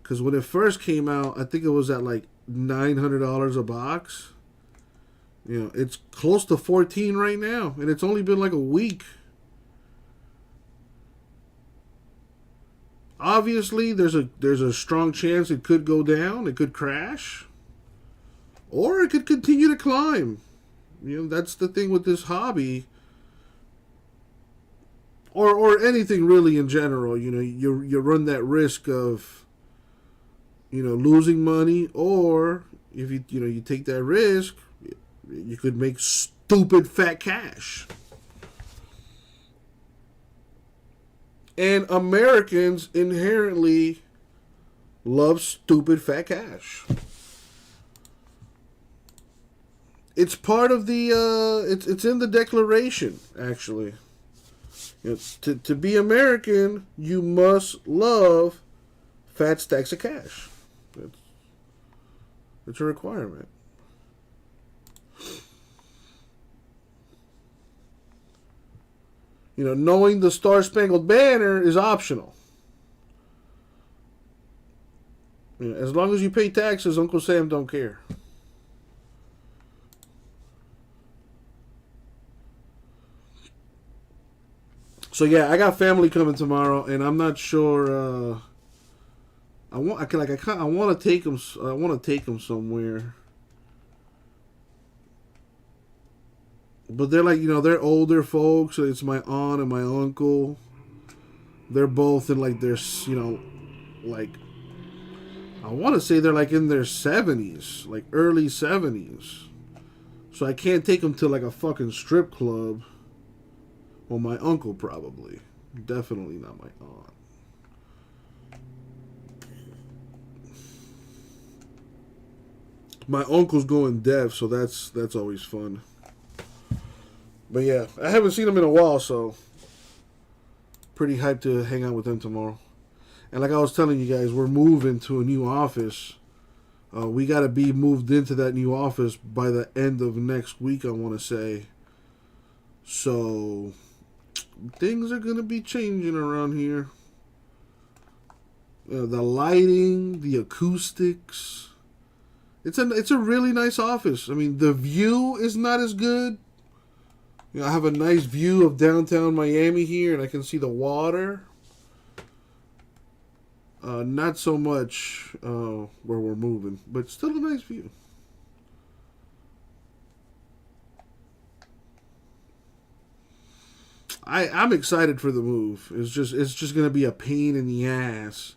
Because when it first came out, I think it was at like $900 a box. You know, it's close to 14 right now, and it's only been like a week. Obviously, there's a strong chance it could go down, it could crash, or it could continue to climb. You know, that's the thing with this hobby, or anything really in general. You know, you run that risk of, you know, losing money, or if you take that risk, you could make stupid fat cash. And Americans inherently love stupid fat cash. It's part of the it's in the Declaration, actually. It's to be American, you must love fat stacks of cash. It's a requirement. You know, knowing the Star-Spangled Banner is optional. You know, as long as you pay taxes, Uncle Sam don't care. So yeah, I got family coming tomorrow, and I'm not sure. I want to take them. I want to take them somewhere. But they're like, you know, they're older folks. It's my aunt and my uncle. They're both in like their, you know, like, I want to say they're like in their 70s, like early 70s. So I can't take them to like a fucking strip club. Well, my uncle probably. Definitely not my aunt. My uncle's going deaf, so that's always fun. But yeah, I haven't seen them in a while, so pretty hyped to hang out with them tomorrow. And like I was telling you guys, we're moving to a new office. We got to be moved into that new office by the end of next week, I want to say. So, things are going to be changing around here. The lighting, the acoustics. It's a really nice office. I mean, the view is not as good. You know, I have a nice view of downtown Miami here, and I can see the water. Not so much where we're moving, but still a nice view. I'm excited for the move. It's just gonna be a pain in the ass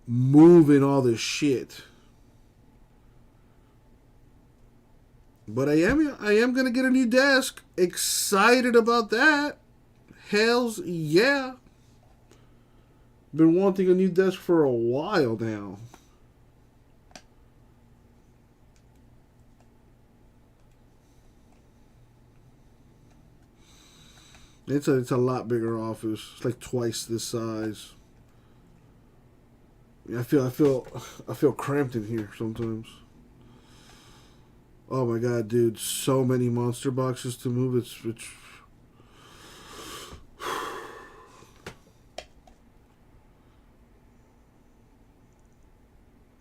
moving all this shit. But I am gonna get a new desk. Excited about that. Hells yeah. Been wanting a new desk for a while now. It's a lot bigger office. It's like twice this size. I feel cramped in here sometimes. Oh my god, dude! So many monster boxes to move. It's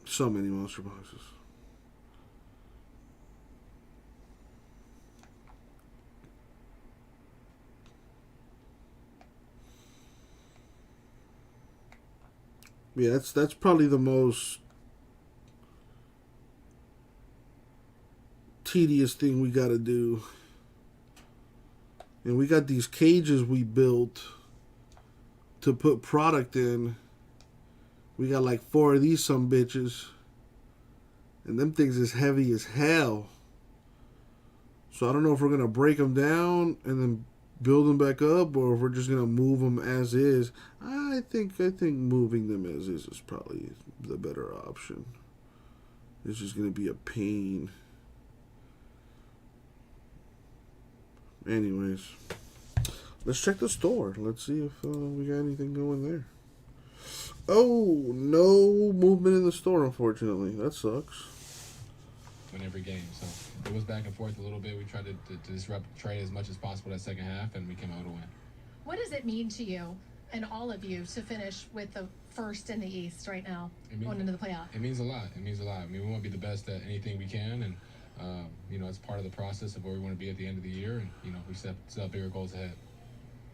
so many monster boxes. Yeah, that's probably the most tedious thing we got to do. And we got these cages we built to put product in. We got like 4 of these some bitches. And them things is heavy as hell. So I don't know if we're going to break them down and then build them back up, or if we're just going to move them as is. I think moving them as is probably the better option. It's just going to be a pain. Anyways, let's check the store. Let's see if we got anything going there. Oh, no movement in the store, unfortunately. That sucks. Win every game, so it was back and forth a little bit. We tried to disrupt trade as much as possible that second half, and we came out to win. What does it mean to you and all of you to finish with the first in the East right now, going into the playoff? It means a lot. It means a lot. I mean, we want to be the best at anything we can, and you know, it's part of the process of where we want to be at the end of the year, and you know, we set bigger goals ahead.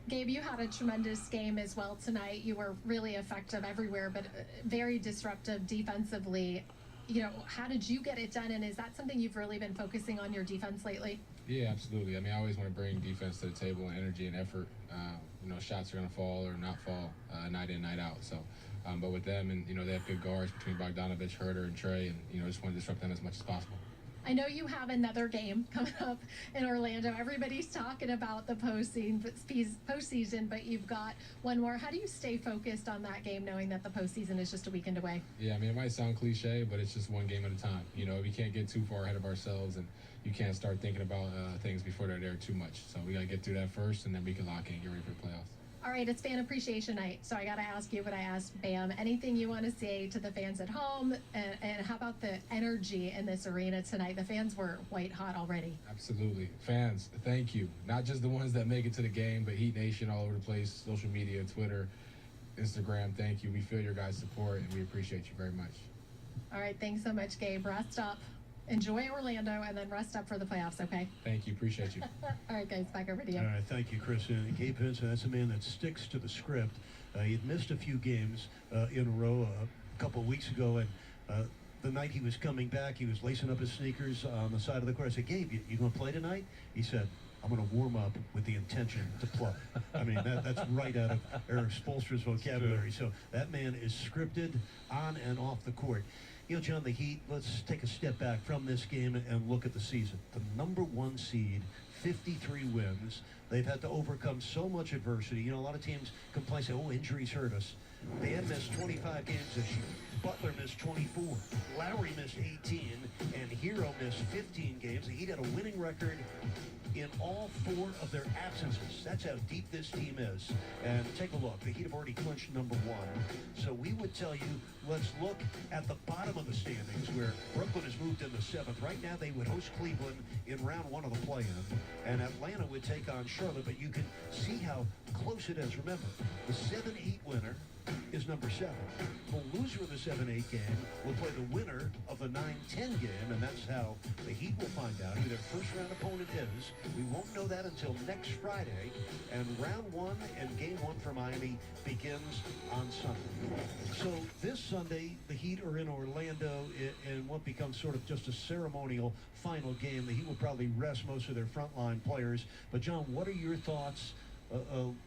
Gabe, you had a tremendous game as well tonight. You were really effective everywhere, but very disruptive defensively. You know, how did you get it done, and is that something you've really been focusing on, your defense lately? Yeah, absolutely. I mean, I always want to bring defense to the table and energy and effort. You know, shots are going to fall or not fall night in, night out. So, but with them, and you know, they have good guards between Bogdanovich, Herter, and Trey, and you know, just want to disrupt them as much as possible. I know you have another game coming up in Orlando. Everybody's talking about the postseason, but you've got one more. How do you stay focused on that game, knowing that the postseason is just a weekend away? Yeah, I mean, it might sound cliche, but it's just one game at a time. You know, we can't get too far ahead of ourselves, and you can't start thinking about things before they're there too much. So we got to get through that first, and then we can lock in and get ready for the playoffs. All right, it's Fan Appreciation Night, so I got to ask you what I asked Bam. Anything you want to say to the fans at home, and how about the energy in this arena tonight? The fans were white hot already. Absolutely. Fans, thank you. Not just the ones that make it to the game, but Heat Nation all over the place, social media, Twitter, Instagram, thank you. We feel your guys' support, and we appreciate you very much. All right, thanks so much, Gabe. Rest up. Enjoy Orlando, and then rest up for the playoffs, okay? Thank you. Appreciate you. All right, guys, back over to you. All right, thank you, Chris. Gabe Vincent, that's a man that sticks to the script. He had missed a few games in a row a couple of weeks ago, and the night he was coming back, he was lacing up his sneakers on the side of the court. I said, Gabe, you going to play tonight? He said, I'm going to warm up with the intention to play. I mean, that's right out of Eric Spoelstra's vocabulary. So that man is scripted on and off the court. You know, John, the Heat, let's take a step back from this game and look at the season. The number 1 seed, 53 wins. They've had to overcome so much adversity. You know, a lot of teams complain, say, oh, injuries hurt us. Dan missed 25 games this year. Butler missed 24. Lowry missed 18. And Hero missed 15 games. The Heat had a winning record in all 4 of their absences. That's how deep this team is. And take a look. The Heat have already clinched number 1. So we would tell you, let's look at the bottom of the standings where Brooklyn has moved into 7th. Right now they would host Cleveland in round 1 of the play-in. And Atlanta would take on Charlotte. But you can see how close it is. Remember, the 7-8 winner is number 7. The loser of the 7-8 game will play the winner of the 9-10 game, and that's how the Heat will find out who their first-round opponent is. We won't know that until next Friday, and round 1 and game 1 for Miami begins on Sunday. So this Sunday, the Heat are in Orlando in what becomes sort of just a ceremonial final game. The Heat will probably rest most of their frontline players. But, John, what are your thoughts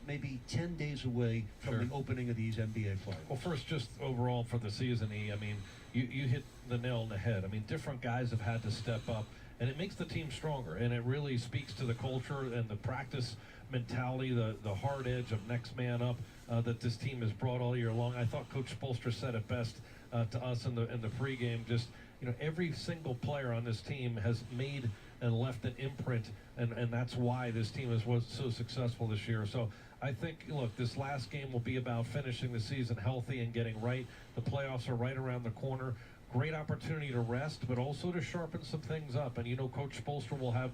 maybe 10 days away from the opening of these NBA playoffs? Well, first, just overall for the season, I mean, you hit the nail on the head. I mean, different guys have had to step up, and it makes the team stronger, and it really speaks to the culture and the practice mentality, the hard edge of next man up that this team has brought all year long. I thought Coach Spoelstra said it best to us in the pregame. Just, every single player on this team has made and left an imprint, and that's why this team was so successful this year. So I think, look, this last game will be about finishing the season healthy and getting right. The playoffs are right around the corner. Great opportunity to rest, but also to sharpen some things up. And, Coach Spoelstra will have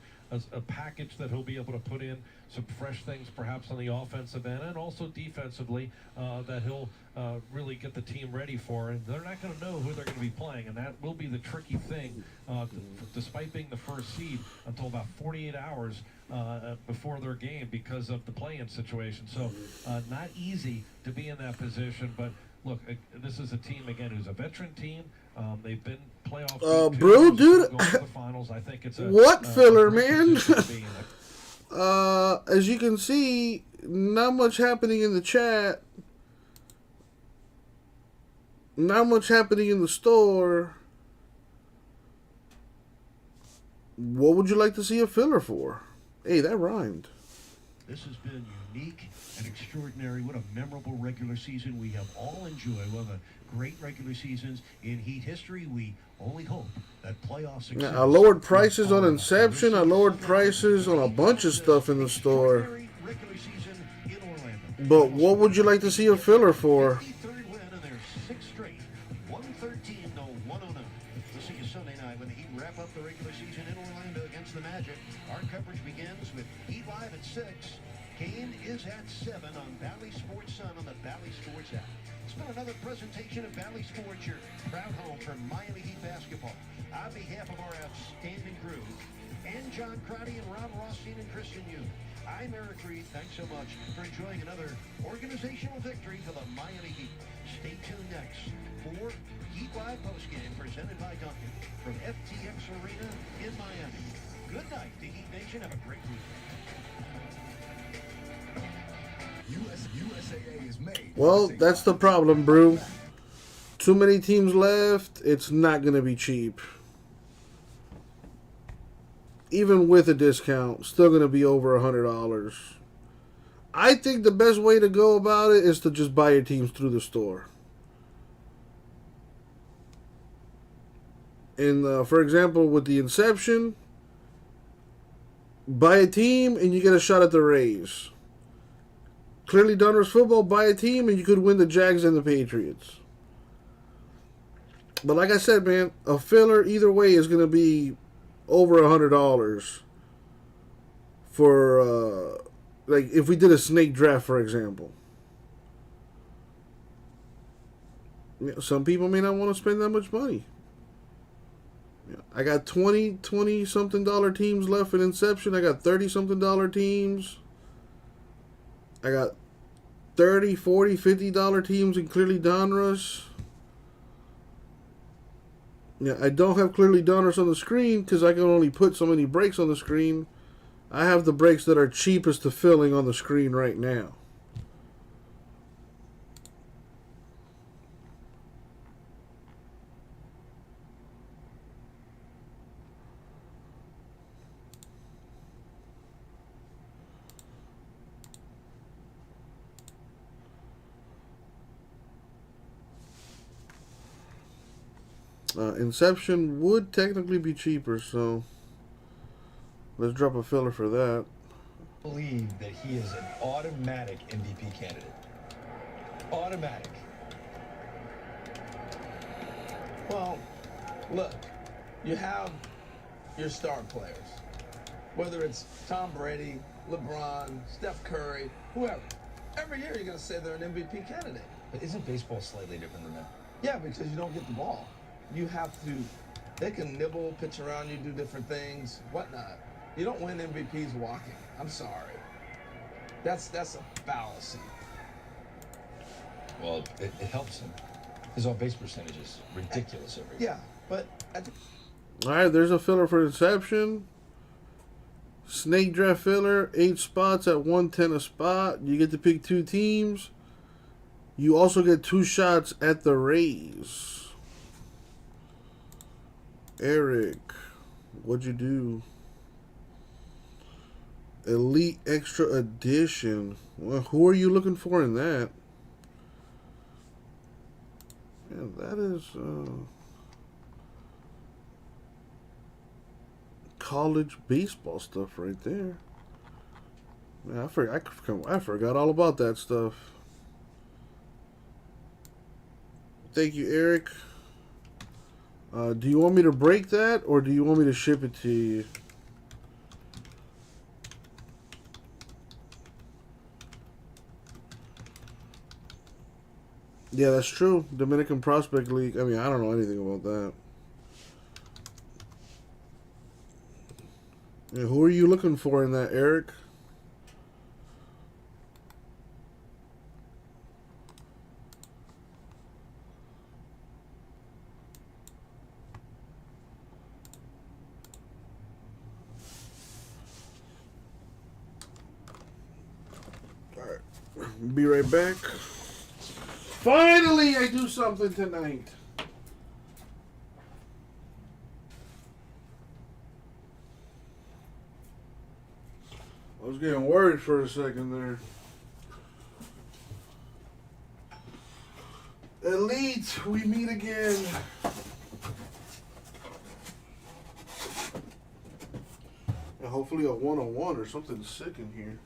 a package that he'll be able to put in, some fresh things perhaps on the offensive end and also defensively that he'll really get the team ready for. And they're not going to know who they're going to be playing, and that will be the tricky thing, despite being the first seed, until about 48 hours before their game because of the play-in situation. So not easy to be in that position, but look, this is a team, again, who's a veteran team. They've been playoff bro, dude. Going to the finals. I think it's what filler, man? As you can see, not much happening in the chat. Not much happening in the store. What would you like to see a filler for? Hey, that rhymed. This has been unique and extraordinary. What a memorable regular season we have all enjoyed. One of the great regular seasons in Heat history. We only hope that playoff success. I lowered prices on Inception. I lowered prices on a bunch of stuff in the store. But what would you like to see a filler for? 53rd win in their 6th straight. 113 to 109. We'll see you Sunday night when the Heat wrap up the regular season in Orlando against the Magic. Our coverage begins with Heat Live at 6. Game is at 7 on Bally Sports Sun on the Bally Sports app. It's been another presentation of Bally Sports, your proud home for Miami Heat basketball. On behalf of our outstanding crew, and John Crotty and Ron Rothstein and Christian Yu, I'm Eric Reed. Thanks so much for enjoying another organizational victory for the Miami Heat. Stay tuned next for Heat Live Postgame presented by Duncan from FTX Arena in Miami. Good night to Heat Nation. Have a great week. USAA is made. Well, that's the problem, bro. Too many teams left. It's not going to be cheap. Even with a discount, still going to be over $100. I think the best way to go about it is to just buy your teams through the store. And for example, with the Inception, buy a team and you get a shot at the Rays. Clearly Donruss Football, buy a team and you could win the Jags and the Patriots. But like I said, man, a filler either way is going to be over $100 for, like, if we did a snake draft, for example. Some people may not want to spend that much money. I got $20-something teams left in Inception. I got $30-something teams. I got $30, $40, $50 teams in Clearly Donruss. Yeah, I don't have Clearly Donruss on the screen because I can only put so many breaks on the screen. I have the breaks that are cheapest to filling on the screen right now. Inception would technically be cheaper, so let's drop a filler for that. Believe that he is an automatic MVP candidate. Automatic. Well, look, you have your star players. Whether it's Tom Brady, LeBron, Steph Curry, whoever. Every year you're going to say they're an MVP candidate. But isn't baseball slightly different than that? Yeah, because you don't get the ball. You have to, they can nibble, pitch around you, do different things, whatnot. You don't win MVPs walking. I'm sorry. That's a fallacy. Well, it helps him. His on-base percentage is ridiculous every year. Yeah, but all right, there's a filler for Inception. Snake draft filler, 8 spots at 110 a spot. You get to pick 2 teams. You also get 2 shots at the Rays. Eric, what'd you do? Elite Extra Edition. Well, who are you looking for in that? Yeah, that is college baseball stuff right there. Yeah, I forgot all about that stuff. Thank you, Eric. Do you want me to break that, or do you want me to ship it to you? Yeah, that's true. Dominican Prospect League. I mean, I don't know anything about that. Yeah, who are you looking for in that, Eric? Alright. Be right back. Finally, I do something tonight. I was getting worried for a second there. Elite, we meet again. And hopefully a 101 or something sick in here.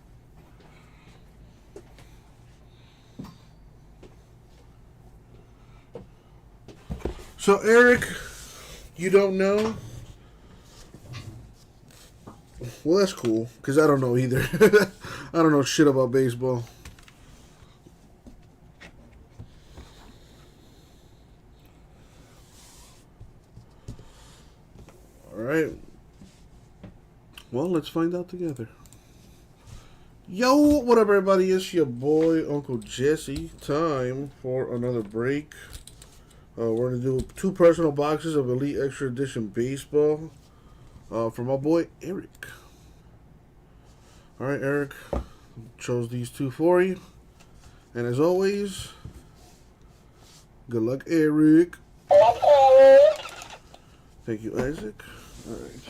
So, Eric, you don't know? Well, that's cool, because I don't know either. I don't know shit about baseball. Alright. Well, let's find out together. Yo, what up, everybody? It's your boy, Uncle Jesse. Time for another break. We're going to do 2 personal boxes of Elite Extra Edition Baseball for my boy, Eric. Alright, Eric. Chose these 2 for you. And as always, good luck, Eric. Thank you, Isaac. Alright.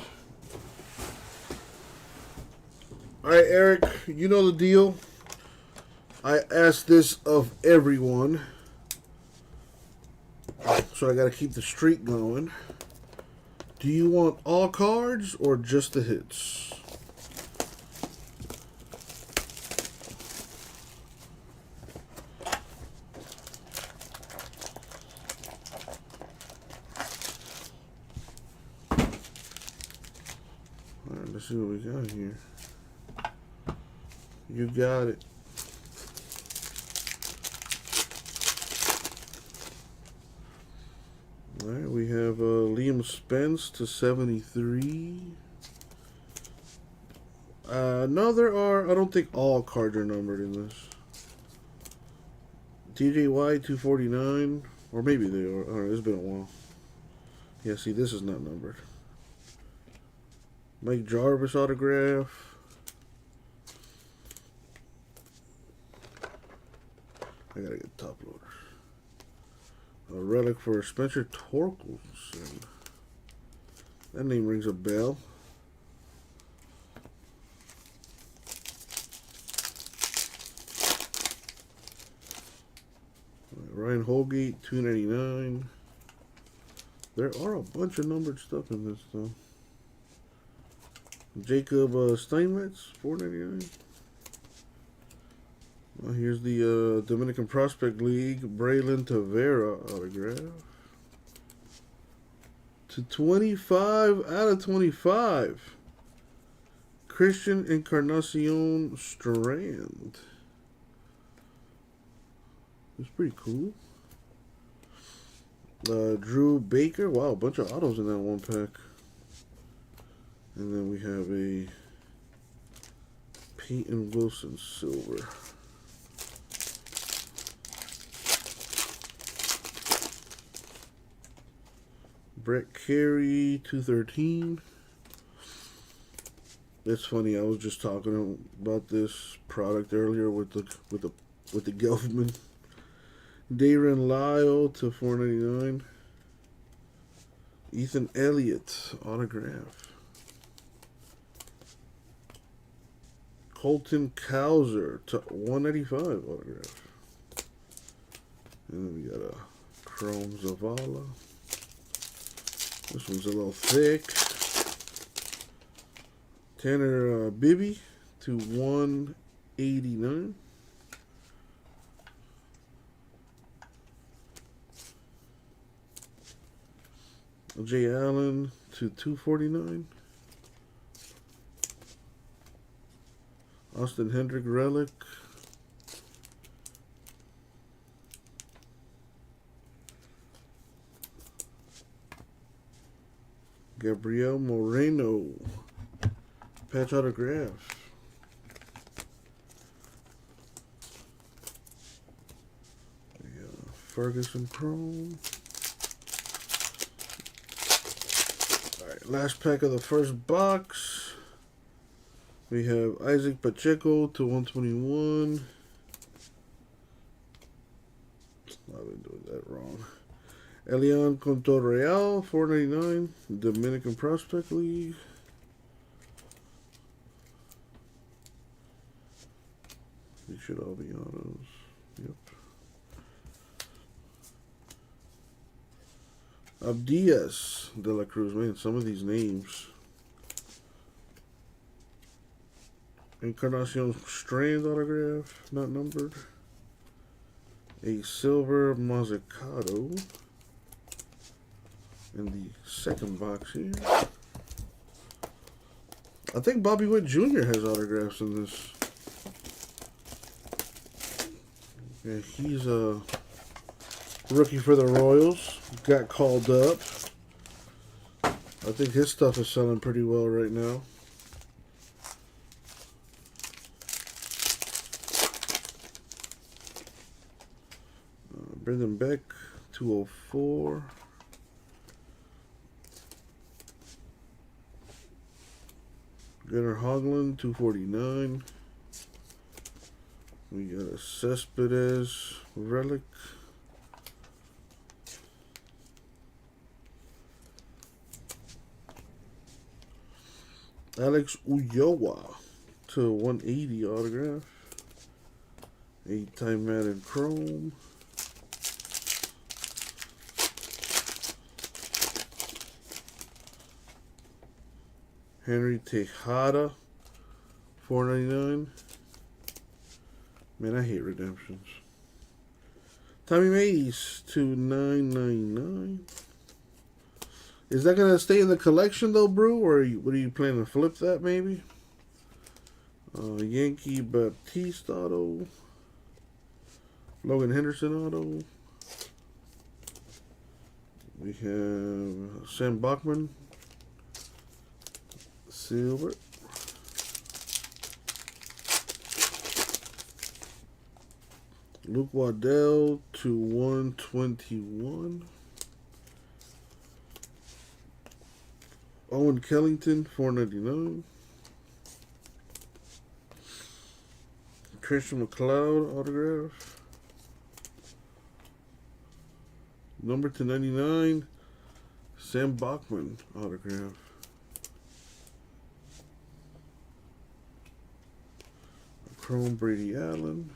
Alright, Eric, you know the deal. I asked this of everyone. So I got to keep the streak going. Do you want all cards or just the hits? Alright, let's see what we got here. You got it. Alright, we have Liam Spence to 73. No, there are, I don't think all cards are numbered in this. TJ White 249. Or maybe they are. Alright, it's been a while. Yeah, see, this is not numbered. Mike Jarvis autograph. I gotta get top loaders. A relic for Spencer Torkelson. That name rings a bell. Ryan Holgate, $2.99. There are a bunch of numbered stuff in this though. Jacob Steinmetz, $4.99. Well, here's the Dominican Prospect League Braylon Tavera autograph. /25 out of 25. Christian Encarnacion Strand. That's pretty cool. Drew Baker. Wow, a bunch of autos in that one pack. And then we have a Peyton Wilson silver. Brett Carey, 213. That's funny. I was just talking about this product earlier with the Gelfman. Darren Lyle to $4.99. Ethan Elliott autograph. Colton Cowser to $185 autograph. And then we got a Chrome Zavala. This one's a little thick. Tanner Bibby to $189. Jay Allen to $249. Austin Hendrick relic. Gabriel Moreno patch autograph. Ferguson Chrome. Alright, last pack of the first box. We have Isaac Pacheco to $121. I've been doing that wrong. Elian Contorreal, $4.99. Dominican Prospect League. These should all be autos. Yep. Abdias de la Cruz. Man, some of these names. Encarnacion Strand autograph, not numbered. A silver Mazzucato. In the second box here. I think Bobby Witt Jr. has autographs in this. Yeah, he's a rookie for the Royals. Got called up. I think his stuff is selling pretty well right now. Brendan Beck, 204. Gunnar Hoglund, 249. We got a Cespedes relic. Alex Ulloa to 180 autograph. 8-time Madden Chrome. Henry Tejada, $4.99. Man, I hate redemptions. Tommy Mays to $9.99. Is that gonna stay in the collection though, Brew, or what are you planning to flip that maybe? Yankee Baptiste auto. Logan Henderson auto. We have Sam Bachman. Silver. Luke Waddell to $121. Owen Kellington, $4.99. Christian McLeod autograph. Number /99. Sam Bachman autograph. Chrome Brady Allen.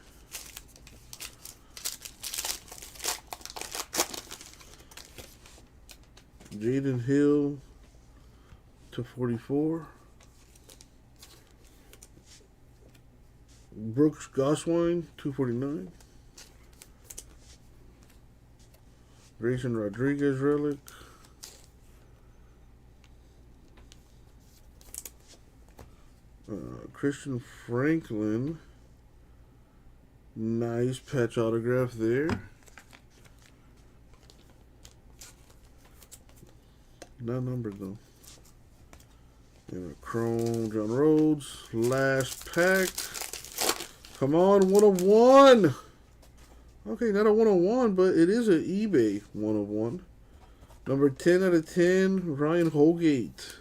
Jaden Hill to 44. Brooks Goswine, 249. Grayson Rodriguez relic. Christian Franklin. Nice patch autograph there. Not numbered though. And a chrome John Rhodes. Last pack. Come on, 1 of 1. Okay, not a 1 of 1, but it is an eBay 1 of 1. Number 10 out of 10, Ryan Holgate.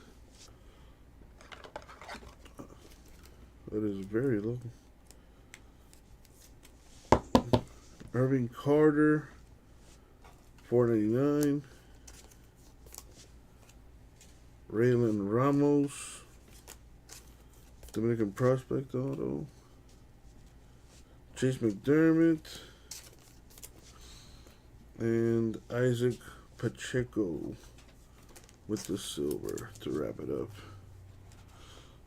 That is very low. Irving Carter, $4.99. Raylan Ramos, Dominican Prospect Auto. Chase McDermott. And Isaac Pacheco with the silver to wrap it up.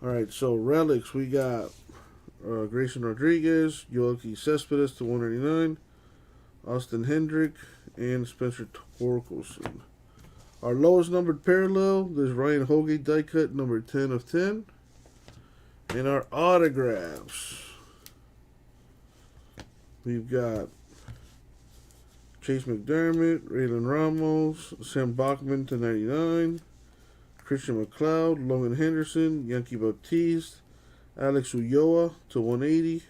Alright, so relics, we got Grayson Rodriguez, Yoelqui Cespedes to 199, Austin Hendrick, and Spencer Torkelson. Our lowest numbered parallel, there's Ryan Holgate die cut, number 10 of 10. And our autographs, we've got Chase McDermott, Raylan Ramos, Sam Bachman to 99, Christian McLeod, Logan Henderson, Yankee Baptiste, Alex Ulloa to 180,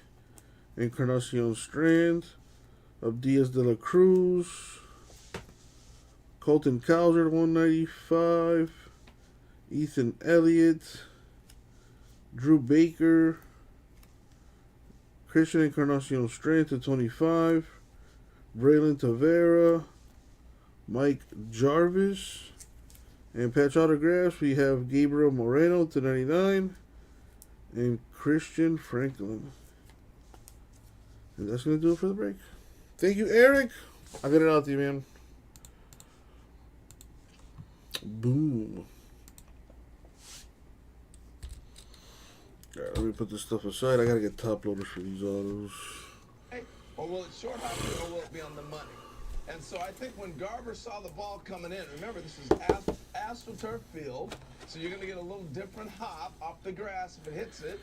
Encarnacion Strand, Diaz de la Cruz, Colton Cowser to 195, Ethan Elliott, Drew Baker, Christian Encarnacion Strand to 25, Braylon Tavera, Mike Jarvis, and patch autographs, we have Gabriel Moreno to 99, and Christian Franklin. And that's going to do it for the break. Thank you, Eric. I'll get it out to you, man. Boom. Alright, let me put this stuff aside. I got to get top loaders for these autos. Or will it short hop or will it be on the money? And so I think when Garver saw the ball coming in, remember this is AstroTurf field, so you're going to get a little different hop off the grass if it hits it,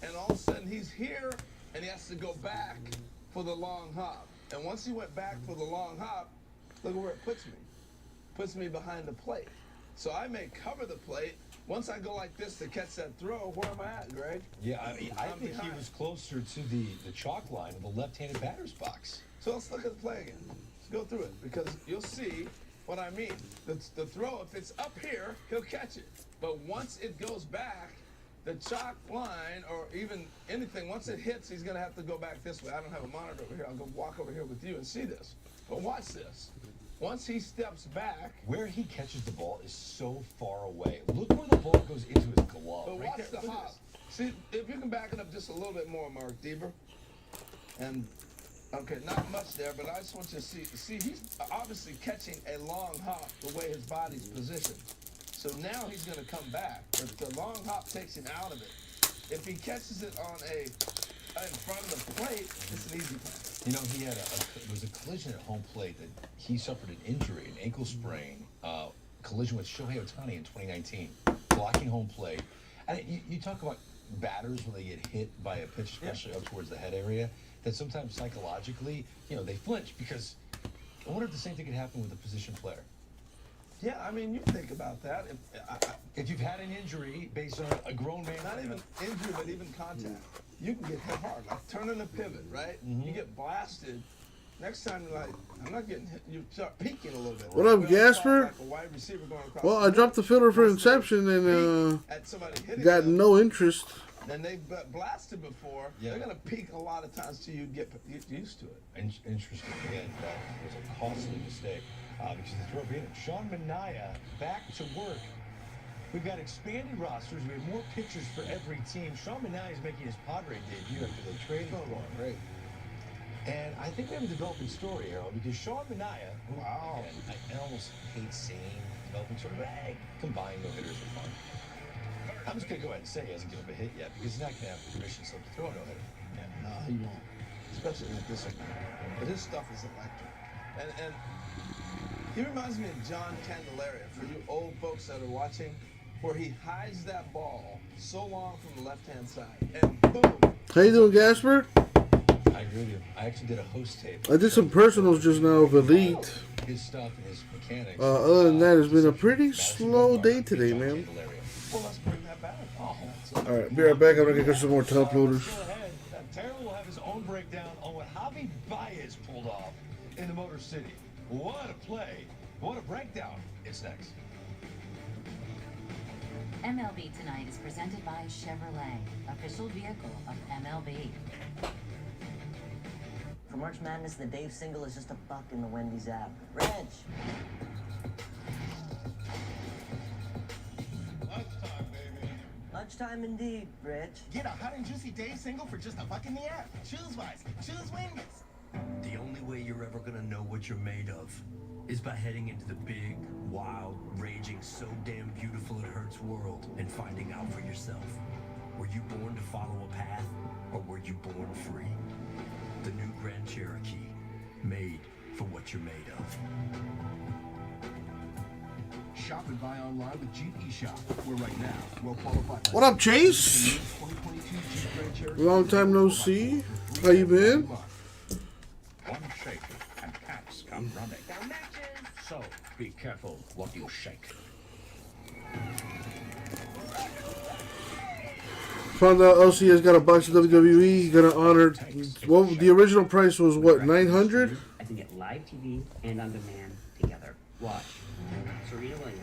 and all of a sudden he's here and he has to go back for the long hop. And once he went back for the long hop, look where it puts me. Puts me behind the plate. So I may cover the plate. Once I go like this to catch that throw, where am I at, Greg? Yeah, I think he was closer to the chalk line of the left-handed batter's box. So let's look at the play again. Let's go through it because you'll see what I mean. The throw, if it's up here, he'll catch it. But once it goes back, the chalk line or even anything, once it hits, he's going to have to go back this way. I don't have a monitor over here. I'll go walk over here with you and see this. But watch this. Once he steps back. Where he catches the ball is so far away. Look where the ball goes into his glove. But watch the hop. See, if you can back it up just a little bit more, Mark Deaver. And, okay, not much there, but I just want you to see. See, he's obviously catching a long hop the way his body's positioned. So now he's going to come back. If the long hop takes him out of it, if he catches it on in front of the plate, it's an easy play. You know, he had there was a collision at home plate that he suffered an injury, an ankle sprain, collision with Shohei Ohtani in 2019, blocking home plate. And you talk about batters when they get hit by a pitch, especially up towards the head area, that sometimes psychologically, they flinch because I wonder if the same thing could happen with a position player. Yeah, I mean, you think about that. If you've had an injury based on a grown man. Not even injury, but even contact. You can get hit hard, like turning a pivot, right? You get blasted. Next time you're like, I'm not getting hit. You start peeking a little bit. What up, Gasper? Like a wide receiver going across. Well, I dropped the filter for Inception and got no interest. Then they've blasted before. Yeah. They're going to peak a lot of times till you get used to it. Interesting. Again, that was a costly mistake. Because the throw being Sean Manaea back to work. We've got expanded rosters. We have more pitchers for every team. Sean Manaea is making his Padre debut after the trade for him. Great. And I think we have a developing story, Harold, because Sean Manaea, who I almost hate saying developing story, but hey, combined no-hitters are fun. I'm just going to go ahead and say he hasn't given up a hit yet because he's not going to have permission slip to throw a no-hitter. Yeah, no, he won't. Especially with this one. But his stuff is electric. And he reminds me of John Candelaria, for you old folks that are watching, where he hides that ball so long from the left-hand side, and boom. How you doing, Gasper? I agree with you. I actually did a host tape. I did some personals just now of Elite. His stuff and his mechanics. Other than that, it's been a pretty slow day today, man. Well, let's bring that back. Alright, be right back. I'm gonna get some more top loaders. Terrell will have his own breakdown on what Javi Baez pulled off in the Motor City. What a play. What a breakdown. It's next. MLB Tonight is presented by Chevrolet, official vehicle of MLB. For March Madness, the Dave single is just a buck in the Wendy's app. Reg! Lunchtime, baby. Lunchtime indeed, Reg. Get a hot and juicy Dave single for just a buck in the app. Choose Wise. Choose Wendy's. The only way you're ever gonna know what you're made of is by heading into the big, wild, raging, so damn beautiful it hurts world and finding out for yourself. Were you born to follow a path, or were you born free? The new Grand Cherokee, made for what you're made of. Shop and buy online with Jeep eShop, where right now, well-qualified. What up, Chase? Long time no see. How you been? One shake and cats come running. So be careful what you shake. Found out LCS got a box of WWE. Gonna honor. Well, the original price was what, 900? I can get live TV and on demand together. Watch Serena Williams,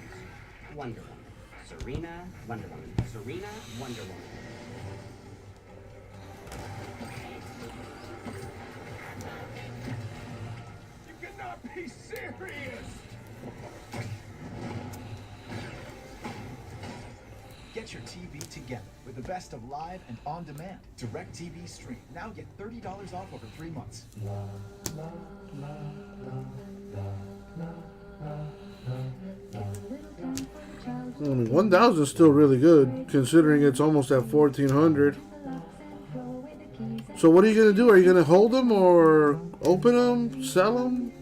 Wonder Woman. Serena, Wonder Woman. Serena, Wonder Woman. You cannot be serious! Get your TV together with the best of live and on-demand. DirecTV Stream. Now get $30 off over 3 months. I mean, 1,000 is still really good, considering it's almost at 1,400. So what are you going to do? Are you going to hold them or open them, sell them?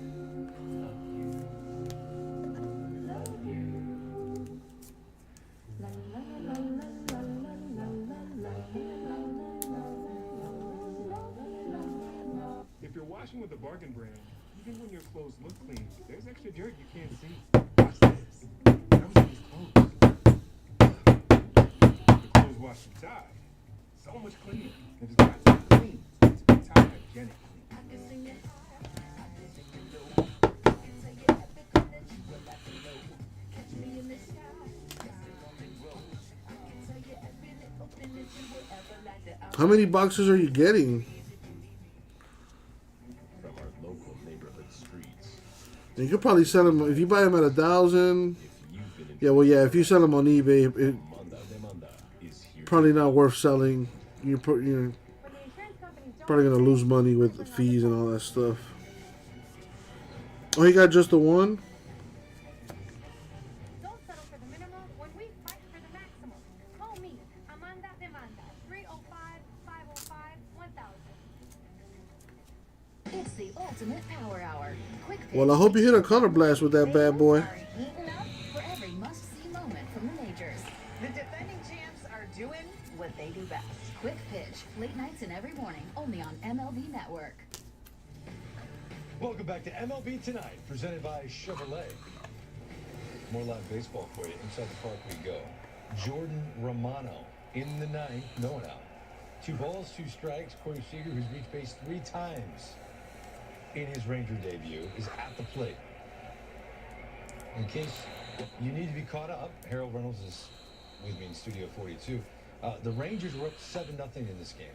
If you're washing with a bargain brand, even when your clothes look clean, there's extra dirt you can't see. Watch this. Everything's clothes. The clothes washed and tied. So much cleaner. If it's got to be clean, it's to be tied hygienic. How many boxes are you getting? From our local neighborhood streets. You could probably sell them if you buy them at 1,000. Yeah, well, yeah. If you sell them on eBay, it's probably not worth selling. You're probably gonna lose money with the fees and all that stuff. Oh, you got just the one? Don't settle for the minimum when we fight for the maximum. Call me, Amanda Demanda, 305-505-1000. It's the ultimate power hour. Quick pitch. Well, I hope you hit a color blast with that bad boy. Heating up for every must-see moment from the majors. The defending champs are doing what they do best. Quick pitch, late nights and every morning, only on MLB Network. Welcome back to MLB Tonight, presented by Chevrolet. More live baseball for you. Inside the park we go. Jordan Romano in the ninth, no one out. 2 balls, 2 strikes. Corey Seager, who's reached base 3 times in his Ranger debut, is at the plate. In case you need to be caught up, Harold Reynolds is with me in Studio 42. The Rangers were up 7-0 in this game.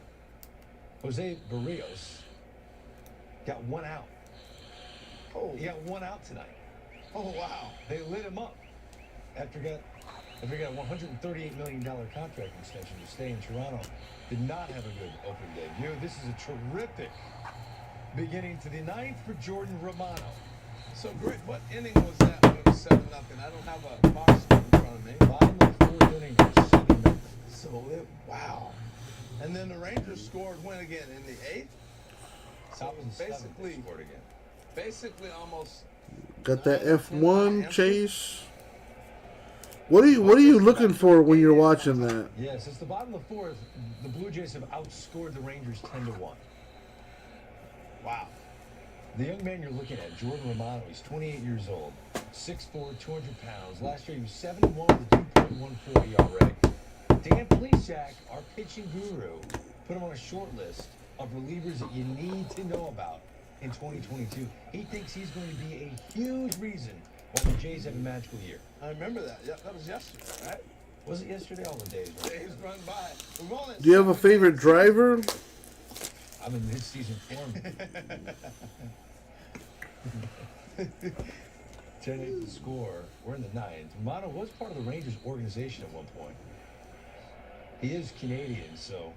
Jose Barrios got 1 out. Oh, he got 1 out tonight. Oh, wow. They lit him up after he got a $138 million contract extension to stay in Toronto. Did not have a good opening debut. This is a terrific beginning to the ninth for Jordan Romano. So great. What inning was that when it was 7-0? I don't have a box score in front of me. Bottom of the fourth inning, 7-0. So wow. And then the Rangers scored when again in the 8th? So it was basically scored again. Basically almost Got that F1 chase. What are you looking for when you're watching that? Yeah, since the bottom of the fourth, the Blue Jays have outscored the Rangers 10-1. Wow. The young man you're looking at, Jordan Romano, he's 28 years old, 6'4", 200 pounds. Last year he was 71 with a 2.14 ERA. Dan Plesac, our pitching guru, put him on a short list of relievers that you need to know about in 2022. He thinks he's going to be a huge reason why the Jays have a magical year. I remember that. Yeah, that was yesterday, right? Was it yesterday? All the days. Right? Days run by. Do you have a favorite driver? I'm in mid-season form. 10-8 to score. We're in the ninth. Romano was part of the Rangers organization at one point. He is Canadian, so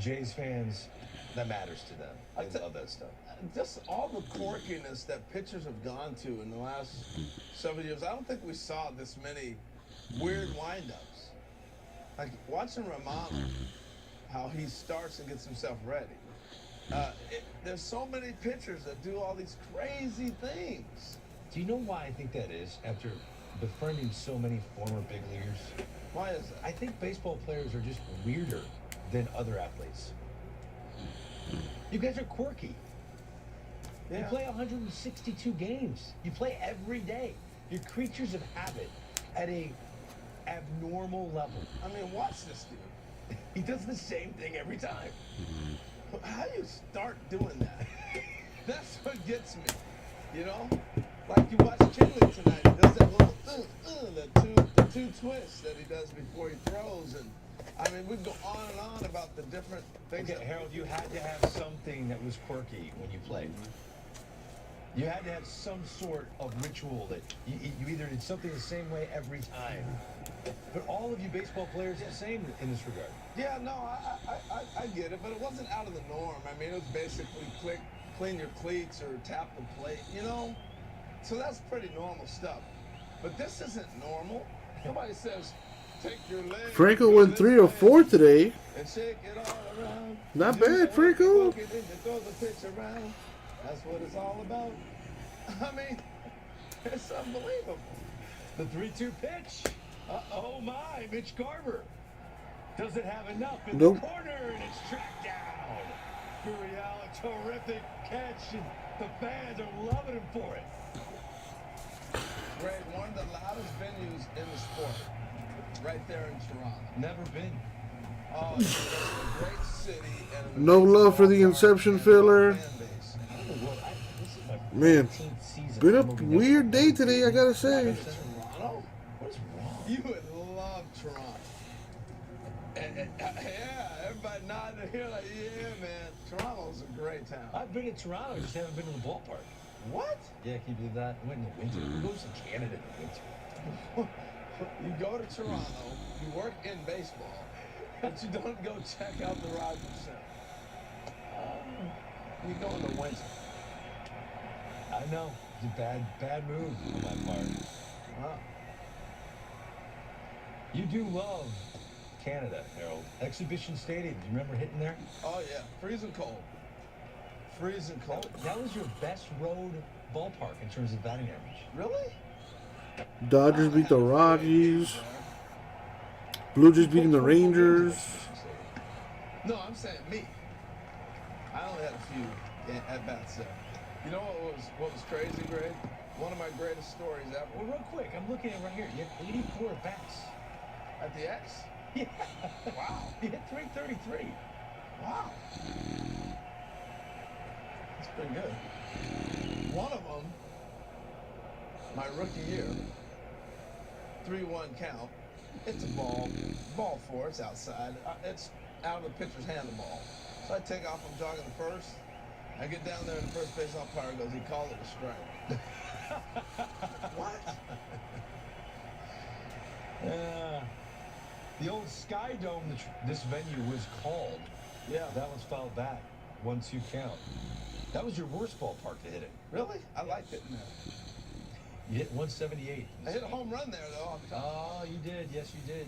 Jays fans, that matters to them. I love that stuff. Just all the quirkiness that pitchers have gone to in the last several years. I don't think we saw this many weird windups. Like watching Romano, how he starts and gets himself ready. There's so many pitchers that do all these crazy things. Do you know why I think that is? After befriending so many former big leaguers, why is that? I think baseball players are just weirder than other athletes. You guys are quirky. Yeah. You play 162 games. You play every day. You're creatures of habit at a abnormal level. I mean, watch this dude. He does the same thing every time. How do you start doing that? That's what gets me. You know? Like you watch Kinley tonight. He does that little the two twists that he does before he throws. And I mean, we go on and on about the different things. Okay, Harold, you had to have something that was quirky when you played. You had to have some sort of ritual that you either did something the same way every time. But all of you baseball players are the same in this regard. Yeah, no, I get it, but it wasn't out of the norm. I mean, it was basically clean your cleats or tap the plate, you know? So that's pretty normal stuff. But this isn't normal. Nobody says, take your leg. Franco went 3 or 4 today. And shake it all around. Not bad, Franco. Throw the pitch around. That's what it's all about. I mean, it's unbelievable. The 3-2 pitch. Oh my, Mitch Garver doesn't have enough in the corner, and it's tracked down. Gurriel, a terrific catch, and the fans are loving him for it. Greg, one of the loudest venues in the sport, right there in Toronto. Never been. Oh, it's a great city. And No love for the Inception filler. Man, been a weird day today, I gotta say. Toronto? What's wrong? You would love Toronto. Yeah, everybody nodding here like, yeah, man. Toronto's a great town. I've been to Toronto, just haven't been to the ballpark. What? Yeah, can you believe that? I went in the winter. Who goes to Canada in the winter? You go to Toronto, you work in baseball, but you don't go check out the Rogers Center. You go in the winter. I know. It's a bad move on my part. Wow. You do love Canada, Harold. Exhibition Stadium. Do you remember hitting there? Oh, yeah. Freezing cold. Freezing cold. That was your best road ballpark in terms of batting average. Really? Dodgers beat the Rockies. Blue Jays beating the Rangers. No, I'm saying me. I only had a few at-bats there. You know what was crazy, Greg? One of my greatest stories ever. Well, real quick, I'm looking at it right here. You had 84 at-bats. At the X? Yeah. Wow. You hit 333. Wow. That's pretty good. One of them, my rookie year, 3-1 count. It's a ball 4, it's outside. It's out of the pitcher's hand, the ball. So I take off, I'm jogging the first. I get down there and the first base umpire goes, he called it a strike. What? The old Sky Dome, this venue was called. Yeah. That was fouled back. 1-2 count. That was your worst ballpark to hit it. Really? I liked it. You hit 178. I hit a home run there, though. Oh, you did. Yes, you did.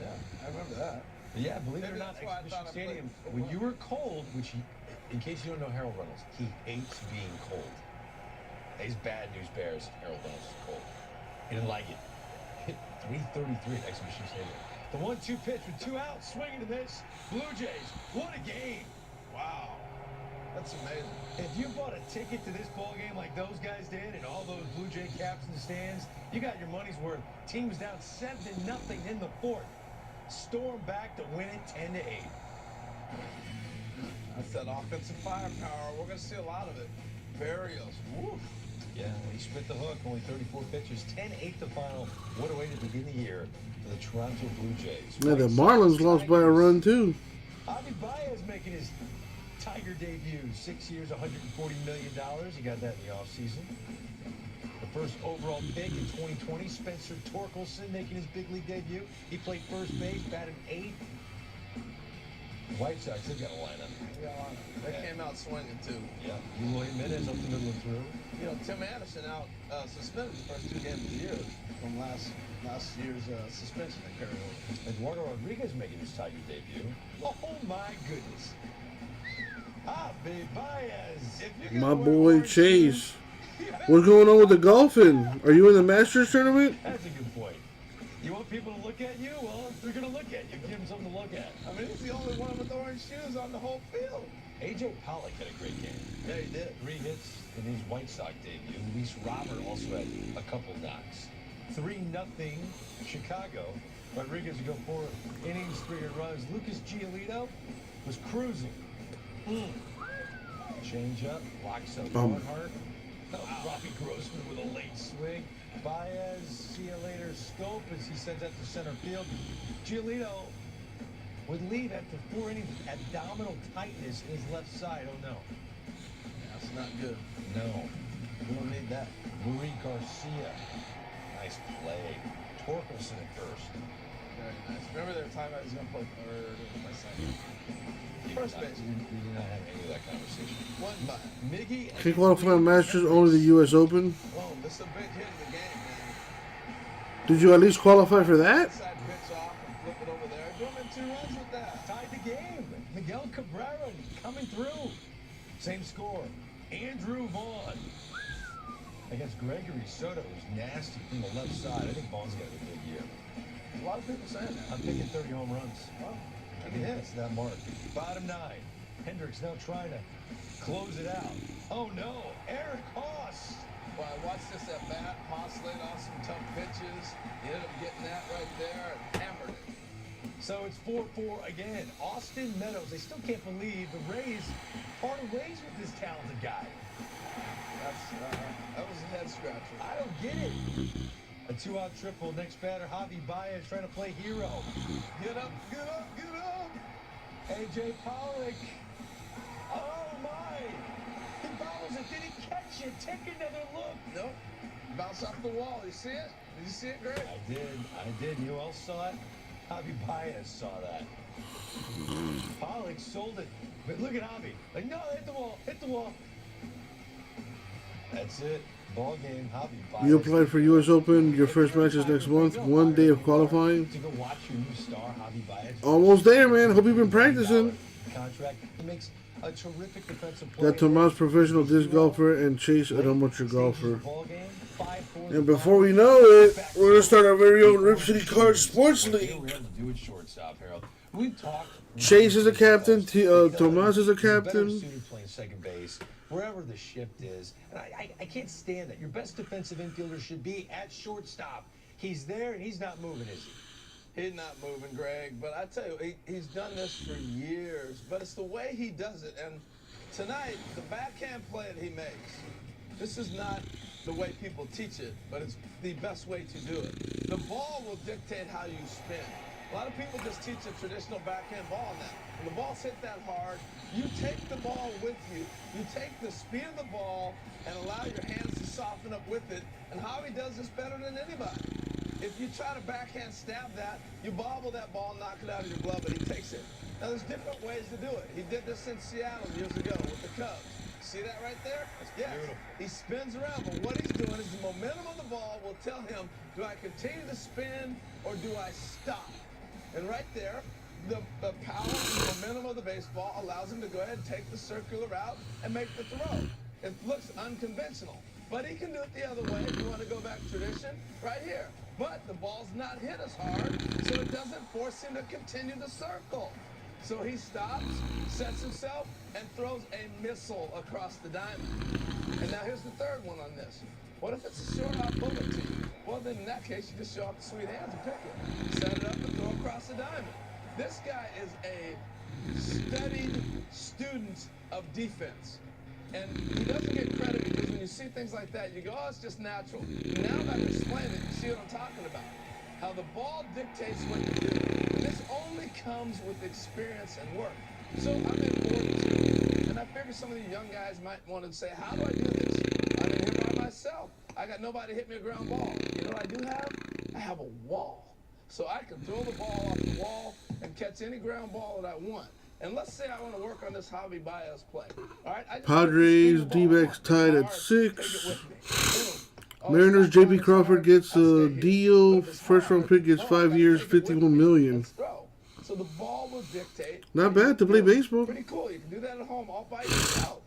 Yeah, I remember that. But yeah, believe it or Maybe not, that's why I Exhibition thought I Stadium, played when you football. were cold, which he, in case you don't know Harold Reynolds, he hates being cold. He's bad news bears. Harold Reynolds is cold. He didn't like it. Hit 333 at Exhibition Stadium. The 1-2 pitch with 2 outs, swinging to miss. Blue Jays, what a game. Wow. That's amazing. If you bought a ticket to this ball game like those guys did and all those Blue Jay caps in the stands, you got your money's worth. Team was down 7-0 in the 4th. Storm back to win it 10-8. That's that offensive firepower. We're going to see a lot of it. Barrios. Woo. Yeah, he spit the hook, only 34 pitches, 10-8 the final. What a way to begin the year for the Toronto Blue Jays. Yeah, the Marlins lost by a run too. Javi Baez making his Tiger debut. 6 years, $140 million. He got that in the offseason. The first overall pick in 2020, Spencer Torkelson making his big league debut. He played first base, batted 8th. White Sox, they've got a lineup. They came out swinging, too. Yeah, Eloy Jimenez up the middle and through. You know, Tim Anderson out suspended the first 2 games of the year from last year's suspension they carried over. Eduardo Rodriguez making his Tiger debut. Oh my goodness. Javi Baez. My boy Chase. What's going on with the golfing? Are you in the Masters tournament? That's a good point. You want people to look at you? Well, they're going to look at you. Give them something to look at. I mean, he's the only one with orange shoes on the whole field. A.J. Pollock had a great game. Yeah, he did. 3 hits in his White Sox debut. Luis Robert also had a couple knocks. 3-0 Chicago. Rodriguez would go 4 innings, 3 runs. Lucas Giolito was cruising. Change up, locks up Barnhart. Robbie Grossman with a late swing. Baez, see you later. Scope as he sends that to center field. Giolito would leave after 4 innings with abdominal tightness in his left side. Oh no. That's not good. No. We don't need that. Luis Garcia. Nice play. Torkelson at first. Very nice. Remember they were talking about he's going to play third or my second. First base. We did not have any of that conversation. One by Miggy. Can qualify Masters only the U.S. Open? Oh, this is a big hit in the game, man. Did you at least qualify for that? Inside pitch off and flip it over there. Do him in 2 runs with that. Tied the game. Miguel Cabrera coming through. Same score. Andrew Vaughn against Gregory Soto, who's nasty from the left side. I think Vaughn's got a big year. A lot of people saying that. I'm thinking 30 home runs. Well, I think that's that mark. Bottom 9. Hendricks now trying to close it out. Oh no, Eric Haas. Well, I watched this at bat. Haas laid off some tough pitches. He ended up getting that right there and hammered it. So it's 4-4 again. Austin Meadows. They still can't believe the Rays parted ways with this talented guy. That was a head scratcher. I don't get it. A 2-out triple. Next batter, Javi Baez trying to play hero. Get up, get up, get up. A.J. Pollock. Oh, my. He bobbles it. Did he catch it? Take another look. Nope. Bounce off the wall. You see it? Did you see it, Greg? I did. You all saw it? Javi Baez saw that. Pollock sold it. But look at Javi. Like, no, hit the wall. Hit the wall. That's it. Ball game. Javi Baez. You applied for U.S. Open. Your first match is next month. 1 day of qualifying. To go watch your new star, Javi Baez. Almost there, man. Hope you've been practicing. Contract. He makes a terrific defensive play. Got Tomas, professional disc golfer, and Chase, an amateur golfer. And before we know it, we're going to start our very own Rip City Cards Sports League. We have to do it shortstop, Harold. We've talked. Chase is a captain. Tomas is a Better captain. suited playing second base, wherever the shift is. And I can't stand that. Your best defensive infielder should be at shortstop. He's there and he's not moving, is he? He's not moving, Greg. But I tell you, he's done this for years. But it's the way he does it. And tonight, the backhand play that he makes, this is not the way people teach it, but it's the best way to do it. The ball will dictate how you spin. A lot of people just teach a traditional backhand ball on that. When the ball's hit that hard, you take the ball with you. You take the speed of the ball and allow your hands to soften up with it. And Javi does this better than anybody. if you try to backhand stab that, you bobble that ball, knock it out of your glove, and he takes it. Now, there's different ways to do it. He did this in Seattle years ago with the Cubs. See that right there? Yes. He spins around, but what he's doing is the momentum of the ball will tell him, do I continue to spin or do I stop? And right there, the power and the momentum of the baseball allows him to go ahead and take the circular route and make the throw. It looks unconventional, but he can do it the other way if you want to go back to tradition, right here. But the ball's not hit as hard, so it doesn't force him to continue the circle. So he stops, sets himself, and throws a missile across the diamond. And now here's the third one on this. What if it's a short hop bullet to you? Well, then in that case, you just show off the sweet hands and pick it. Set it up and throw across the diamond. This guy is a studied student of defense. And he doesn't get credit because when you see things like that, you go, oh, it's just natural. Now that I explain it, you see what I'm talking about. How the ball dictates what you do. And this only comes with experience and work. So I'm in 42, and I figure some of the young guys might want to say, how do I do this? I'm in here by myself. I got nobody to hit me a ground ball. You know what I do have? I have a wall. So I can throw the ball off the wall and catch any ground ball that I want. And let's say I want to work on this Javi Baez play. All right, I just Padres, D-backs tied at 6. Mariners, J.P. Crawford gets a deal. First round pick gets 5 years, $51 million. So the ball will dictate. Not bad to play baseball. Pretty cool. You can do that at home all by yourself.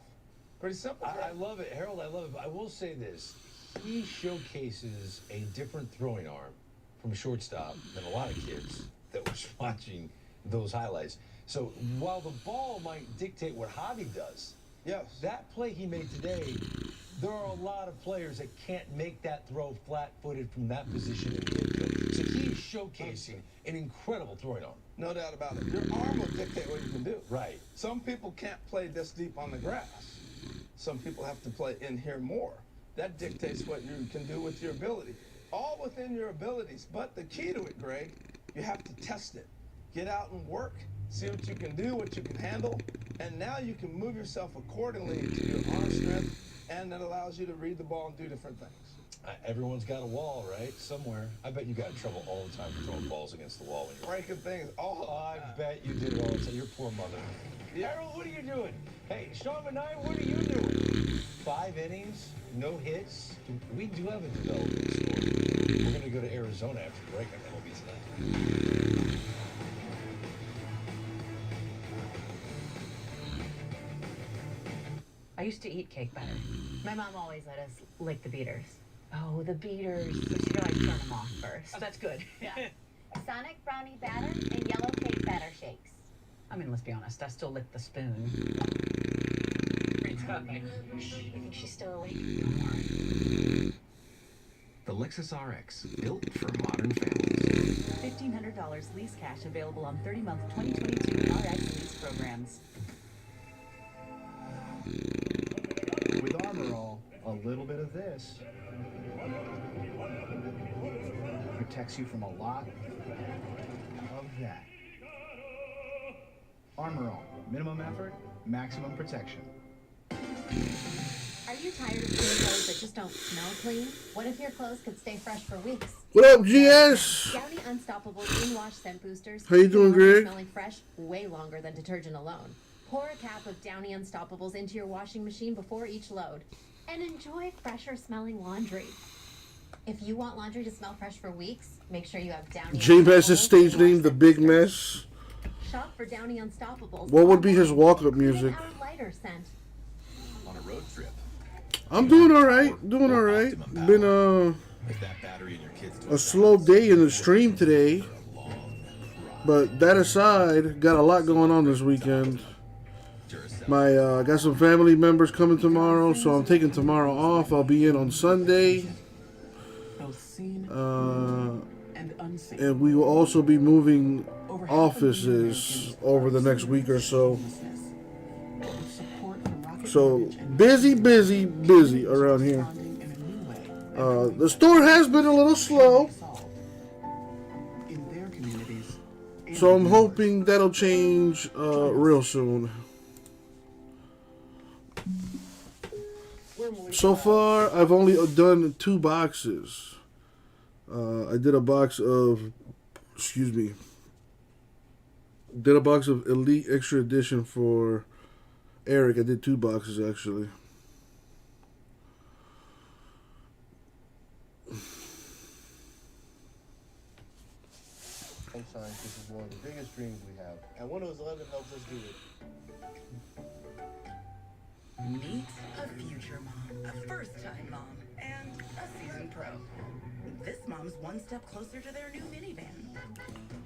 Pretty simple. I love it, Harold. I love it. But I will say this: he showcases a different throwing arm from shortstop than a lot of kids that was watching those highlights. So while the ball might dictate what Javi does, yes, that play he made today, there are a lot of players that can't make that throw flat-footed from that position in the infield. So he is showcasing an incredible throwing arm. No doubt about it. Your arm will dictate what you can do. Right. Some people can't play this deep on the grass. Some people have to play in here more. That dictates what you can do with your ability. All within your abilities. But the key to it, Greg, you have to test it. Get out and work. See what you can do, what you can handle. And now you can move yourself accordingly to your arm strength. And that allows you to read the ball and do different things. Everyone's got a wall, right? Somewhere. I bet you got in trouble all the time for throwing balls against the wall when you're breaking things. Oh, I bet you did it all the time. Your poor mother. Harold, what are you doing? Hey, Sean Manai, what are you doing? 5 innings, no hits. We do have a development story. We're going to go to Arizona after the break on MLB Tonight. I used to eat cake batter. My mom always let us lick the beaters. Oh, the beaters. So she could like turn them off first. Oh, that's good. Yeah. Sonic brownie batter and yellow cake batter shakes. I mean, let's be honest, I still lick the spoon. I think she's still awake. The Lexus RX, built for modern families. $1,500 lease cash available on 30-month 2022 RX lease programs. With Armor All, a little bit of this protects you from a lot of that. Armor All, minimum effort, maximum protection. Are you tired of clean clothes that just don't smell clean? What if your clothes could stay fresh for weeks? What up, GS? Downy Unstoppable Green Wash Scent Boosters. How you doing, Greg? Smelling fresh way longer than detergent alone. Pour a cap of Downy Unstoppables into your washing machine before each load. And enjoy fresher smelling laundry. If you want laundry to smell fresh for weeks, make sure you have Downy James has his stage name, The Big Mess. Shop for Downy Unstoppables. What would be his walk-up music? Lighter scent. On a road trip. I'm doing all right. Doing all right. Been a slow day in the stream today. But that aside, got a lot going on this weekend. My got some family members coming tomorrow, so I'm taking tomorrow off. I'll be in on Sunday. And we will also be moving offices over the next week or so. So busy around here. The store has been a little slow. So I'm hoping that'll change real soon. So far, I've only done 2 boxes. I did a box of, did a box of Elite Extra Edition for Eric. I did 2 boxes actually. Sometimes this is one of the biggest dreams we have, and Windows 11 helps us do it. Meet a future mom, a first-time mom, and a seasoned pro. This mom's one step closer to their new minivan.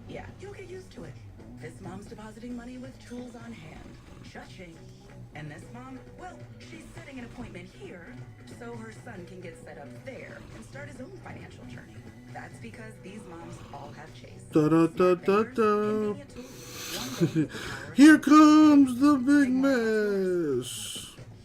Yeah, you'll get used to it. This mom's depositing money with tools on hand. Cha-ching. And this mom, well, she's setting an appointment here so her son can get set up there and start his own financial journey. That's because these moms all have Chase. Da da da da da. Here comes the big mess.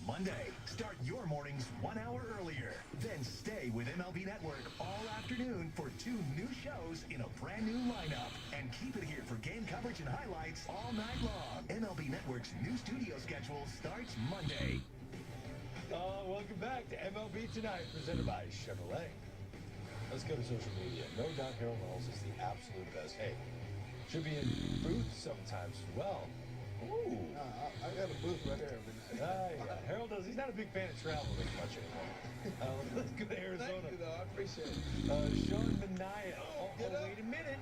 Monday, start your mornings 1 hour earlier. Then stay with MLB Network all afternoon for 2 new shows in a brand new lineup. And keep it here for game coverage and highlights all night long. MLB Network's new studio schedule starts Monday. Welcome back to MLB Tonight, presented by Chevrolet. Let's go to social media. No doubt Harold Knowles is the absolute best. Hey, should be in booth sometimes as well. Ooh. I got a booth right there. Yeah. Harold does. He's not a big fan of traveling much anymore. Let's go to Arizona. Thank you, though. I appreciate it. Sean Manaea. Wait a minute.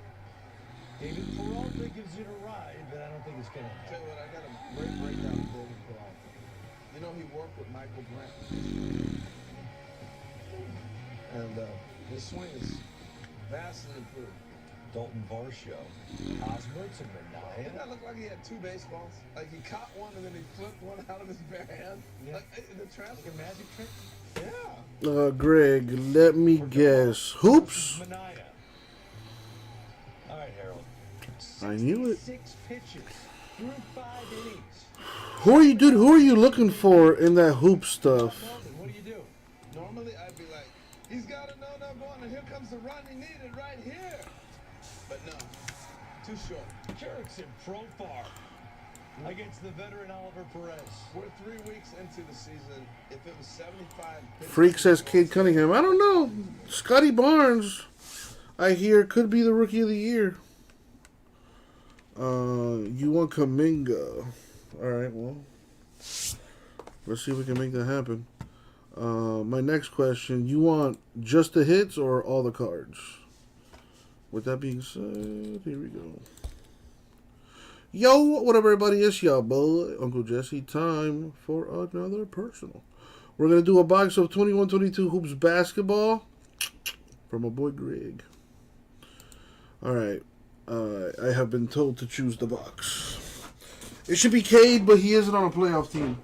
David Peralta gives you a ride, but I don't think it's going to happen. Tell you what, I got a great breakdown of David Peralta. You know, he worked with Michael Grant. And his swing is vastly improved. Dalton Varsho, Osmertz, and Manaea. Didn't that look like he had 2 baseballs? Like he caught one and then he flipped one out of his bare hand? Yeah. Like the transfer. Like a magic trick? Yeah. Greg, let me guess. Hoops? Manaea. All right, Harold. I knew it. 6 pitches through 5 innings. Who are you, dude? Who are you looking for in that hoop stuff? What do you do? Normally I'd be like, he's got a no-no going and here comes the run he needed right here. But no, too short. Jurickson Profar against the veteran Oliver Perez. We're 3 weeks into the season. If it was 75 pitches, Freak says Cade Cunningham. I don't know. Scotty Barnes, I hear, could be the rookie of the year. You want Kuminga. All right, well, let's see if we can make that happen. My next question, you want just the hits or all the cards? With that being said, here we go. Yo, what up, everybody? It's y'all boy, Uncle Jesse. Time for another personal. We're going to do a box of 21-22 Hoops basketball from my boy Greg. All right. I have been told to choose the box. It should be Cade, but he isn't on a playoff team.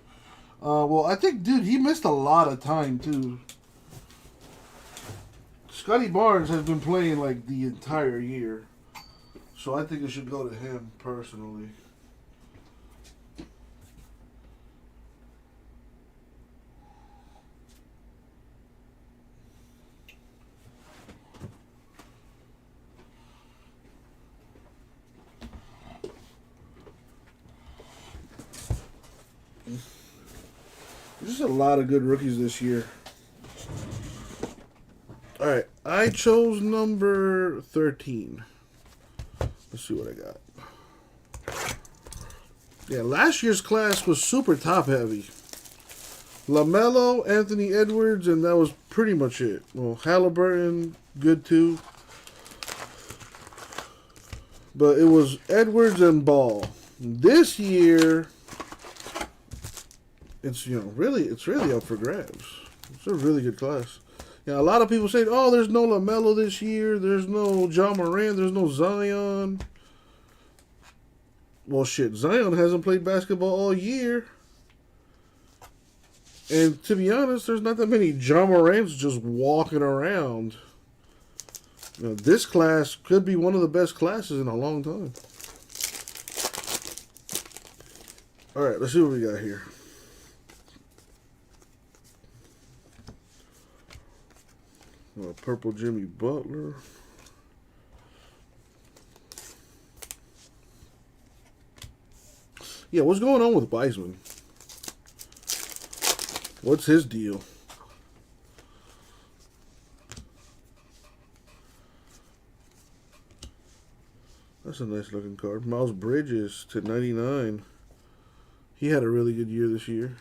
Well, I think, dude, he missed a lot of time, too. Scotty Barnes has been playing, like, the entire year. So I think it should go to him, personally. There's just a lot of good rookies this year. Alright, I chose number 13. Let's see what I got. Yeah, last year's class was super top heavy. LaMelo, Anthony Edwards, and that was pretty much it. Well, Halliburton, good too. But it was Edwards and Ball. This year, it's really up for grabs. It's a really good class. Yeah, a lot of people say, "Oh, there's no LaMelo this year. There's no John Moran. There's no Zion." Well, shit, Zion hasn't played basketball all year. And to be honest, there's not that many John Morants just walking around. This class could be one of the best classes in a long time. All right, let's see what we got here. Purple Jimmy Butler. Yeah, what's going on with Wiseman? What's his deal? That's a nice looking card. Miles Bridges to 99. He had a really good year this year.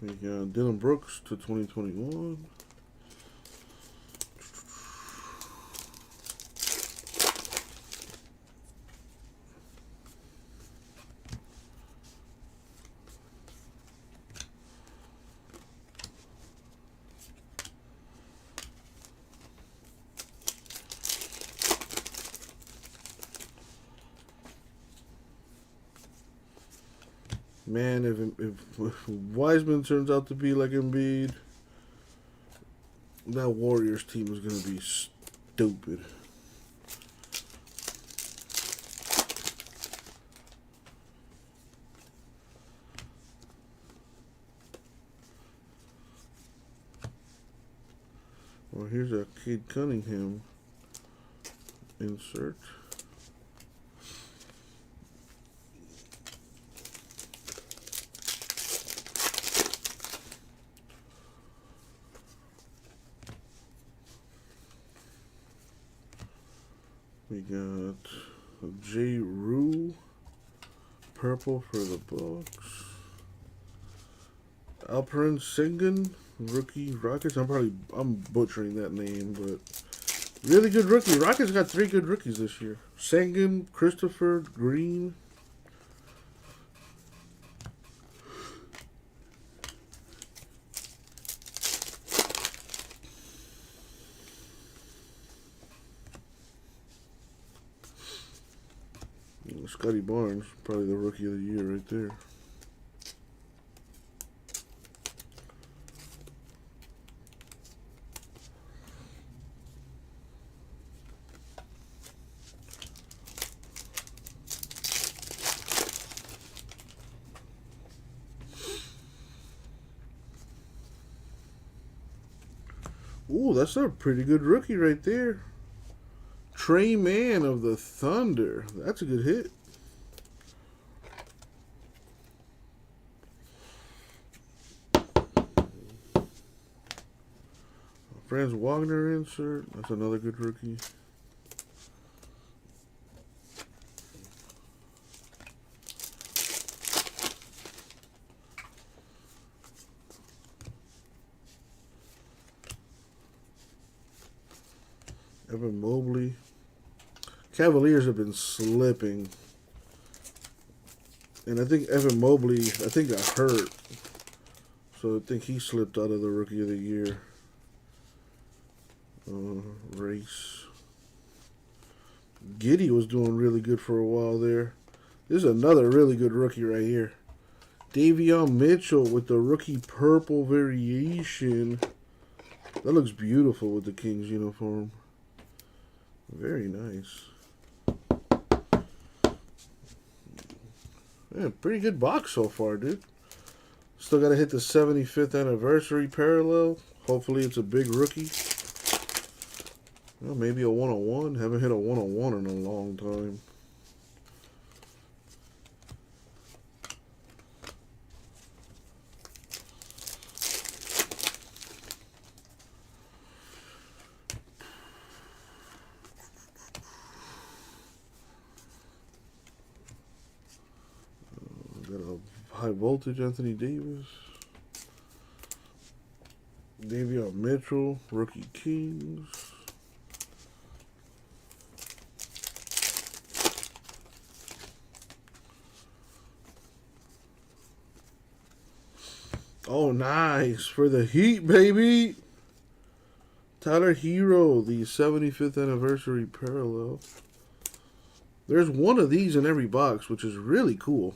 We got Dylan Brooks to 2021. Man, if Wiseman turns out to be like Embiid, that Warriors team is going to be stupid. Well, here's a Cade Cunningham insert. We got J. Rue, purple for the Bucks. Alperen Sengun, rookie Rockets. I'm butchering that name, but really good rookie. Rockets got 3 good rookies this year. Sengun, Christopher Green. Scotty Barnes, probably the rookie of the year right there. Ooh, that's a pretty good rookie right there. Trey Mann of the Thunder. That's a good hit. Franz Wagner insert. That's another good rookie. Evan Mobley. Cavaliers have been slipping. And I think Evan Mobley, got hurt. So I think he slipped out of the rookie of the year race. Giddey was doing really good for a while there. This is another really good rookie right here. Davion Mitchell with the rookie purple variation. That looks beautiful with the Kings uniform. Very nice. Man, pretty good box so far, dude. Still got to hit the 75th anniversary parallel. Hopefully it's a big rookie. Well, maybe a 101. Haven't hit a 101 in a long time. Got a high voltage Anthony Davis. Davion Mitchell, rookie Kings. Oh, nice. For the Heat, baby. Tyler Hero, the 75th anniversary parallel. There's one of these in every box, which is really cool.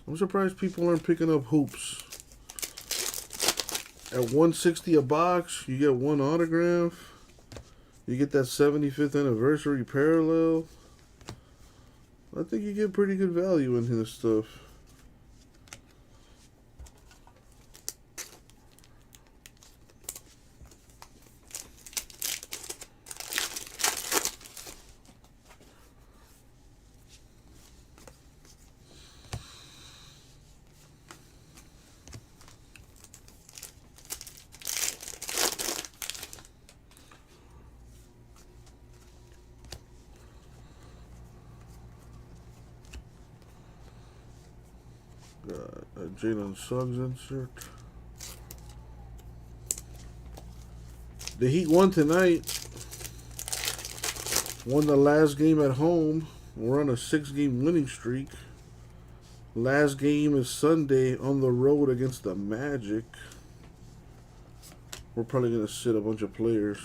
I'm surprised people aren't picking up hoops. At $160 a box, you get one autograph. You get that 75th anniversary parallel. I think you get pretty good value in his stuff. Got a Jalen Suggs insert. The Heat won tonight. Won the last game at home. We're on a 6-game winning streak. Last game is Sunday on the road against the Magic. We're probably going to sit a bunch of players.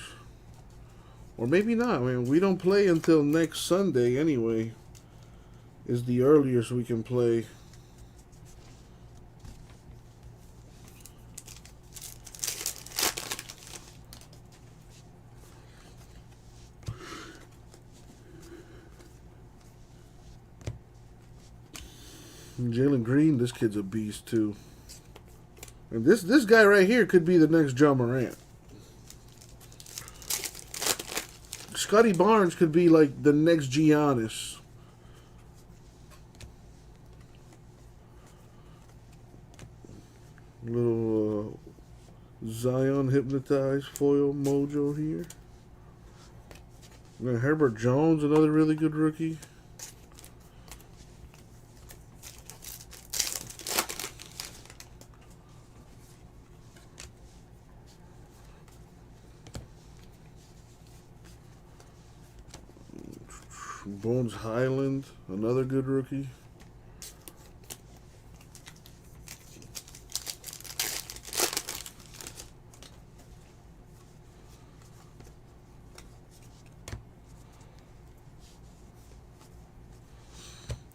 Or maybe not. I mean, we don't play until next Sunday anyway. Is the earliest we can play. Jalen Green, this kid's a beast too. And this guy right here could be the next Ja Morant. Scotty Barnes could be like the next Giannis. Little Zion hypnotized foil mojo here. And then Herbert Jones, another really good rookie. Bones Highland, another good rookie.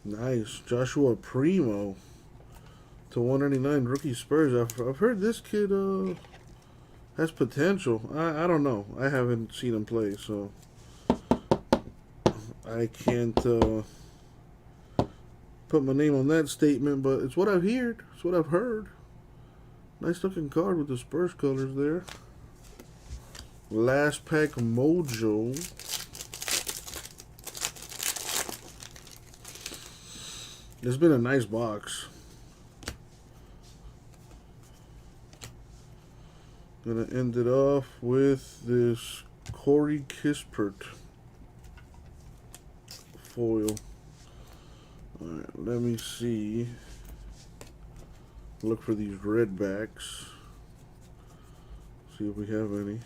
Nice. Joshua Primo to 199 rookie Spurs. I've heard this kid has potential. I don't know. I haven't seen him play, so I can't put my name on that statement, but it's what I've heard. It's what I've heard. Nice looking card with the Spurs colors there. Last pack mojo. It's been a nice box. Gonna end it off with this Corey Kispert foil. Alright, let me see. Look for these red backs. See if we have any.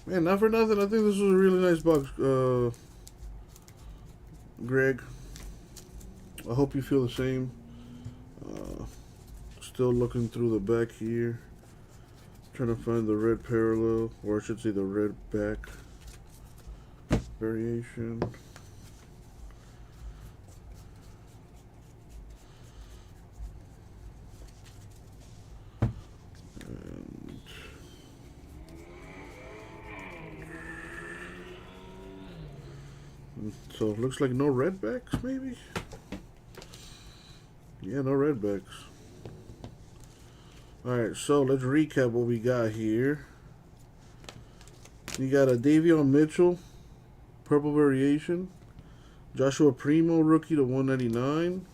Man, not for nothing, I think this was a really nice box, Greg. I hope you feel the same. Still looking through the back here. Trying to find the red parallel, or I should say the red back variation. And so it looks like no red backs, maybe? Yeah, no red backs. Alright, so let's recap what we got here. You got a Davion Mitchell, purple variation. Joshua Primo, rookie to 199.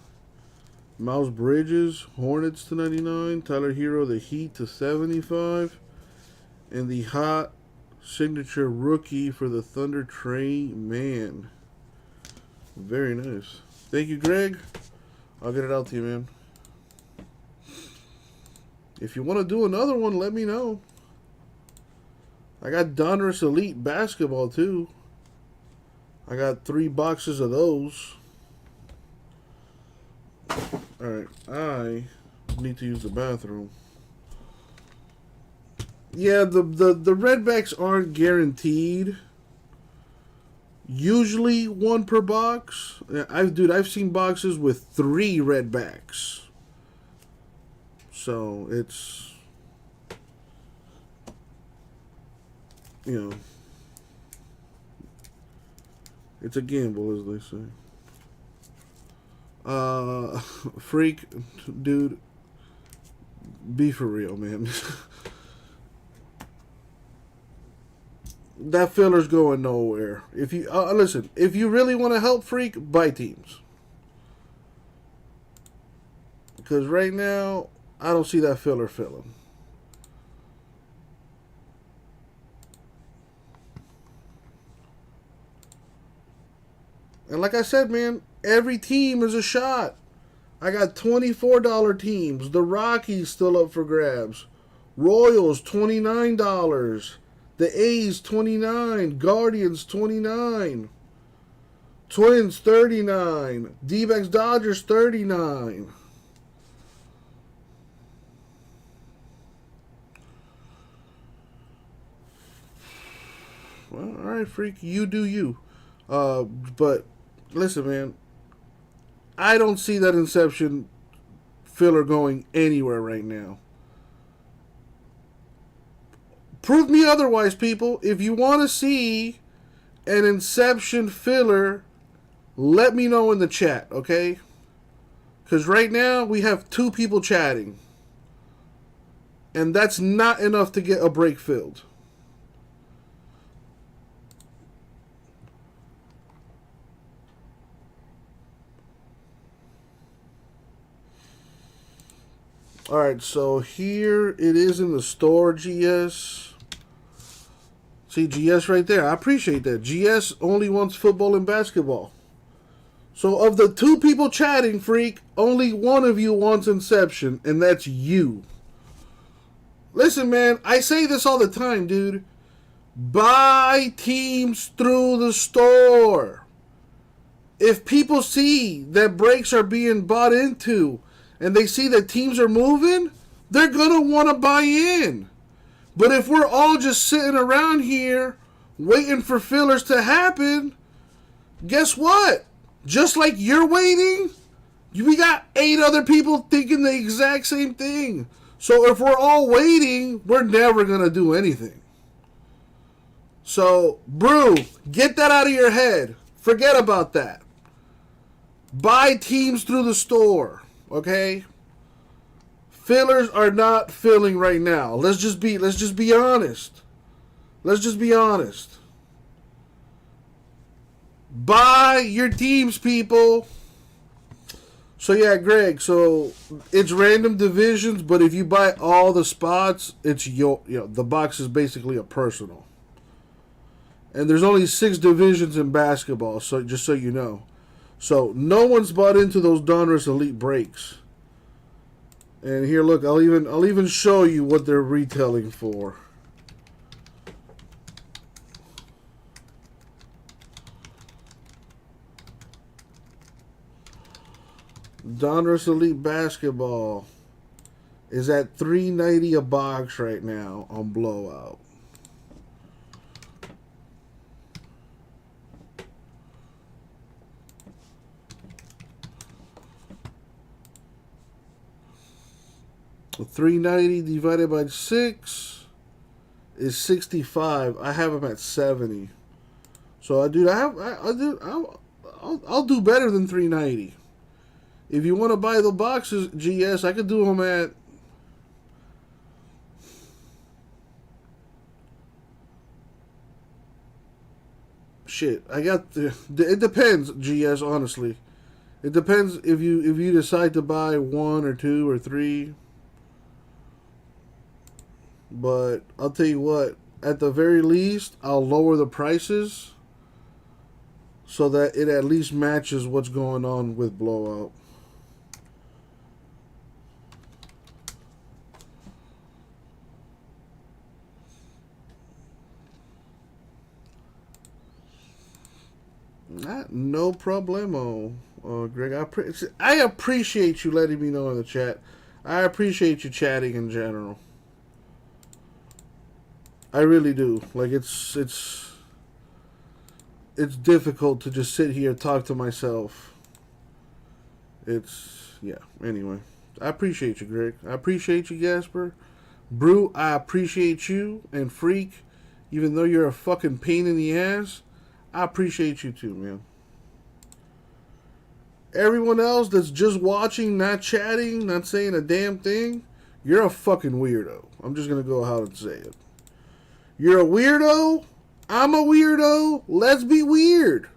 Miles Bridges, Hornets to 99. Tyler Hero, the Heat to 75. And the hot signature rookie for the Thunder, Trey Mann. Very nice. Thank you, Greg. I'll get it out to you, man. If you want to do another one, let me know. I got Donruss Elite Basketball, too. I got 3 boxes of those. Alright, I need to use the bathroom. Yeah, the redbacks aren't guaranteed. Usually 1 per box. I've seen boxes with 3 redbacks. So it's, you know, It's a gamble, as they say. Freak, dude, be for real, man. That filler's going nowhere. If you listen, if you really want to help Freak, buy teams. Because right now, I don't see that filler filling. And like I said, man, every team is a shot. I got $24 teams. The Rockies still up for grabs. Royals, $29. The A's, $29. Guardians, $29. Twins, $39. D-backs Dodgers, $39. Well, all right, Freak, you do you. But listen, man, I don't see that Inception filler going anywhere right now. Prove me otherwise, people. If you want to see an Inception filler, let me know in the chat, okay? Because right now, we have 2 people chatting. And that's not enough to get a break filled. Alright, so here it is in the store, GS. See, GS right there. I appreciate that. GS only wants football and basketball. So of the 2 people chatting, Freak, only one of you wants Inception, and that's you. Listen, man, I say this all the time, dude. Buy teams through the store. If people see that breaks are being bought into, and they see that teams are moving, they're going to want to buy in. But if we're all just sitting around here waiting for fillers to happen, guess what? Just like you're waiting, we got 8 other people thinking the exact same thing. So if we're all waiting, we're never going to do anything. So, Brew, get that out of your head. Forget about that. Buy teams through the store. Okay? Fillers are not filling right now. Let's just be honest. Let's just be honest. Buy your teams, people. So yeah, Greg, so it's random divisions, but if you buy all the spots, it's the box is basically a personal. And there's only 6 divisions in basketball, so just so you know. So no one's bought into those Donruss Elite breaks. And here, look, I'll even show you what they're retailing for. Donruss Elite Basketball is at $3.90 a box right now on Blowout. $3.90 divided by 6 is 65. I have them at 70. So I'll do better than $3.90. If you want to buy the boxes, GS, I could do them at shit. I got it depends, GS, honestly. It depends if you decide to buy 1 or 2 or 3. But I'll tell you what, at the very least, I'll lower the prices so that it at least matches what's going on with Blowout. No problemo, Greg. I appreciate you letting me know in the chat. I appreciate you chatting in general. I really do. Like, it's difficult to just sit here and talk to myself. Yeah, anyway. I appreciate you, Greg. I appreciate you, Gasper. Brew, I appreciate you. And Freak, even though you're a fucking pain in the ass, I appreciate you too, man. Everyone else that's just watching, not chatting, not saying a damn thing, you're a fucking weirdo. I'm just going to go out and say it. You're a weirdo. I'm a weirdo. Let's be weird.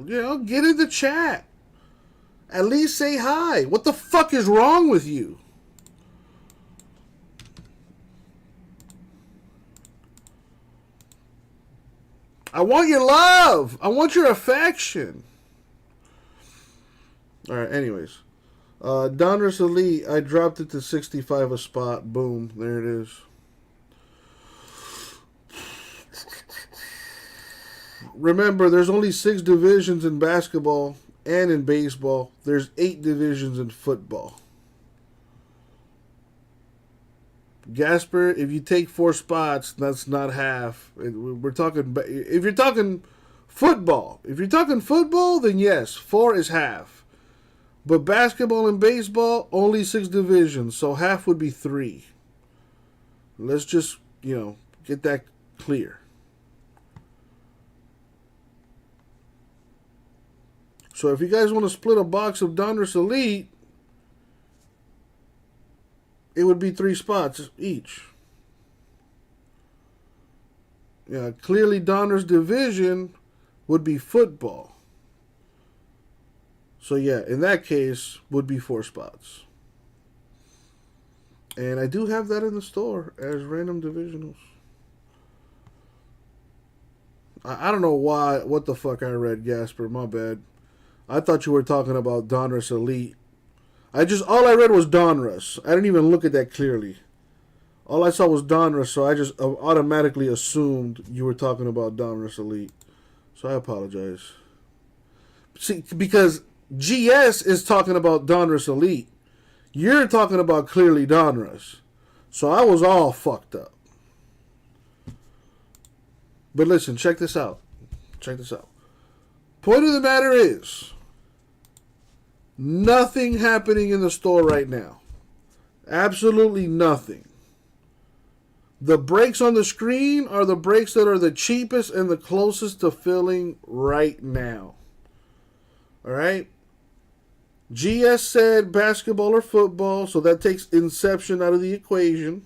You know, get in the chat. At least say hi. What the fuck is wrong with you? I want your love. I want your affection. All right, anyways. Donruss Elite, I dropped it to 65 a spot. Boom, there it is. Remember, there's only 6 divisions in basketball and in baseball. There's 8 divisions in football. Gasper, if you take 4 spots, that's not half. We're talking, if you're talking football, then yes, 4 is half. But basketball and baseball, only 6 divisions, so half would be 3. Let's just, get that clear. So if you guys want to split a box of Donruss Elite, it would be 3 spots each. Yeah, clearly Donruss Division would be football. So yeah, in that case, would be 4 spots. And I do have that in the store as random divisionals. I don't know what the fuck I read, Gasper, my bad. I thought you were talking about Donruss Elite. All I read was Donruss. I didn't even look at that clearly. All I saw was Donruss, so I just automatically assumed you were talking about Donruss Elite. So I apologize. See, because GS is talking about Donruss Elite. You're talking about clearly Donruss. So I was all fucked up. But listen, check this out. Point of the matter is, nothing happening in the store right now. Absolutely nothing. The breaks on the screen are the breaks that are the cheapest and the closest to filling right now. Alright? GS said basketball or football, so that takes Inception out of the equation.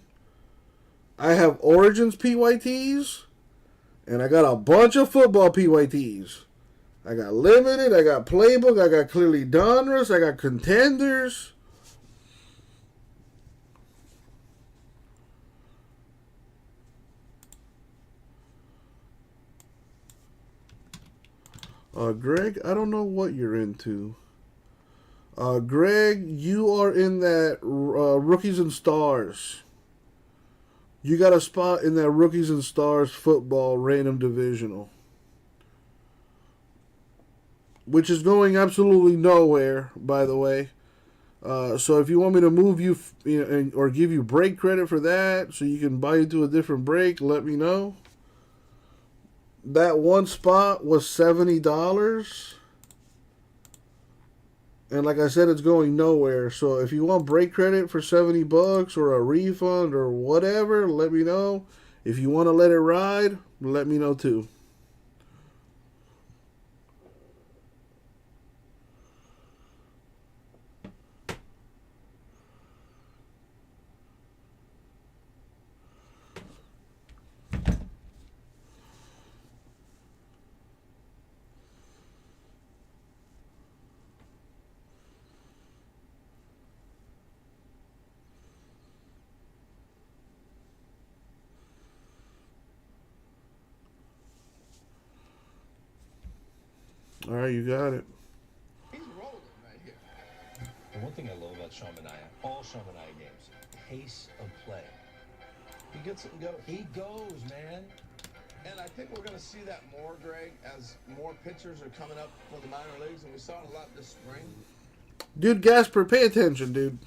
I have Origins PYTs, and I got a bunch of football PYTs. I got Limited, I got Playbook, I got Clearly Donruss, I got Contenders. Greg, I don't know what you're into. Greg, you are in that Rookies and Stars. You got a spot in that Rookies and Stars football random divisional, which is going absolutely nowhere, by the way. So if you want me to move you, or give you break credit for that, so you can buy into a different break, let me know. That one spot was $70. And like I said, it's going nowhere. So if you want break credit for $70 or a refund or whatever, let me know. If you want to let it ride, let me know too. All right, you got it. He's rolling right here. The one thing I love about Sean Manaea, all Sean Manaea games, pace of play. He gets it and goes. He goes, man. And I think we're going to see that more, Greg, as more pitchers are coming up for the minor leagues, and we saw it a lot this spring. Dude, Gasper, pay attention, dude.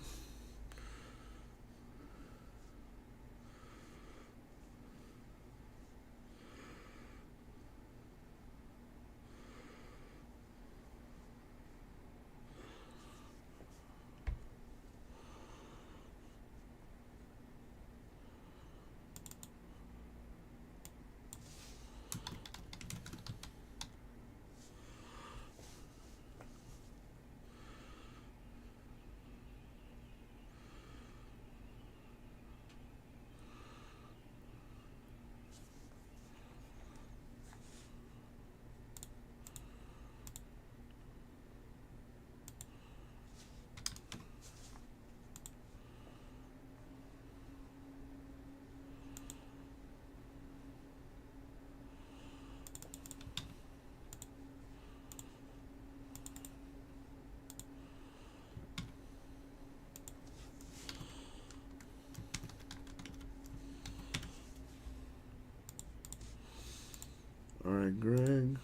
All right, Greg.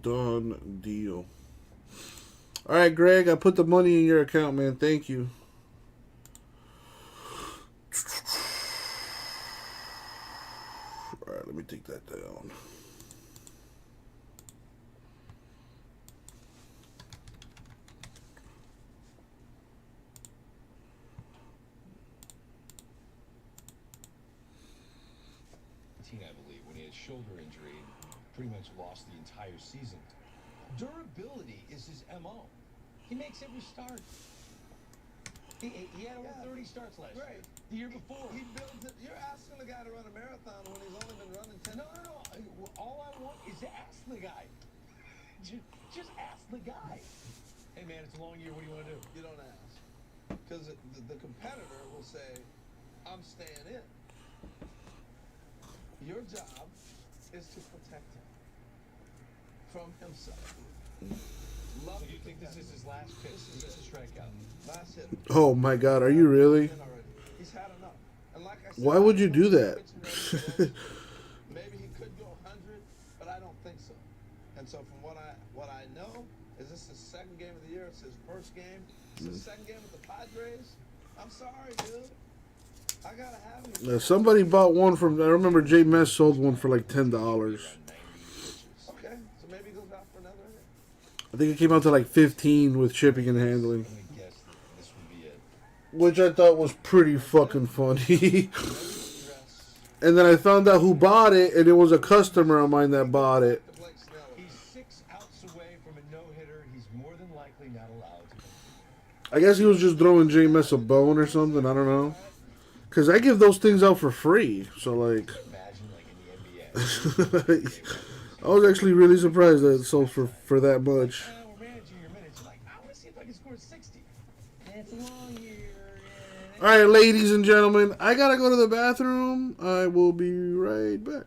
Done deal. All right, Greg, I put the money in your account, man. Thank you. All right, let me take that down. I believe, when he had shoulder injury, pretty much lost the entire season. Durability is his MO. He makes every start. He had over 30 starts last year. The year before. He builds it. You're asking the guy to run a marathon when he's only been running 10. No. All I want is to ask the guy. Just ask the guy. Hey, man, it's a long year. What do you want to do? You don't ask. Because the competitor will say, I'm staying in. Your job is to protect him from himself. So you think this is his last pitch? This is a strikeout. Last hit. Oh my God, are you really? He's had enough. And like I said, Why would you do that? Maybe he could go 100, but I don't think so. And so from what I know, is this his second game of the year? It's his first game. It's his second game with the Padres. I'm sorry, dude. I gotta have him. Somebody bought one from. I remember Jay Mess sold one for like $10. Okay, so maybe he goes out for another hit. I think it came out to like 15 with shipping and handling, which I thought was pretty fucking funny. And then I found out who bought it, and it was a customer of mine that bought it. He's 6 outs away from a no-hitter. He's more than likely not allowed to. I guess he was just throwing Jay Mess a bone or something. I don't know. Because I give those things out for free. So, like... I was actually really surprised that it sold for that much. We're managing your minutes. Like, I want to see if I can score 60. It's a long year. All right, ladies and gentlemen, I gotta go to the bathroom. I will be right back.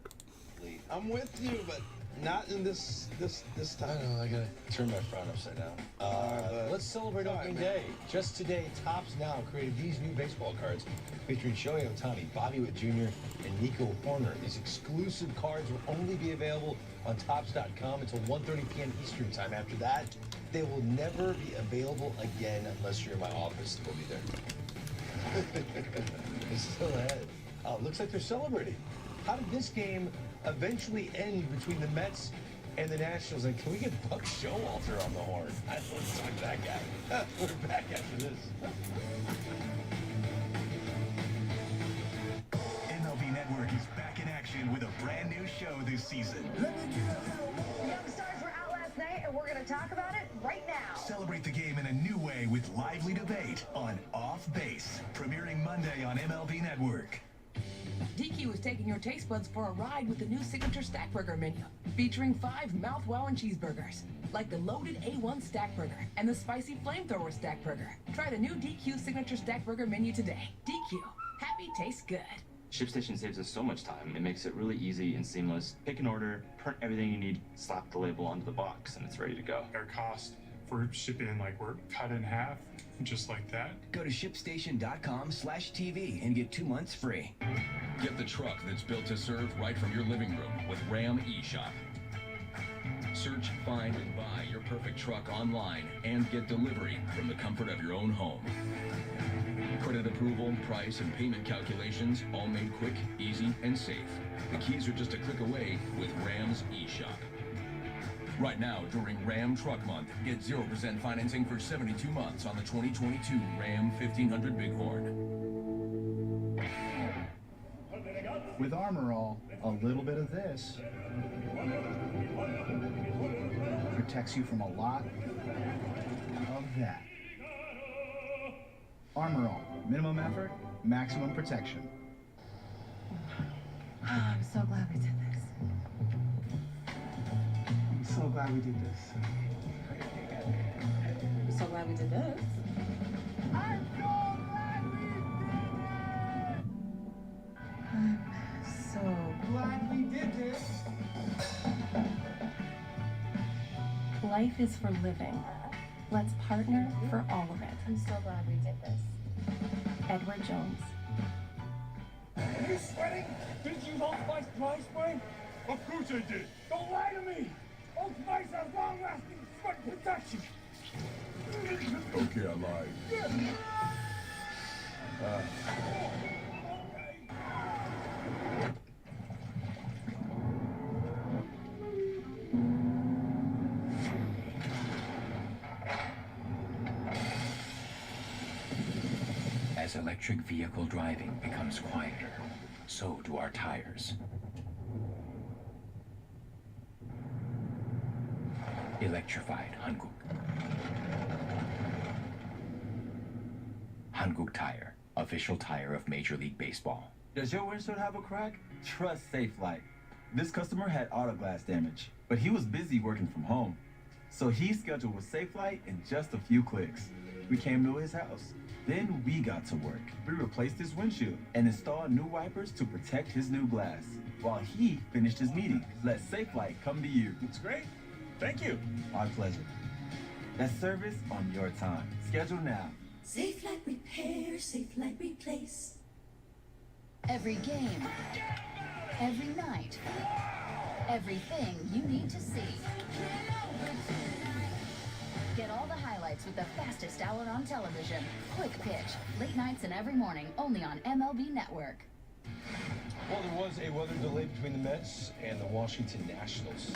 I'm with you, but not in this time. I know, I gotta turn my frown upside down. Let's celebrate opening day. Just today, Topps Now created these new baseball cards featuring Shohei Ohtani, Bobby Witt Jr., and Nico Horner. These exclusive cards will only be available on Topps.com until 1:30 p.m. Eastern time. After that, they will never be available again unless you're in my office. We'll be there. It's still ahead. Oh, looks like they're celebrating. How did this game eventually end between the Mets and the Nationals? And can we get Buck Showalter on the horn? Let's talk to that guy. We're back after this. MLB Network is back in action with a brand new show this season. Young Stars were out last night, and we're going to talk about it right now. Celebrate the game in a new way with lively debate on Off Base, premiering Monday on MLB Network. DQ is taking your taste buds for a ride with the new Signature Stack Burger menu, featuring 5 mouth-wowing cheeseburgers, like the loaded A1 Stack Burger and the spicy Flamethrower Stack Burger. Try the new DQ Signature Stack Burger menu today. DQ, happy tastes good. ShipStation saves us so much time. It makes it really easy and seamless. Pick an order, print everything you need, slap the label onto the box, and it's ready to go. Our cost for shipping, like, we're cut in half, just like that. Go to ShipStation.com/TV and get 2 months free. Get the truck that's built to serve right from your living room with Ram eShop. Search, find, and buy your perfect truck online and get delivery from the comfort of your own home. Credit approval, price, and payment calculations all made quick, easy, and safe. The keys are just a click away with Ram's eShop. Right now, during Ram Truck Month, get 0% financing for 72 months on the 2022 Ram 1500 Bighorn. With Armor All, a little bit of this protects you from a lot of that. Armor All, minimum effort, maximum protection. Oh, I'm so glad we did this. I'm so glad we did this. I'm so glad we did this. I'm so glad we did this. life is for living. Let's partner for all of it. I'm so glad we did this. Edward Jones. Are you sweating? Did you vote my dry spray? Of course I did. Don't lie to me. Old Spice has long-lasting sweat protection. Okay, I lied. As electric vehicle driving becomes quieter, so do our tires. Electrified Hankuk. Hankuk Tire, official tire of Major League Baseball. Does your windshield have a crack? Trust SafeLight. This customer had auto glass damage, but he was busy working from home. So he scheduled with SafeLight in just a few clicks. We came to his house. Then we got to work. We replaced his windshield and installed new wipers to protect his new glass while he finished his meeting. Let SafeLight come to you. It's great. Thank you. My pleasure. That's service on your time. Schedule now. SafeLight Repair, SafeLight Replace. Every game, every night, everything you need to see. Get all the highlights with the fastest hour on television. Quick Pitch, late nights and every morning, only on MLB Network. Well, there was a weather delay between the Mets and the Washington Nationals.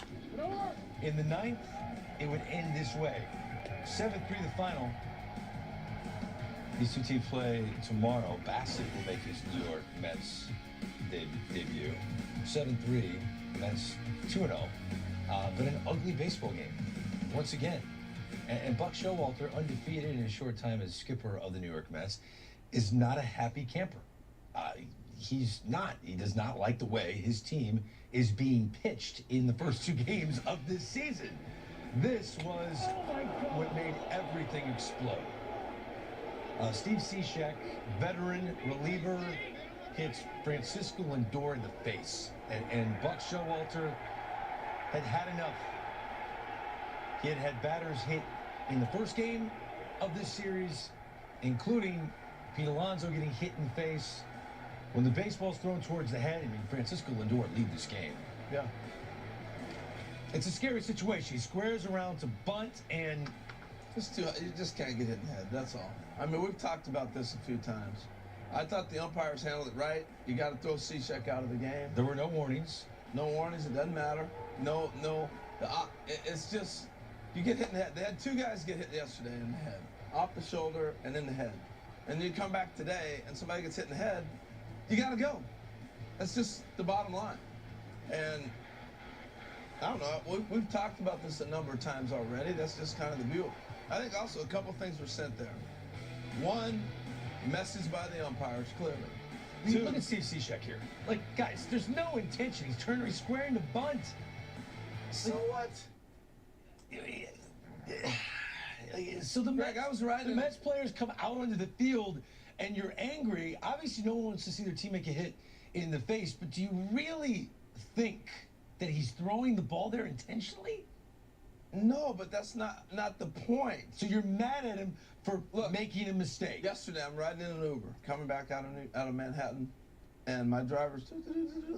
In the ninth, it would end this way. 7-3 the final. These two teams play tomorrow. Bassett will make his New York Mets debut. 7-3, Mets 2-0. But an ugly baseball game, once again. And Buck Showalter, undefeated in a short time as skipper of the New York Mets, is not a happy camper. He's not. He does not like the way his team is being pitched in the first two games of this season. This was what made everything explode. Steve Cishek, veteran reliever, hits Francisco Lindor in the face. And Buck Showalter had had enough. He had had batters hit in the first game of this series, including Pete Alonso getting hit in the face. When the baseball's thrown towards the head, I mean, Francisco Lindor lead this game. Yeah. It's a scary situation. He squares around to bunt and... You just can't get hit in the head, that's all. I mean, we've talked about this a few times. I thought the umpires handled it right. You got to throw Cishek out of the game. There were no warnings. No warnings, it doesn't matter. No. It's just, you get hit in the head. They had two guys get hit yesterday in the head. Off the shoulder and in the head. And you come back today and somebody gets hit in the head, you got to go. That's just the bottom line. And I don't know, we've talked about this a number of times already. That's just kind of the view. I think also a couple things were sent there. One, message by the umpires, clearly. Two, look at Steve Cishek here. Like, guys, there's no intention. He's squaring to bunt. So what? So the Mets players come out onto the field and you're angry. Obviously, no one wants to see their teammate get hit in the face, but do you really think that he's throwing the ball there intentionally? No, but that's not the point. So you're mad at him for making a mistake. Yesterday, I'm riding in an Uber, coming back out of Manhattan, and my driver's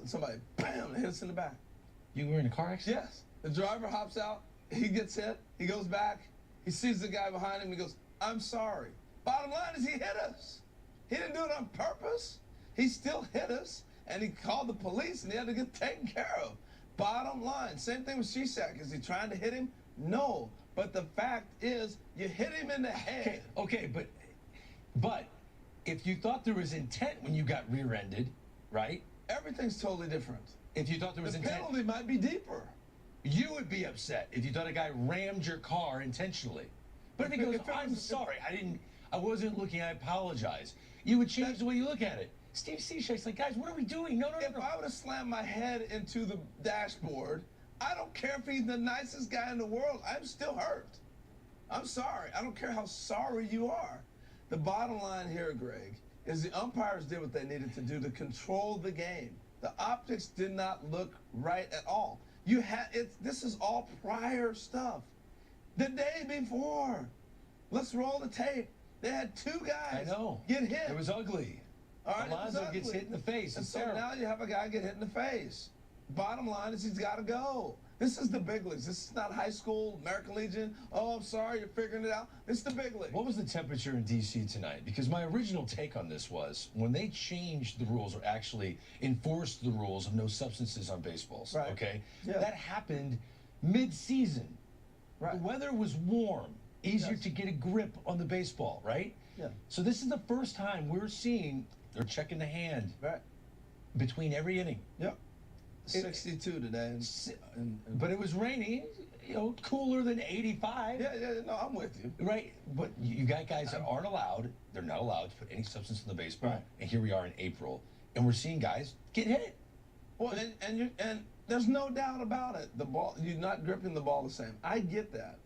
somebody bam hit us in the back. You were in a car accident? Yes. The driver hops out, he gets hit, he goes back, he sees the guy behind him, he goes, "I'm sorry." Bottom line is he hit us. He didn't do it on purpose. He still hit us, and he called the police, and he had to get taken care of. Bottom line, same thing with Cishek. Is he trying to hit him? No. But the fact is, you hit him in the head. Okay, but if you thought there was intent when you got rear-ended, right? Everything's totally different. If you thought there was intent, the penalty might be deeper. You would be upset if you thought a guy rammed your car intentionally. But if he goes, "I'm sorry, I wasn't looking, I apologize," you would change the way you look at it. Steve Cishek's like, "Guys, what are we doing? No. If I would have slammed my head into the dashboard, I don't care if he's the nicest guy in the world. I'm still hurt. I'm sorry. I don't care how sorry you are. The bottom line here, Greg, is the umpires did what they needed to do to control the game. The optics did not look right at all. This is all prior stuff. The day before. Let's roll the tape. They had 2 guys get hit. It was ugly. All right, Alonzo it was gets ugly. hit in the face. And It's so terrible. now you have a guy get hit in the face. Bottom line is he's got to go. This is the big leagues. This is not high school, American Legion. Oh, I'm sorry, you're figuring it out. This is the big league. What was the temperature in D.C. tonight? Because my original take on this was when they changed the rules, or actually enforced the rules of no substances on baseballs. Right. Okay, Yeah. that happened mid-season. Right. The weather was warm, easier to get a grip on the baseball. Right. Yeah. So this is the first time we're seeing they're checking the hand. Right. Between every inning. Yep. 62 today. But it was raining, cooler than 85. Yeah, no, I'm with you. Right, but you got guys that aren't allowed. They're not allowed to put any substance in the baseball. Right. And here we are in April, and we're seeing guys get hit. Well, and there's no doubt about it. The ball, you're not gripping the ball the same. I get that.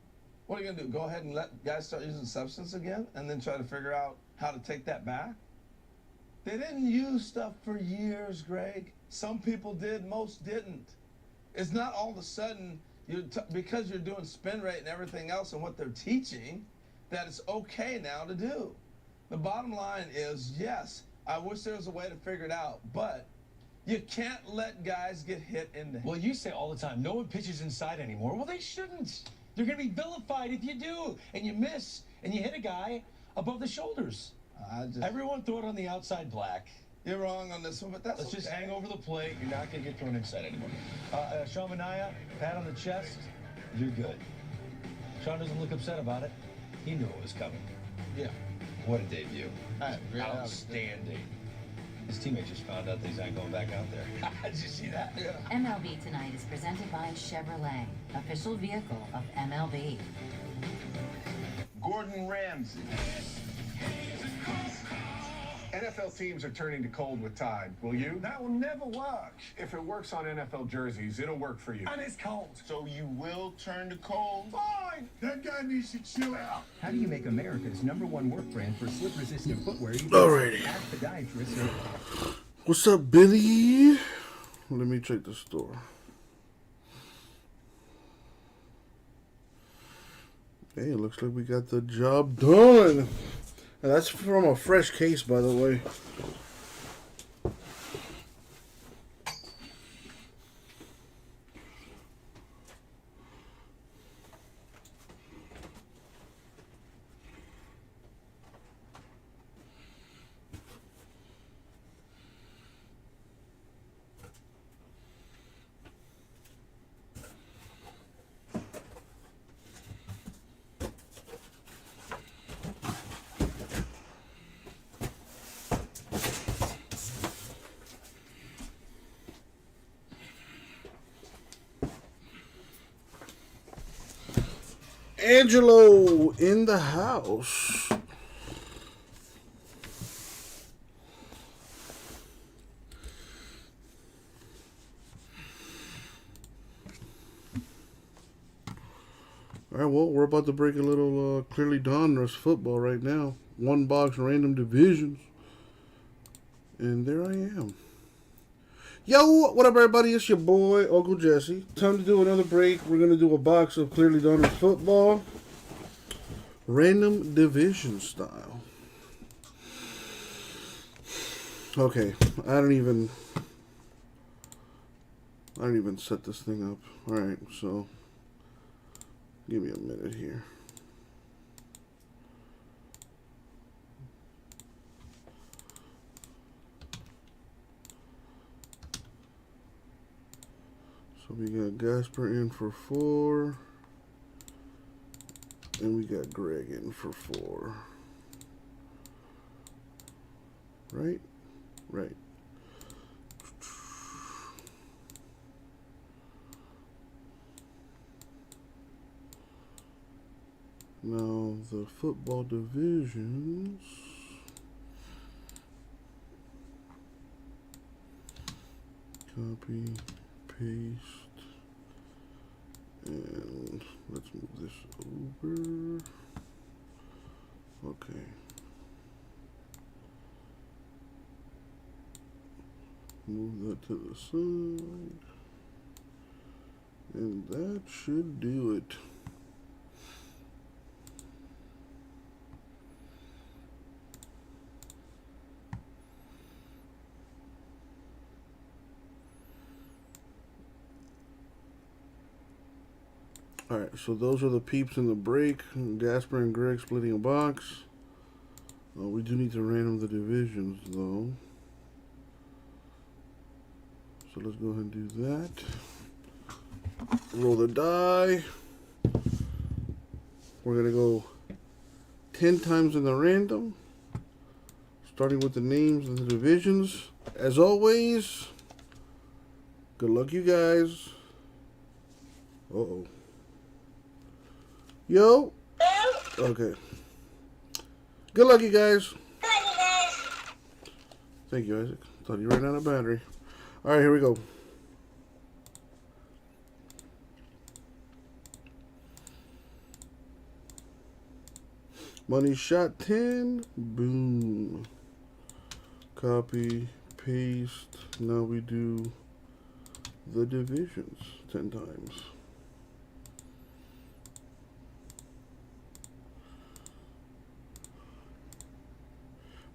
What are you gonna do? Go ahead and let guys start using substance again, and then try to figure out how to take that back? They didn't use stuff for years, Greg. Some people did, most didn't. It's not all of a sudden because you're doing spin rate and everything else and what they're teaching that it's okay now to do. The bottom line is, yes, I wish there was a way to figure it out, but you can't let guys get hit in the head. Well, you say all the time, no one pitches inside anymore. Well, they shouldn't. They're going to be vilified if you do, and you miss, and you hit a guy above the shoulders. Everyone threw it on the outside black. You're wrong on this one, but that's Let's just okay. hang over the plate. You're not going to get thrown inside anymore. Sean Manaea, pat on the chest. You're good. Sean doesn't look upset about it. He knew it was coming. Yeah. What a debut. Great Outstanding. His teammate just found out that he's not going back out there. Did you see that? Yeah. MLB Tonight is presented by Chevrolet, official vehicle of MLB. Gordon Ramsay. NFL teams are turning to cold with Tide. Will you? That will never work. If it works on NFL jerseys, it'll work for you. And it's cold. So you will turn to cold? Fine! That guy needs to chill out. How do you make America's #1 work brand for slip-resistant footwear? Alrighty. Ask podiatrists or... What's up, Billy? Let me check the store. Hey, it looks like we got the job done. And that's from a fresh case, by the way. Angelo in the house. All right, well, we're about to break a little Clearly Donruss football right now. One box random divisions. And there I am. Yo, what up, everybody? It's your boy, Uncle Jesse. Time to do another break. We're going to do a box of Clearly Donruss football. Random division style. Okay, I don't even set this thing up. Alright, so give me a minute here. So we got Gasper in for 4. And we got Greg in for 4. Right? Right. Now, the football divisions. Copy, paste, and let's move this over. Okay. Move that to the side. And that should do it. Alright, so those are the peeps in the break. Gasper and Greg splitting a box. We do need to random the divisions, though. So let's go ahead and do that. Roll the die. We're going to go 10 times in the random. Starting with the names and the divisions. As always, good luck, you guys. Uh-oh. Yo. Okay. Good luck, you guys. Thank you, Isaac. Thought you ran out of battery. All right, here we go. Money shot 10. Boom. Copy, paste. Now we do the divisions 10 times.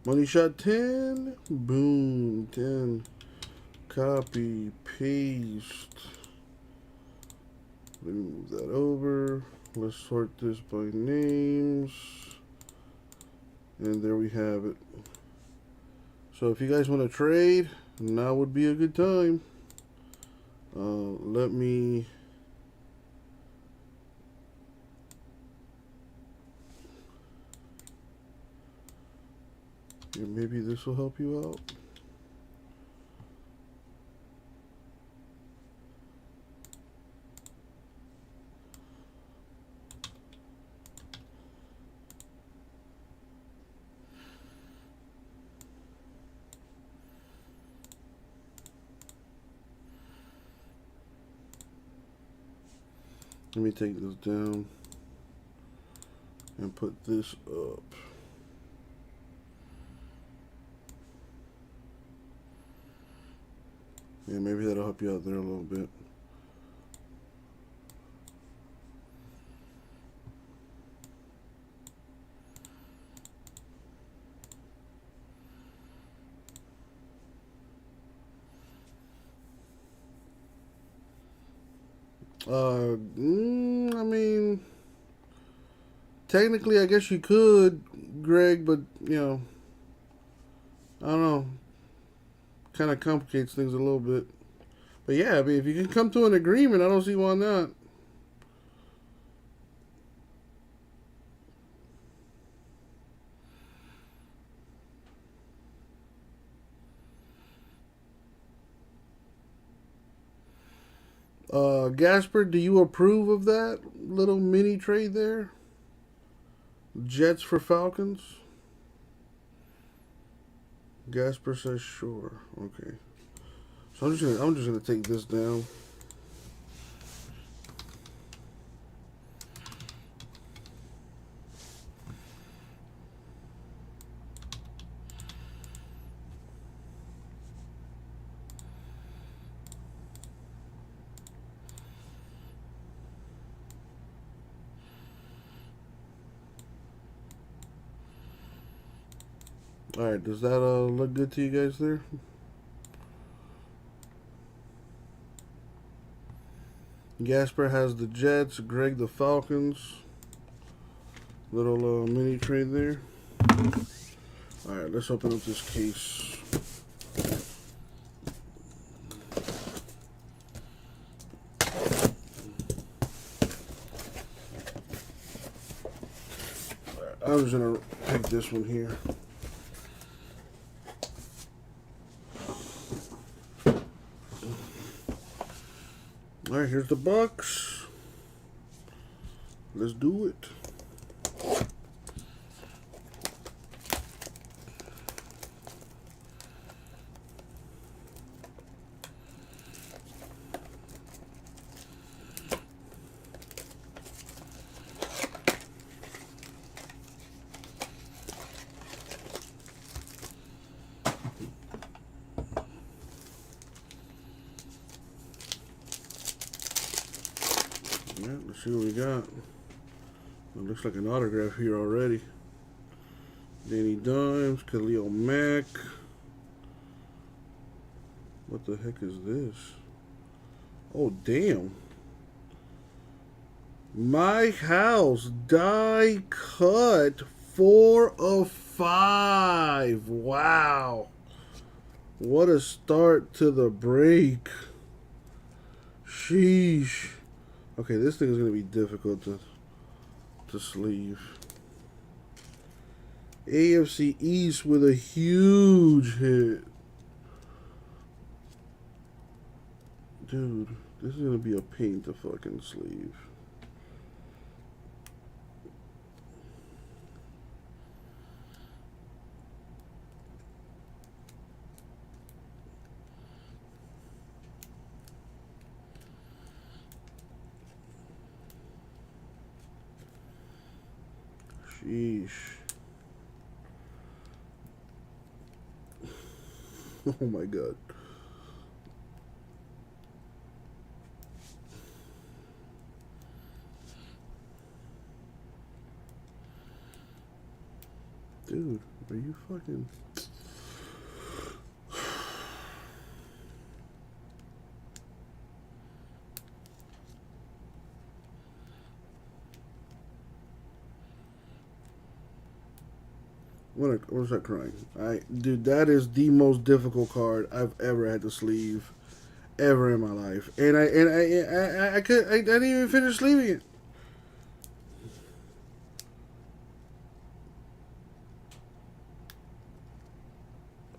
Money shot 10. Boom. 10. Copy, paste. Let me move that over. Let's sort this by names. And there we have it. So if you guys want to trade, now would be a good time. Let me... Yeah, maybe this will help you out. Let me take this down and put this up. Yeah, maybe that'll help you out there a little bit. I mean, technically, I guess you could, Greg, but, you know, I don't know. Kind of complicates things a little bit. But yeah, I mean, if you can come to an agreement, I don't see why not. Gasper, do you approve of that little mini trade there? Jets for Falcons? Gasper says sure. Okay. So I'm just gonna take this down. Alright, does that look good to you guys there? Gasper has the Jets, Greg the Falcons. Little mini trade there. Alright, let's open up this case. I'm just gonna pick this one here. Alright, here's the box. Let's do it. Yeah, let's see what we got. It looks like an autograph here already. Danny Dimes, Khalil Mack. What the heck is this? Oh, damn. My House die cut 4 of 5. Wow. What a start to the break. Sheesh. Okay, this thing is going to be difficult to sleeve. AFC East with a huge hit. Dude, this is going to be a pain to fucking sleeve. Sheesh. Oh my god. Dude, are you fucking... I'm gonna start crying. Dude, that is the most difficult card I've ever had to sleeve, ever in my life. And I didn't even finish sleeving it.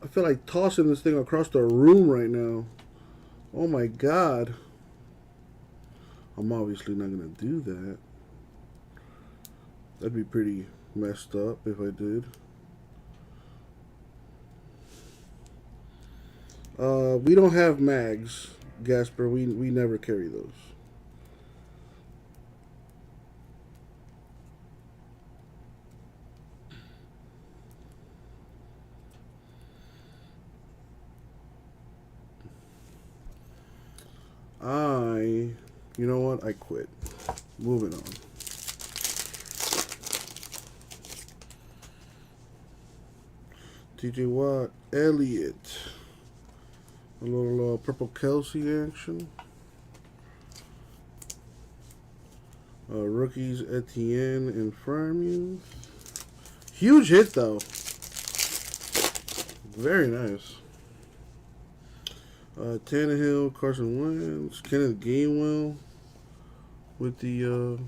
I feel like tossing this thing across the room right now. Oh my god. I'm obviously not gonna do that. That'd be pretty messed up if I did. We don't have mags, Gasper. We never carry those. You know what? I quit. Moving on. TJ Watt, Elliott. A little Purple Kelsey action. Rookies, Etienne and Freiermuth. Huge hit, though. Very nice. Tannehill, Carson Wentz, Kenneth Gainwell with the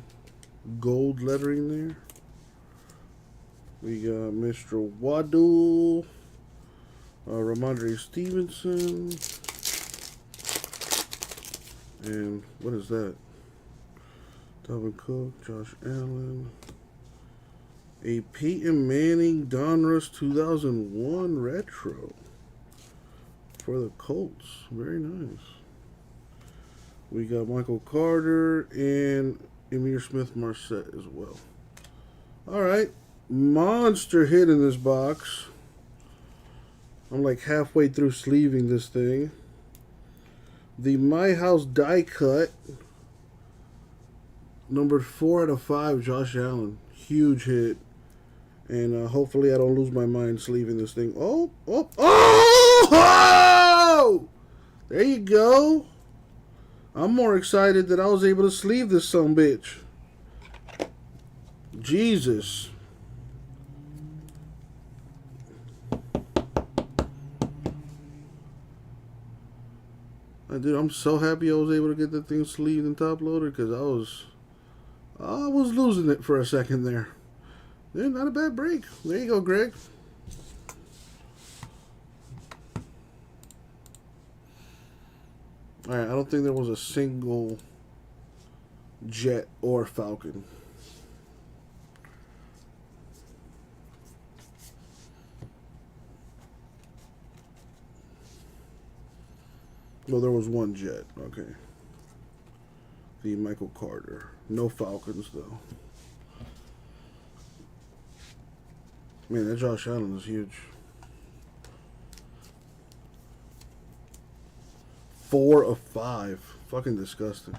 gold lettering there. We got Mr. Waddle, Ramondre Stevenson, and what is that? Dalvin Cook, Josh Allen, a Peyton Manning Donruss 2001 retro for the Colts. Very nice. We got Michael Carter and Emir Smith-Marset as well. All right. Monster hit in this box. I'm like halfway through sleeving this thing. The My House die cut. Numbered 4 out of 5, Josh Allen. Huge hit. And hopefully I don't lose my mind sleeving this thing. Oh! There you go. I'm more excited that I was able to sleeve this sumbitch. Jesus. Dude, I'm so happy I was able to get that thing sleeved and top loaded because I was losing it for a second there. Yeah, not a bad break. There you go, Greg. Alright, I don't think there was a single Jet or Falcon. Well, there was one Jet. Okay. The Michael Carter. No Falcons, though. Man, that Josh Allen is huge. 4 of 5. Fucking disgusting.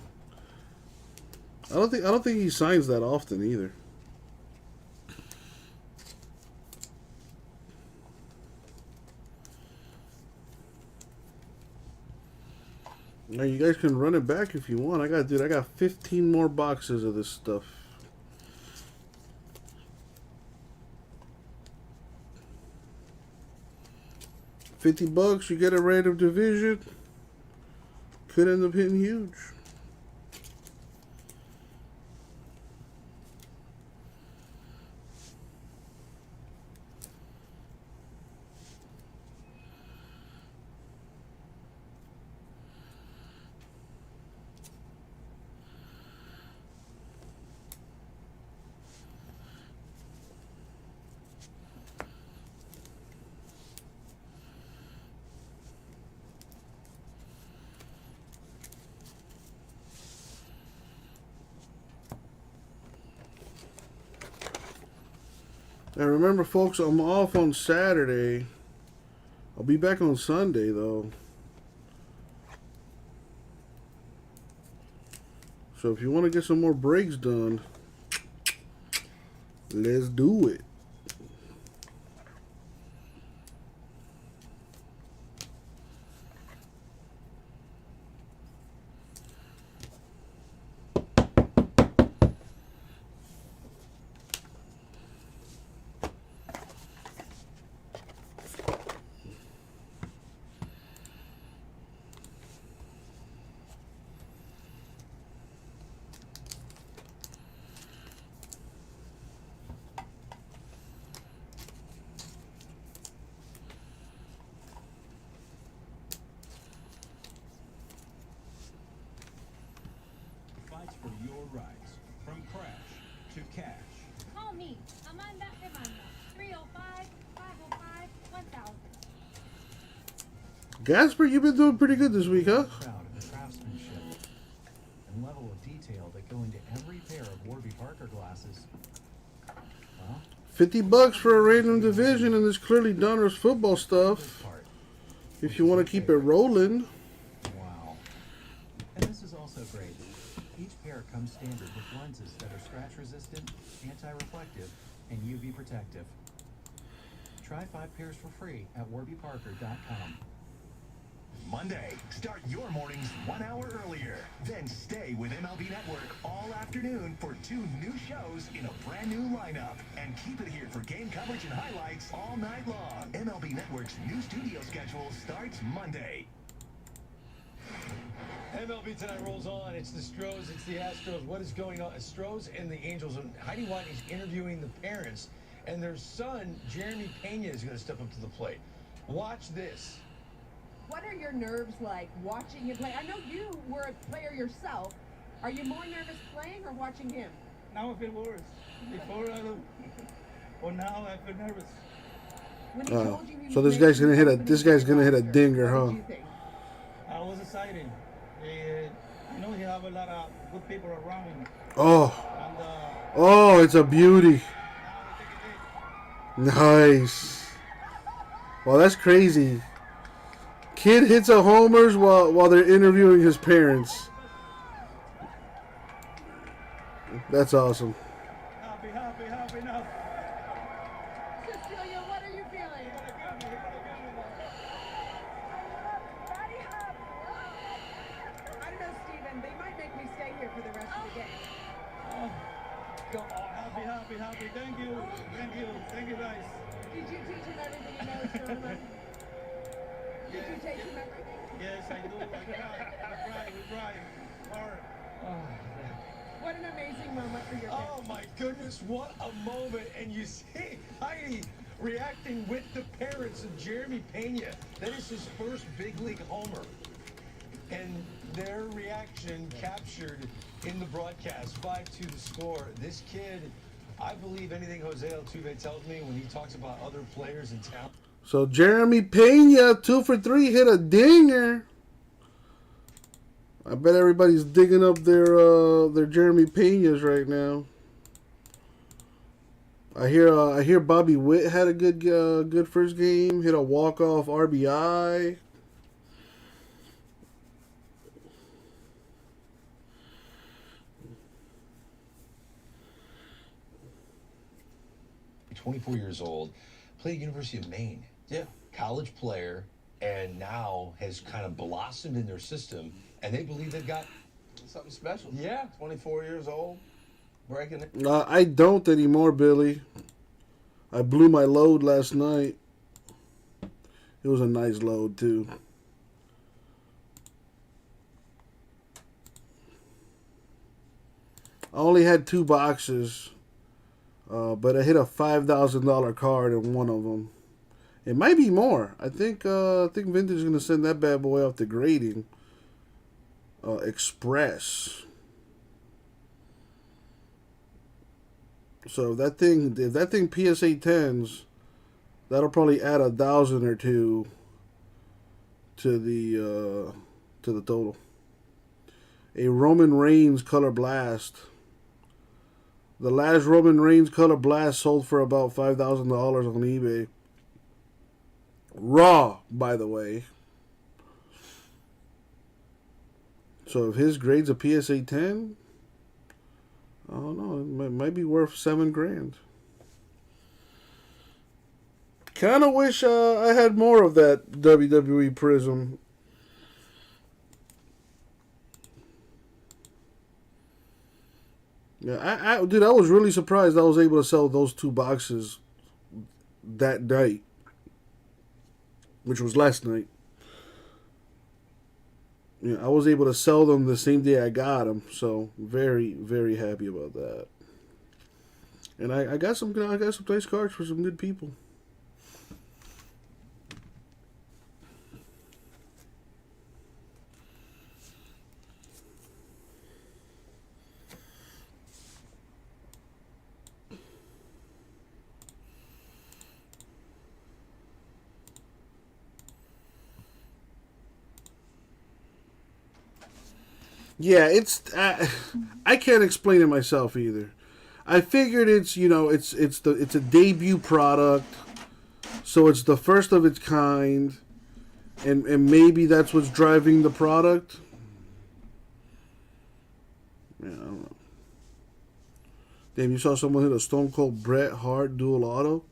I don't think he signs that often either. Now you guys can run it back if you want. I got 15 more boxes of this stuff. $50, you get a random division. Could end up hitting huge. And remember, folks, I'm off on Saturday. I'll be back on Sunday, though. So if you want to get some more breaks done, let's do it. Fights for your rights, from crash to cash. Call me, Amanda Fernanda, 305-505-1000. Gasper, you've been doing pretty good this week, huh? Proud of the craftsmanship and level of detail that go into every pair of Warby Parker glasses. Well, $50 for a random division, and this clearly Donruss football stuff. If you want to keep it rolling. wow. And this is also great. Each pair comes standard with lenses that are scratch resistant, anti-reflective, and UV protective. Try 5 pairs for free at warbyparker.com. Monday, start your mornings 1 hour earlier. Then stay with MLB Network all afternoon for 2 new shows in a brand new lineup. And keep it here for game coverage and highlights all night long. MLB Network's new studio schedule starts Monday. MLB Tonight rolls on. It's the Stros, it's the Astros. What is going on? Stros and the Angels. And Heidi White is interviewing the parents, and their son, Jeremy Pena, is going to step up to the plate. Watch this. What are your nerves like watching him play? I know you were a player yourself. Are you more nervous playing or watching him? Now I feel worse. Before I don't. Well, now I feel nervous. When he told you he So was this guy's gonna hit a making dinger, huh? what did you think? I was excited. I know he have a lot of good people around him. Oh. And, Oh, it's a beauty. Nice. Well, that's crazy. Kid hits a homers while they're interviewing his parents. That's awesome. happy now. Cecilia, what are you feeling? I don't know, Steven. They might make me stay here for the rest of the game. Happy. Thank you, guys. Did you teach him everything he knows, Sherman? Did you teach him everything? Yes, I do. We try hard. What an amazing moment for your Oh my goodness, what a moment. And you see Heidi reacting with the parents of Jeremy Pena. That is his first big league homer. And their reaction captured in the broadcast, 5-2 the score. This kid, I believe anything Jose Altuve tells me when he talks about other players in town. So Jeremy Pena, 2 for 3, hit a dinger. I bet everybody's digging up their Jeremy Penas right now. I hear Bobby Witt had a good first game. Hit a walk-off RBI. He's 24 years old, played at University of Maine. Yeah. College player, and now has kind of blossomed in their system and they believe they've got Something special. Yeah. 24 years old, breaking it. I don't anymore, Billy. I blew my load last night. It was a nice load, too. I only had 2 boxes, but I hit a $5,000 card in one of them. It might be more. I think Vintage is going to send that bad boy off to grading. Express. So if that thing PSA 10s, that'll probably add 1,000 or 2 to the total. A Roman Reigns Color Blast. The last Roman Reigns Color Blast sold for about $5,000 on eBay. Raw, by the way. So if his grade's a PSA 10, I don't know, it might be worth $7,000. Kind of wish I had more of that WWE Prism. Yeah, dude, I was really surprised I was able to sell those 2 boxes that night, which was last night. Yeah, I was able to sell them the same day I got them, so very, very happy about that. And I got some nice cards for some good people. Yeah, it's I can't explain it myself either. I figured it's a debut product, so it's the first of its kind, and maybe that's what's driving the product. Yeah, I don't know. Damn, you saw someone hit a Stone Cold Bret Hart dual auto?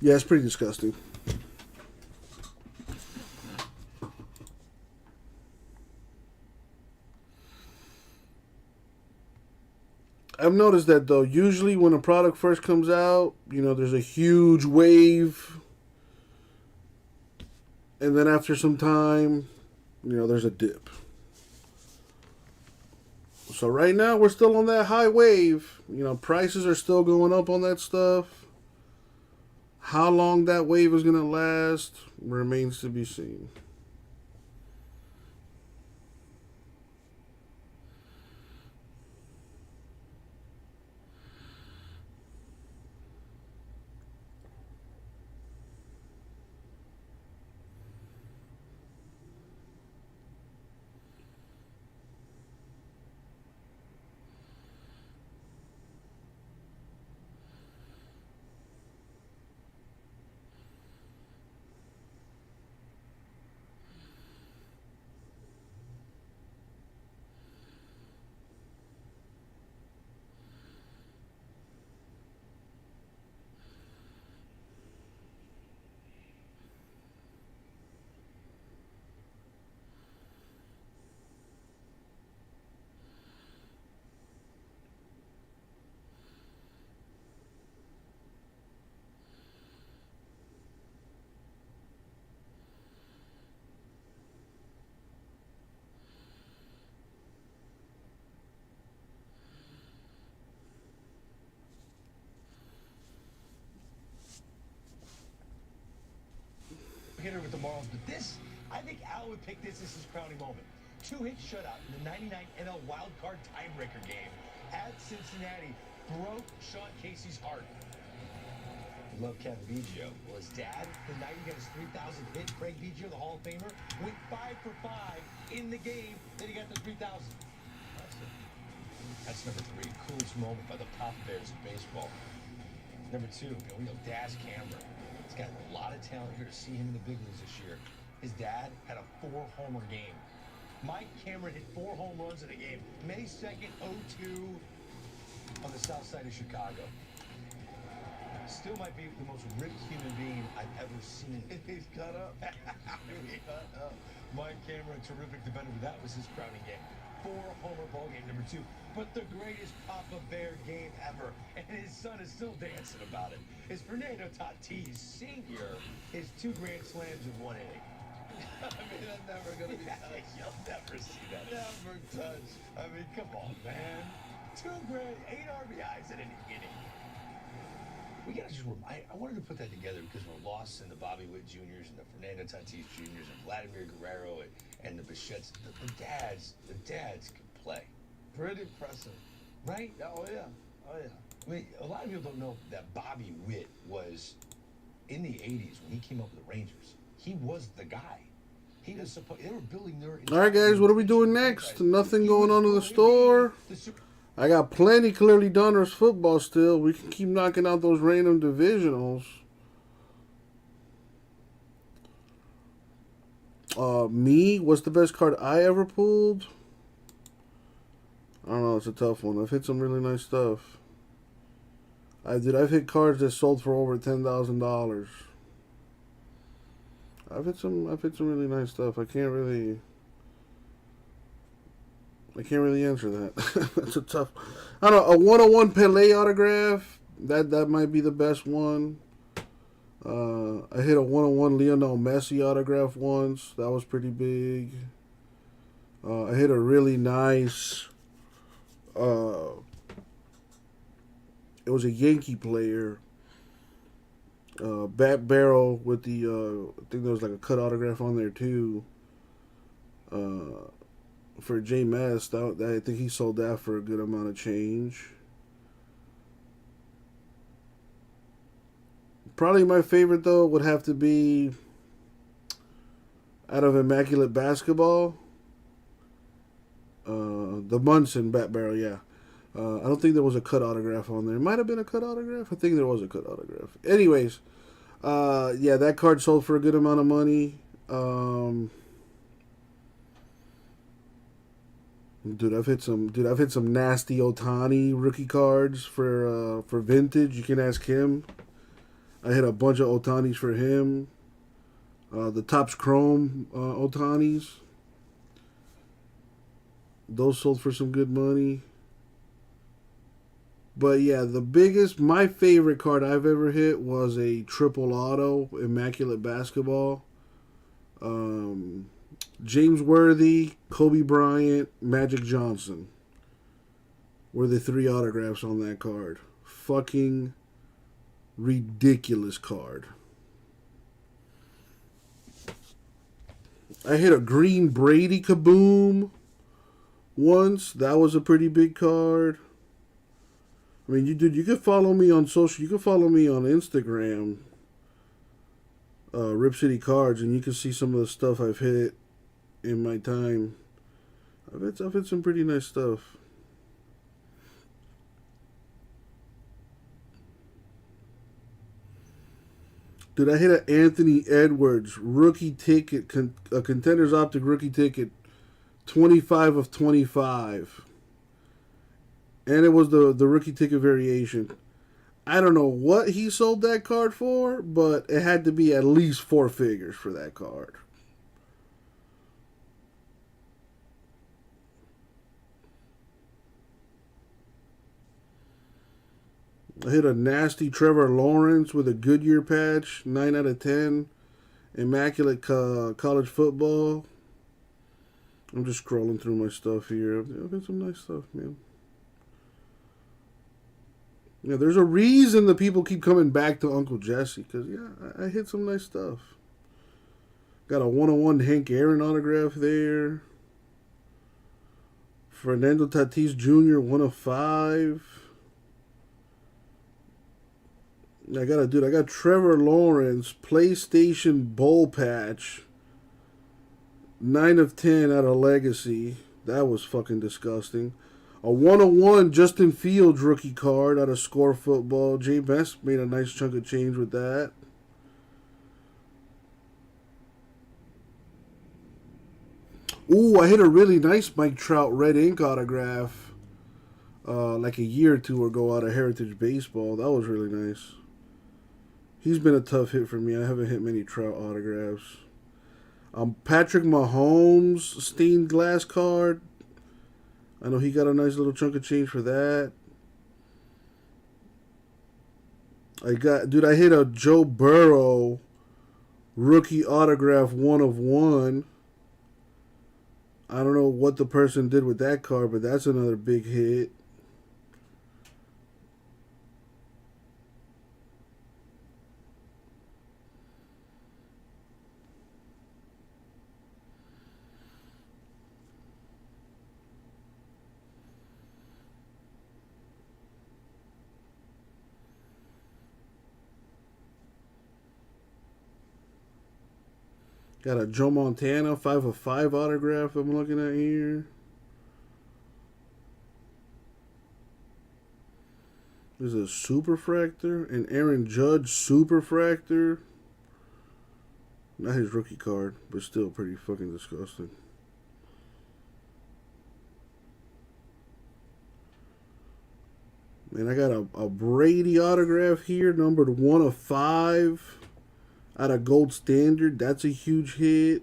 Yeah, it's pretty disgusting. I've noticed that, though, usually when a product first comes out, there's a huge wave. And then after some time, there's a dip. So right now, we're still on that high wave. Prices are still going up on that stuff. How long that wave is going to last remains to be seen. Hitter with the Marlins, but I think Al would pick this as his crowning moment. 2-hit shutout in the '99 NL wildcard tiebreaker game at Cincinnati broke Sean Casey's heart. Love Kevin Biggio. Well, his dad, the night he got his 3,000th hit, Craig Biggio, the Hall of Famer, went 5 for 5 in the game that he got the 3,000. That's number 3. Coolest moment by the Pop Bears of baseball. Number 2, Daz Cameron. He's got a lot of talent here to see him in the big leagues this year. His dad had a 4-homer game. Mike Cameron hit 4 home runs in a game. May 2nd, 2002, on the south side of Chicago. Still might be the most ripped human being I've ever seen. He's cut up. Mike Cameron, terrific defender. That was his crowning game. 4-homer ball game number 2. But the greatest Papa Bear game ever. And his son is still dancing about it. Is Fernando Tatis Sr. his 2 grand slams in 1 inning. I mean, that's never going to be touched. You'll never see that. Never touched. I mean, come on, man. 2 grand, 8 RBIs in an inning. We gotta just remind. I wanted to put that together because we're lost in the Bobby Witt Juniors and the Fernando Tatis Juniors and Vladimir Guerrero and the Bichettes. The dads can play. Pretty impressive. Right? Oh, yeah. Oh, yeah. I mean, a lot of people don't know that Bobby Witt was in the 80s when he came up with the Rangers. He was the guy. He was supposed. They were building their. All right, guys, what are we doing next? Nothing going on in the store. I got plenty Clearly Donruss football still. We can keep knocking out those random divisionals. Me, what's the best card I ever pulled? I don't know, it's a tough one. I've hit some really nice stuff. I've hit cards that sold for over $10,000. I've hit some really nice stuff. I can't really answer that. That's a tough. I don't know, a 101 Pele autograph. That might be the best one. I hit a 101 Lionel Messi autograph once. That was pretty big. I hit a really nice. It was a Yankee player. Bat Barrel with the. I think there was like a cut autograph on there too. For J Mast, I think he sold that for a good amount of change. Probably my favorite though would have to be out of Immaculate Basketball. The Munson Bat Barrel, yeah. I don't think there was a cut autograph on there. It might have been a cut autograph. I think there was a cut autograph. Anyways, yeah, that card sold for a good amount of money. Dude, I've hit some nasty Ohtani rookie cards for vintage. You can ask him. I hit a bunch of Ohtanis for him. The Topps Chrome Ohtanis. Those sold for some good money. But yeah, my favorite card I've ever hit was a triple auto Immaculate Basketball. James Worthy, Kobe Bryant, Magic Johnson were the 3 autographs on that card. Fucking ridiculous card. I hit a green Brady Kaboom once. That was a pretty big card. I mean, you could follow me on social. You can follow me on Instagram, Rip City Cards, and you can see some of the stuff I've hit in my time. I've hit some pretty nice stuff. Dude, I hit an Anthony Edwards rookie ticket, a Contenders Optic rookie ticket, 25 of 25. And it was the rookie ticket variation. I don't know what he sold that card for, but it had to be at least 4 figures for that card. I hit a nasty Trevor Lawrence with a Goodyear patch, 9 out of 10. Immaculate college football. I'm just scrolling through my stuff here. I've got some nice stuff, man. Yeah, there's a reason the people keep coming back to Uncle Jesse, because, yeah, I hit some nice stuff. Got a 101 Hank Aaron autograph there. Fernando Tatis Jr., 1 of 5. I got Trevor Lawrence PlayStation Bowl patch, 9 of 10 out of Legacy. That was fucking disgusting. A 101 Justin Fields rookie card out of Score Football. J Best made a nice chunk of change with that. Ooh, I hit a really nice Mike Trout red ink autograph like a year or two ago out of Heritage Baseball. That was really nice. He's been a tough hit for me. I haven't hit many Trout autographs. Patrick Mahomes stained glass card. I know he got a nice little chunk of change for that. I hit a Joe Burrow rookie autograph 1 of 1. I don't know what the person did with that card, but that's another big hit. Got a Joe Montana 5 of 5 autograph I'm looking at here. There's a Superfractor, an Aaron Judge Superfractor. Not his rookie card, but still pretty fucking disgusting. And I got a Brady autograph here, numbered 1 of 5. Out of Gold Standard, that's a huge hit.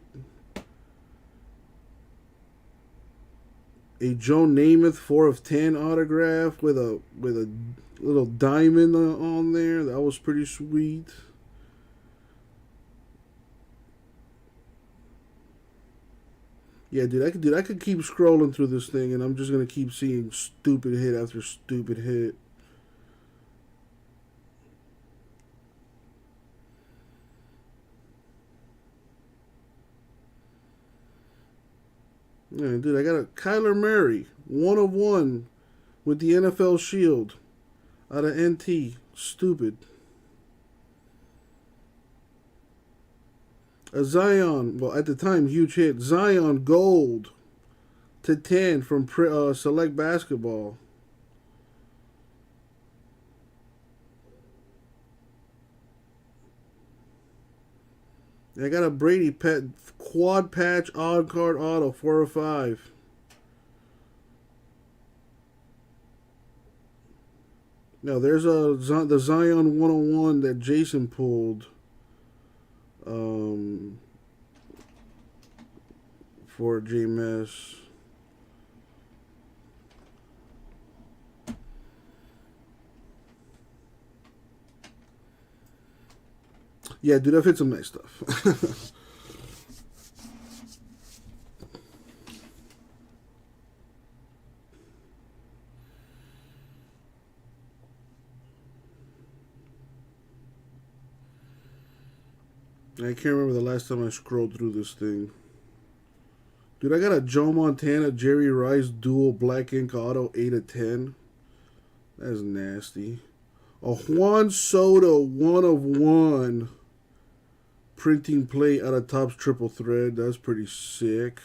A Joe Namath 4 of 10 autograph with a little diamond on there. That was pretty sweet. Yeah, dude, I could keep scrolling through this thing, and I'm just gonna keep seeing stupid hit after stupid hit. Yeah, dude, I got a Kyler Murray 1 of 1 with the NFL Shield out of NT. Stupid. A Zion, well, at the time, huge hit. Zion Gold to 10 from Select Basketball. I got a Brady Pet quad patch odd card auto 4 of 5. Now there's the Zion 101 that Jason pulled for JMS. Yeah, dude, I've hit some nice stuff. I can't remember the last time I scrolled through this thing. Dude, I got a Joe Montana Jerry Rice dual black ink auto 8 of 10. That's nasty. A Juan Soto 1 of 1 printing plate out of Topps Triple Thread. That's pretty sick.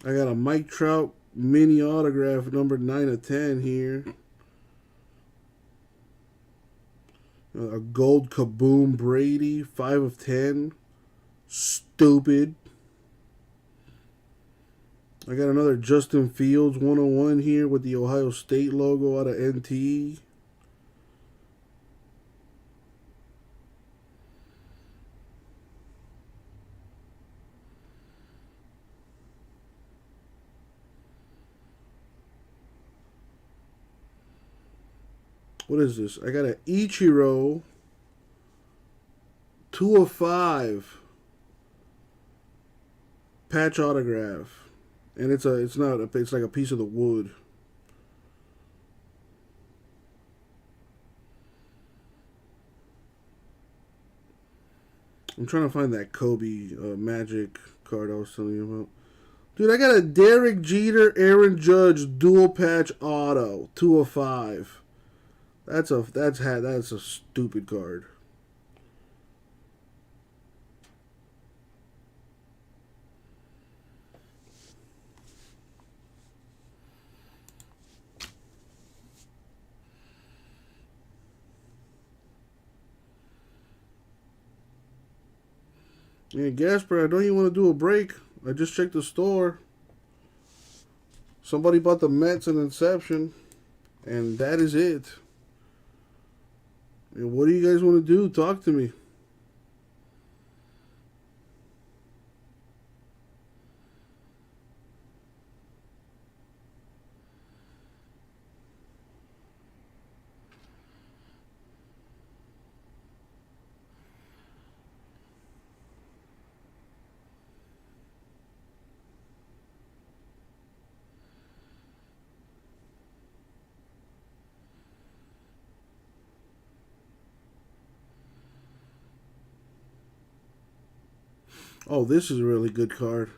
I got a Mike Trout mini autograph number 9 of 10 here. A gold Kaboom Brady 5 of 10. Stupid. I got another Justin Fields 101 here with the Ohio State logo out of NT. What is this? I got an Ichiro 2 of 5 patch autograph. And it's like a piece of the wood. I'm trying to find that Kobe Magic card I was telling you about. Dude, I got a Derek Jeter Aaron Judge dual patch auto 2 of 5. That's a stupid card. Yeah, Gasper, I know you want to do a break. I just checked the store. Somebody bought the Mets in Inception, and that is it. And what do you guys want to do? Talk to me. Oh, this is a really good card.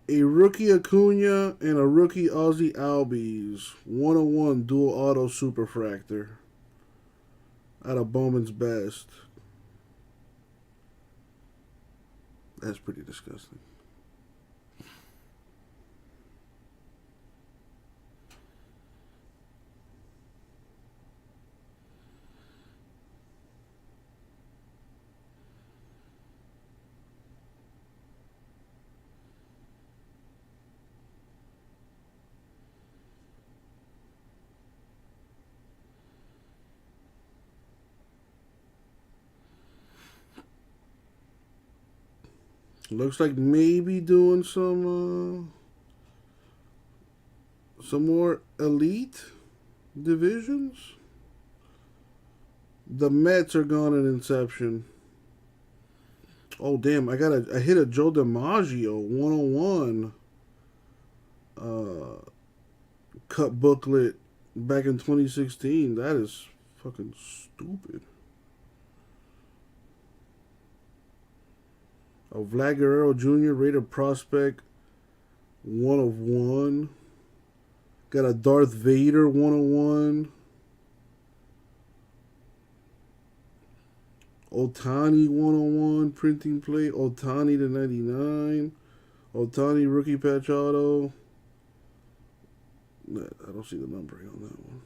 A rookie Acuna and a rookie Ozzy Albies. 101 dual auto superfractor. Out of Bowman's Best. That's pretty disgusting. Looks like maybe doing some more elite divisions. The Mets are gone in Inception. Oh damn! I hit a Joe DiMaggio 101 cut booklet back in 2016. That is fucking stupid. A Vlad Guerrero Jr. rated prospect 1 of 1. Got a Darth Vader 101. Ohtani 101 printing plate. Ohtani to 99. Ohtani rookie patch auto. I don't see the numbering on that one.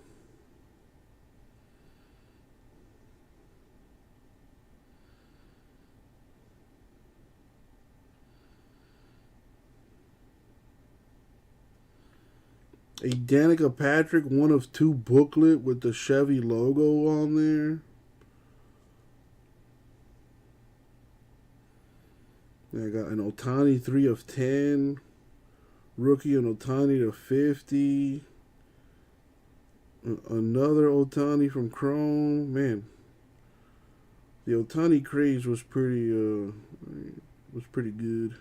A Danica Patrick 1 of 2 booklet with the Chevy logo on there. I got an Ohtani 3 of 10. Rookie and Ohtani to 50. Another Ohtani from Chrome. Man, the Ohtani craze was pretty good.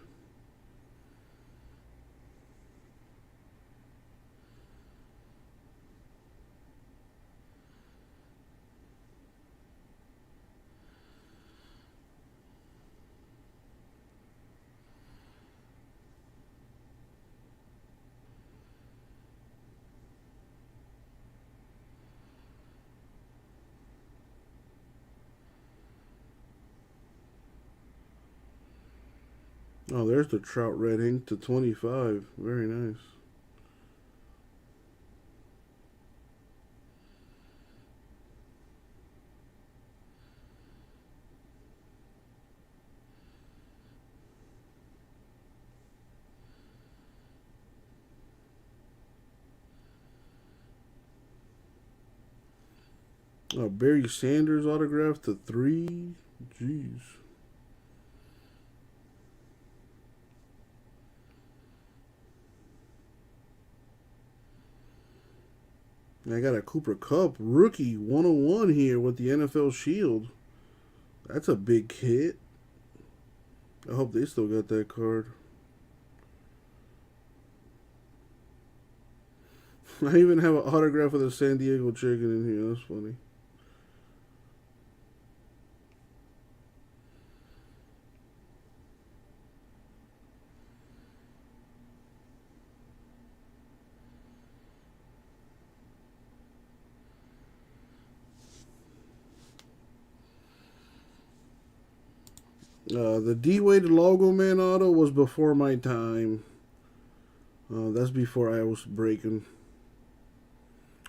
Oh, there's the Trout Red Ink to 25. Very nice. Oh, Barry Sanders autograph to 3. Jeez. I got a Cooper Kupp rookie 101 here with the NFL Shield. That's a big hit. I hope they still got that card. I even have an autograph of the San Diego Chicken in here. That's funny. The D-Wade Logo Man auto was before my time. That's before I was breaking.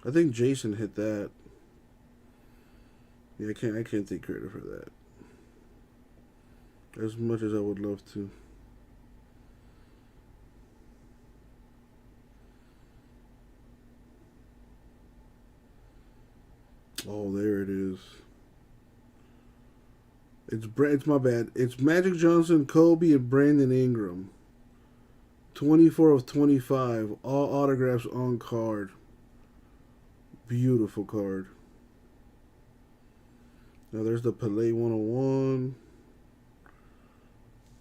I think Jason hit that. Yeah, I can't take credit for that. As much as I would love to. Oh, there it is. It's my bad. It's Magic Johnson, Kobe, and Brandon Ingram. 24 of 25. All autographs on card. Beautiful card. Now there's the Pelé 101.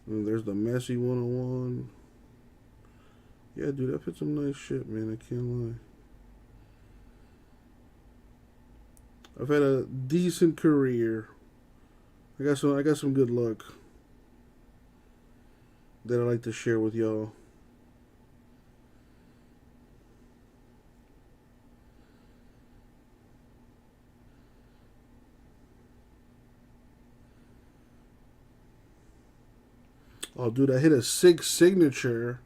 And there's the Messi 101. Yeah, dude, that fits some nice shit, man. I can't lie. I've had a decent career. I got some good luck that I like to share with y'all. Oh, dude, I hit a SIG signature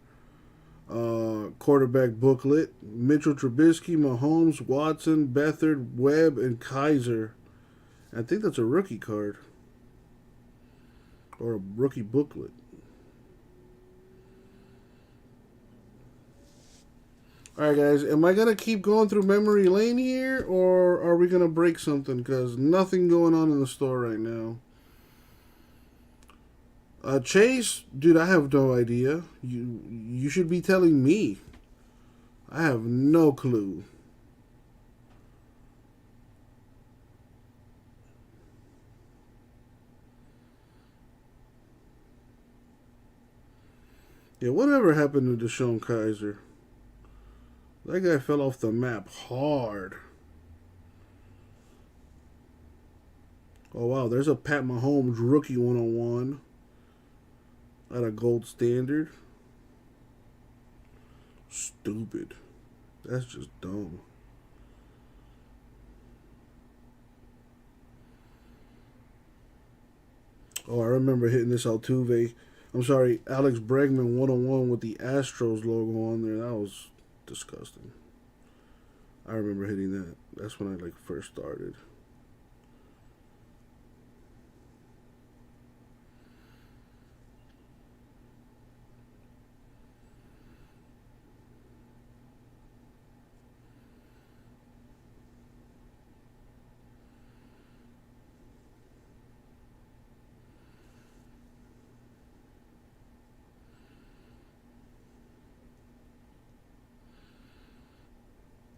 quarterback booklet. Mitchell Trubisky, Mahomes, Watson, Beathard, Webb, and Kaiser. I think that's a rookie card. Or a rookie booklet. Alright, guys. Am I going to keep going through memory lane here? Or are we going to break something? Because nothing going on in the store right now. Chase, dude, I have no idea. You should be telling me. I have no clue. Yeah, whatever happened to Deshaun Kaiser? That guy fell off the map hard. Oh, wow, there's a Pat Mahomes rookie 101. At a gold standard. Stupid. That's just dumb. Oh, I remember hitting this Altuve. I'm sorry, Alex Bregman 101 with the Astros logo on there. That was disgusting. I remember hitting that. That's when I first started.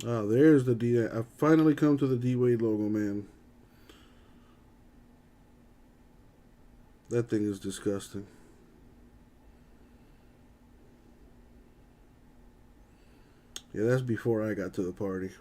Oh, there's the D. I finally come to the D-Wade logo, man. That thing is disgusting. Yeah, that's before I got to the party.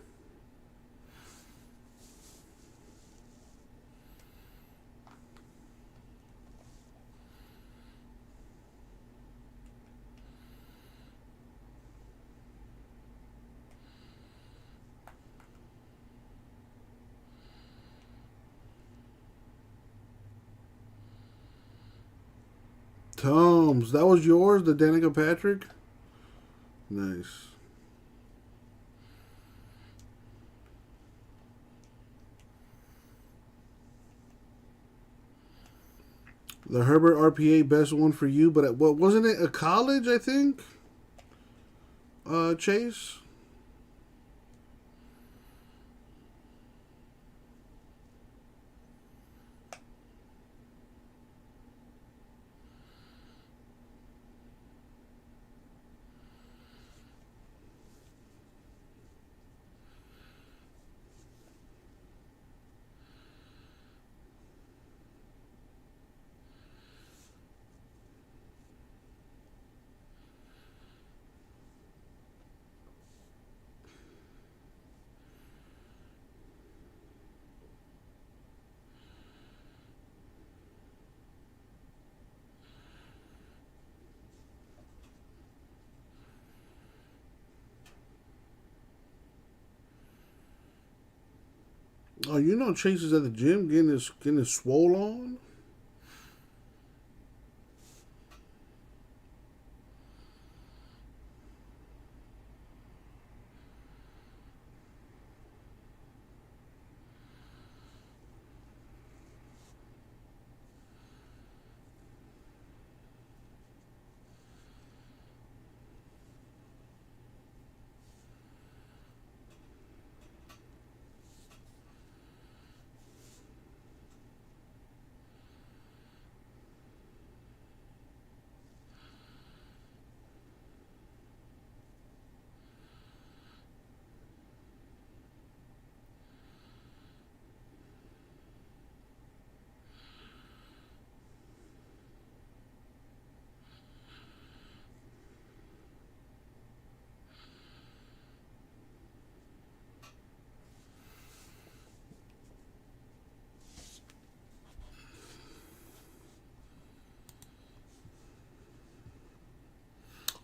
Toms, that was yours, the Danica Patrick? Nice. The Herbert RPA, best one for you, but what wasn't it? A college, I think? Chase? Oh, you know Chase is at the gym getting his swole on?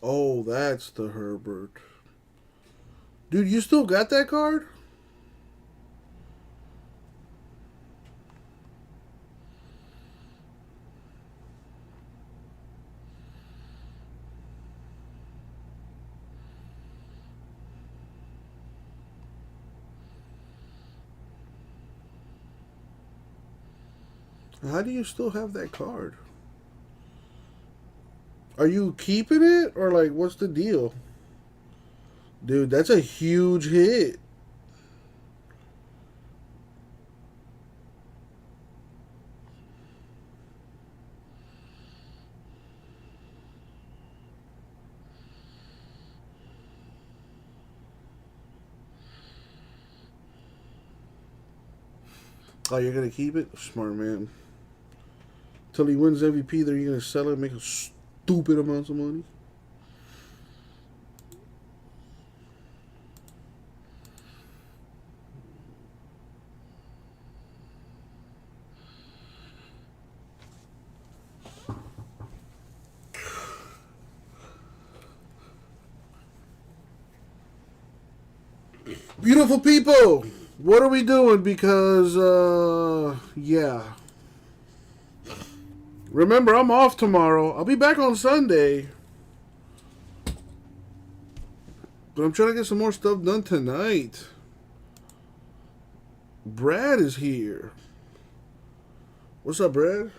Oh, that's the Herbert. Dude, you still got that card? How do you still have that card? Are you keeping it or like what's the deal? Dude, that's a huge hit. Oh, you're gonna keep it? Smart man. Till he wins MVP, then you're gonna sell it and make a stupid amounts of money. Beautiful people, what are we doing? Because, yeah. Remember, I'm off tomorrow. I'll be back on Sunday. But I'm trying to get some more stuff done tonight. Brad is here. What's up, Brad?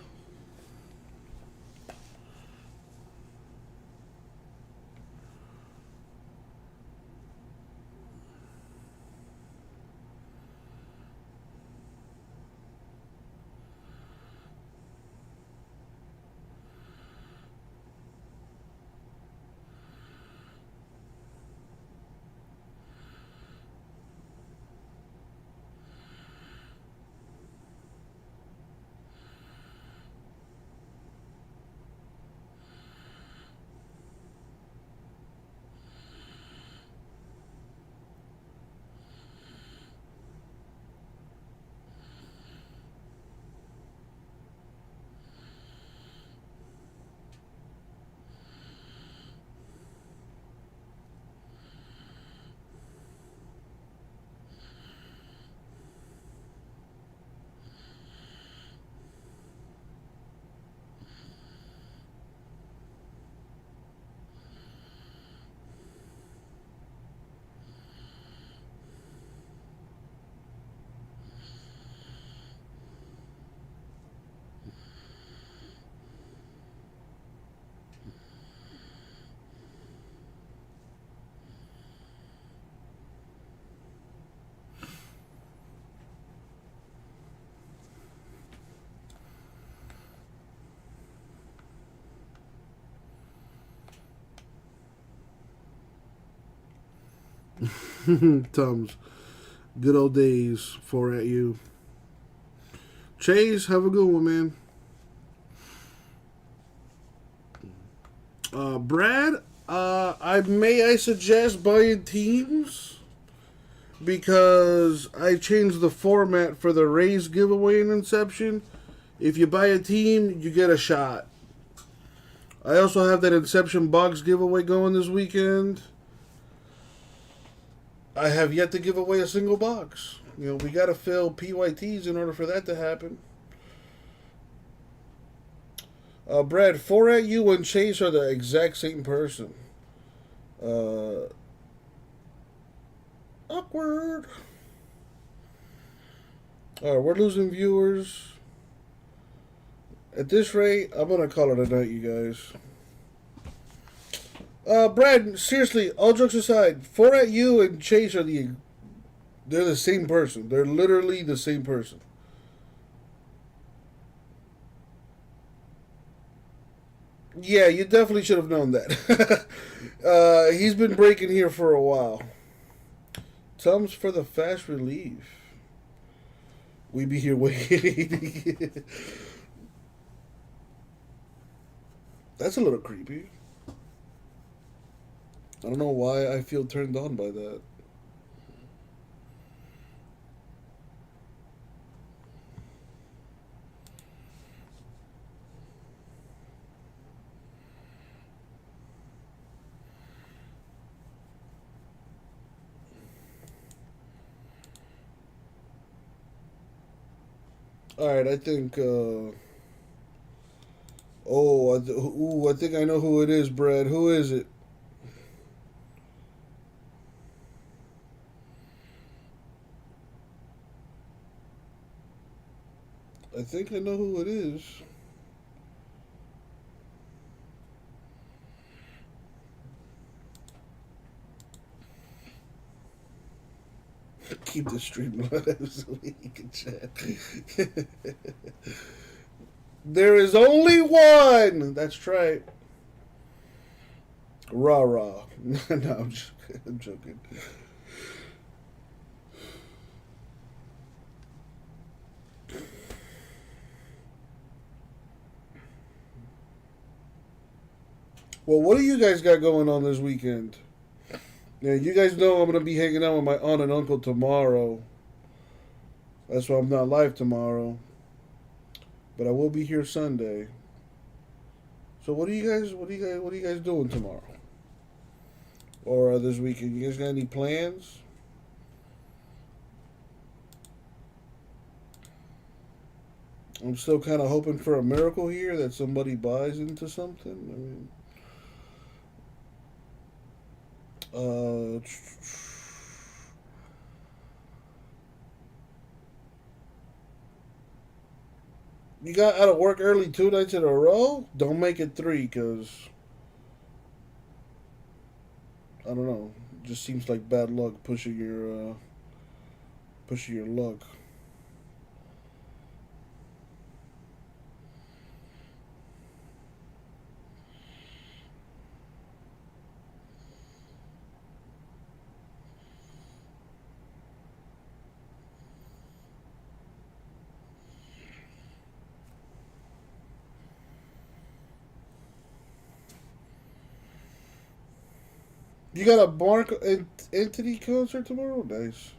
Tums. Good old days. 4 at you. Chase, have a good one, man. Brad, I suggest buying teams because I changed the format for the Rays giveaway in Inception. If you buy a team, you get a shot. I also have that Inception box giveaway going this weekend. I have yet to give away a single box. You know, we got to fill PYTs in order for that to happen. Brad, 4 at you and Chase are the exact same person. Awkward. Alright, we're losing viewers. At this rate, I'm going to call it a night, you guys. Brad, seriously, all jokes aside, 4 at you and Chase are they're the same person. They're literally the same person. Yeah, you definitely should have known that. He's been breaking here for a while. Tums for the fast relief. We be here waiting. That's a little creepy. I don't know why I feel turned on by that. All right, I think. I think I know who it is, Brad. Who is it? I think I know who it is. Keep the stream alive so we can chat. There is only one. That's right. Rah rah. No, I'm joking. Well, what do you guys got going on this weekend? Yeah, you guys know I'm going to be hanging out with my aunt and uncle tomorrow. That's why I'm not live tomorrow. But I will be here Sunday. So what are you guys doing tomorrow? Or this weekend? You guys got any plans? I'm still kind of hoping for a miracle here that somebody buys into something. I mean, you got out of work early 2 nights in a row? Don't make it 3, because I don't know. It just seems like bad luck pushing your luck. You got a Mark Entity concert tomorrow? Nice.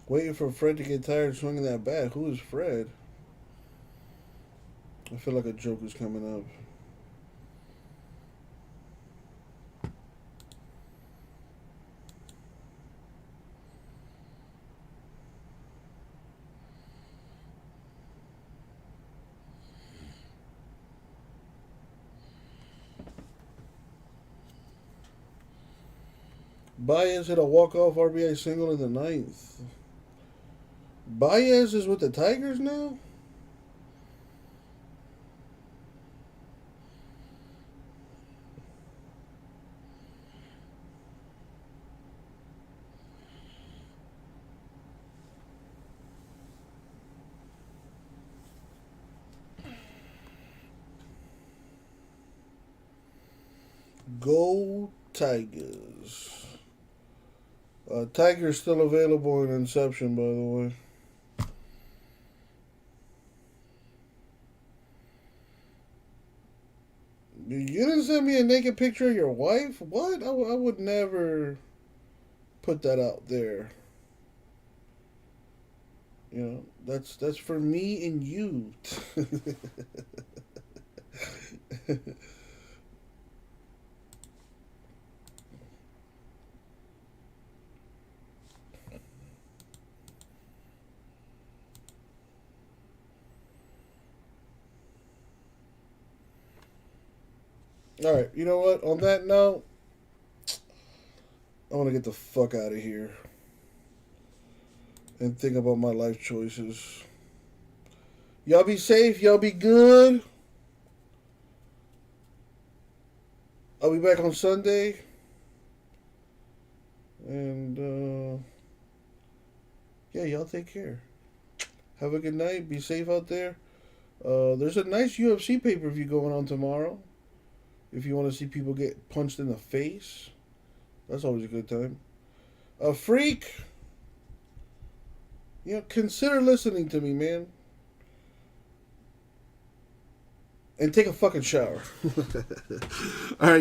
Waiting for Fred to get tired of swinging that bat. Who is Fred? I feel like a joke is coming up. Baez hit a walk-off RBI single in the 9th. Baez is with the Tigers now? Go Tigers. Tiger's still available in Inception, by the way. You didn't send me a naked picture of your wife? What? I would never put that out there. You know, that's for me and you. All right, you know what? On that note, I want to get the fuck out of here and think about my life choices. Y'all be safe. Y'all be good. I'll be back on Sunday. And yeah, y'all take care. Have a good night. Be safe out there. There's a nice UFC pay-per-view going on tomorrow. If you want to see people get punched in the face, that's always a good time. A freak. You know, consider listening to me, man. And take a fucking shower. All right.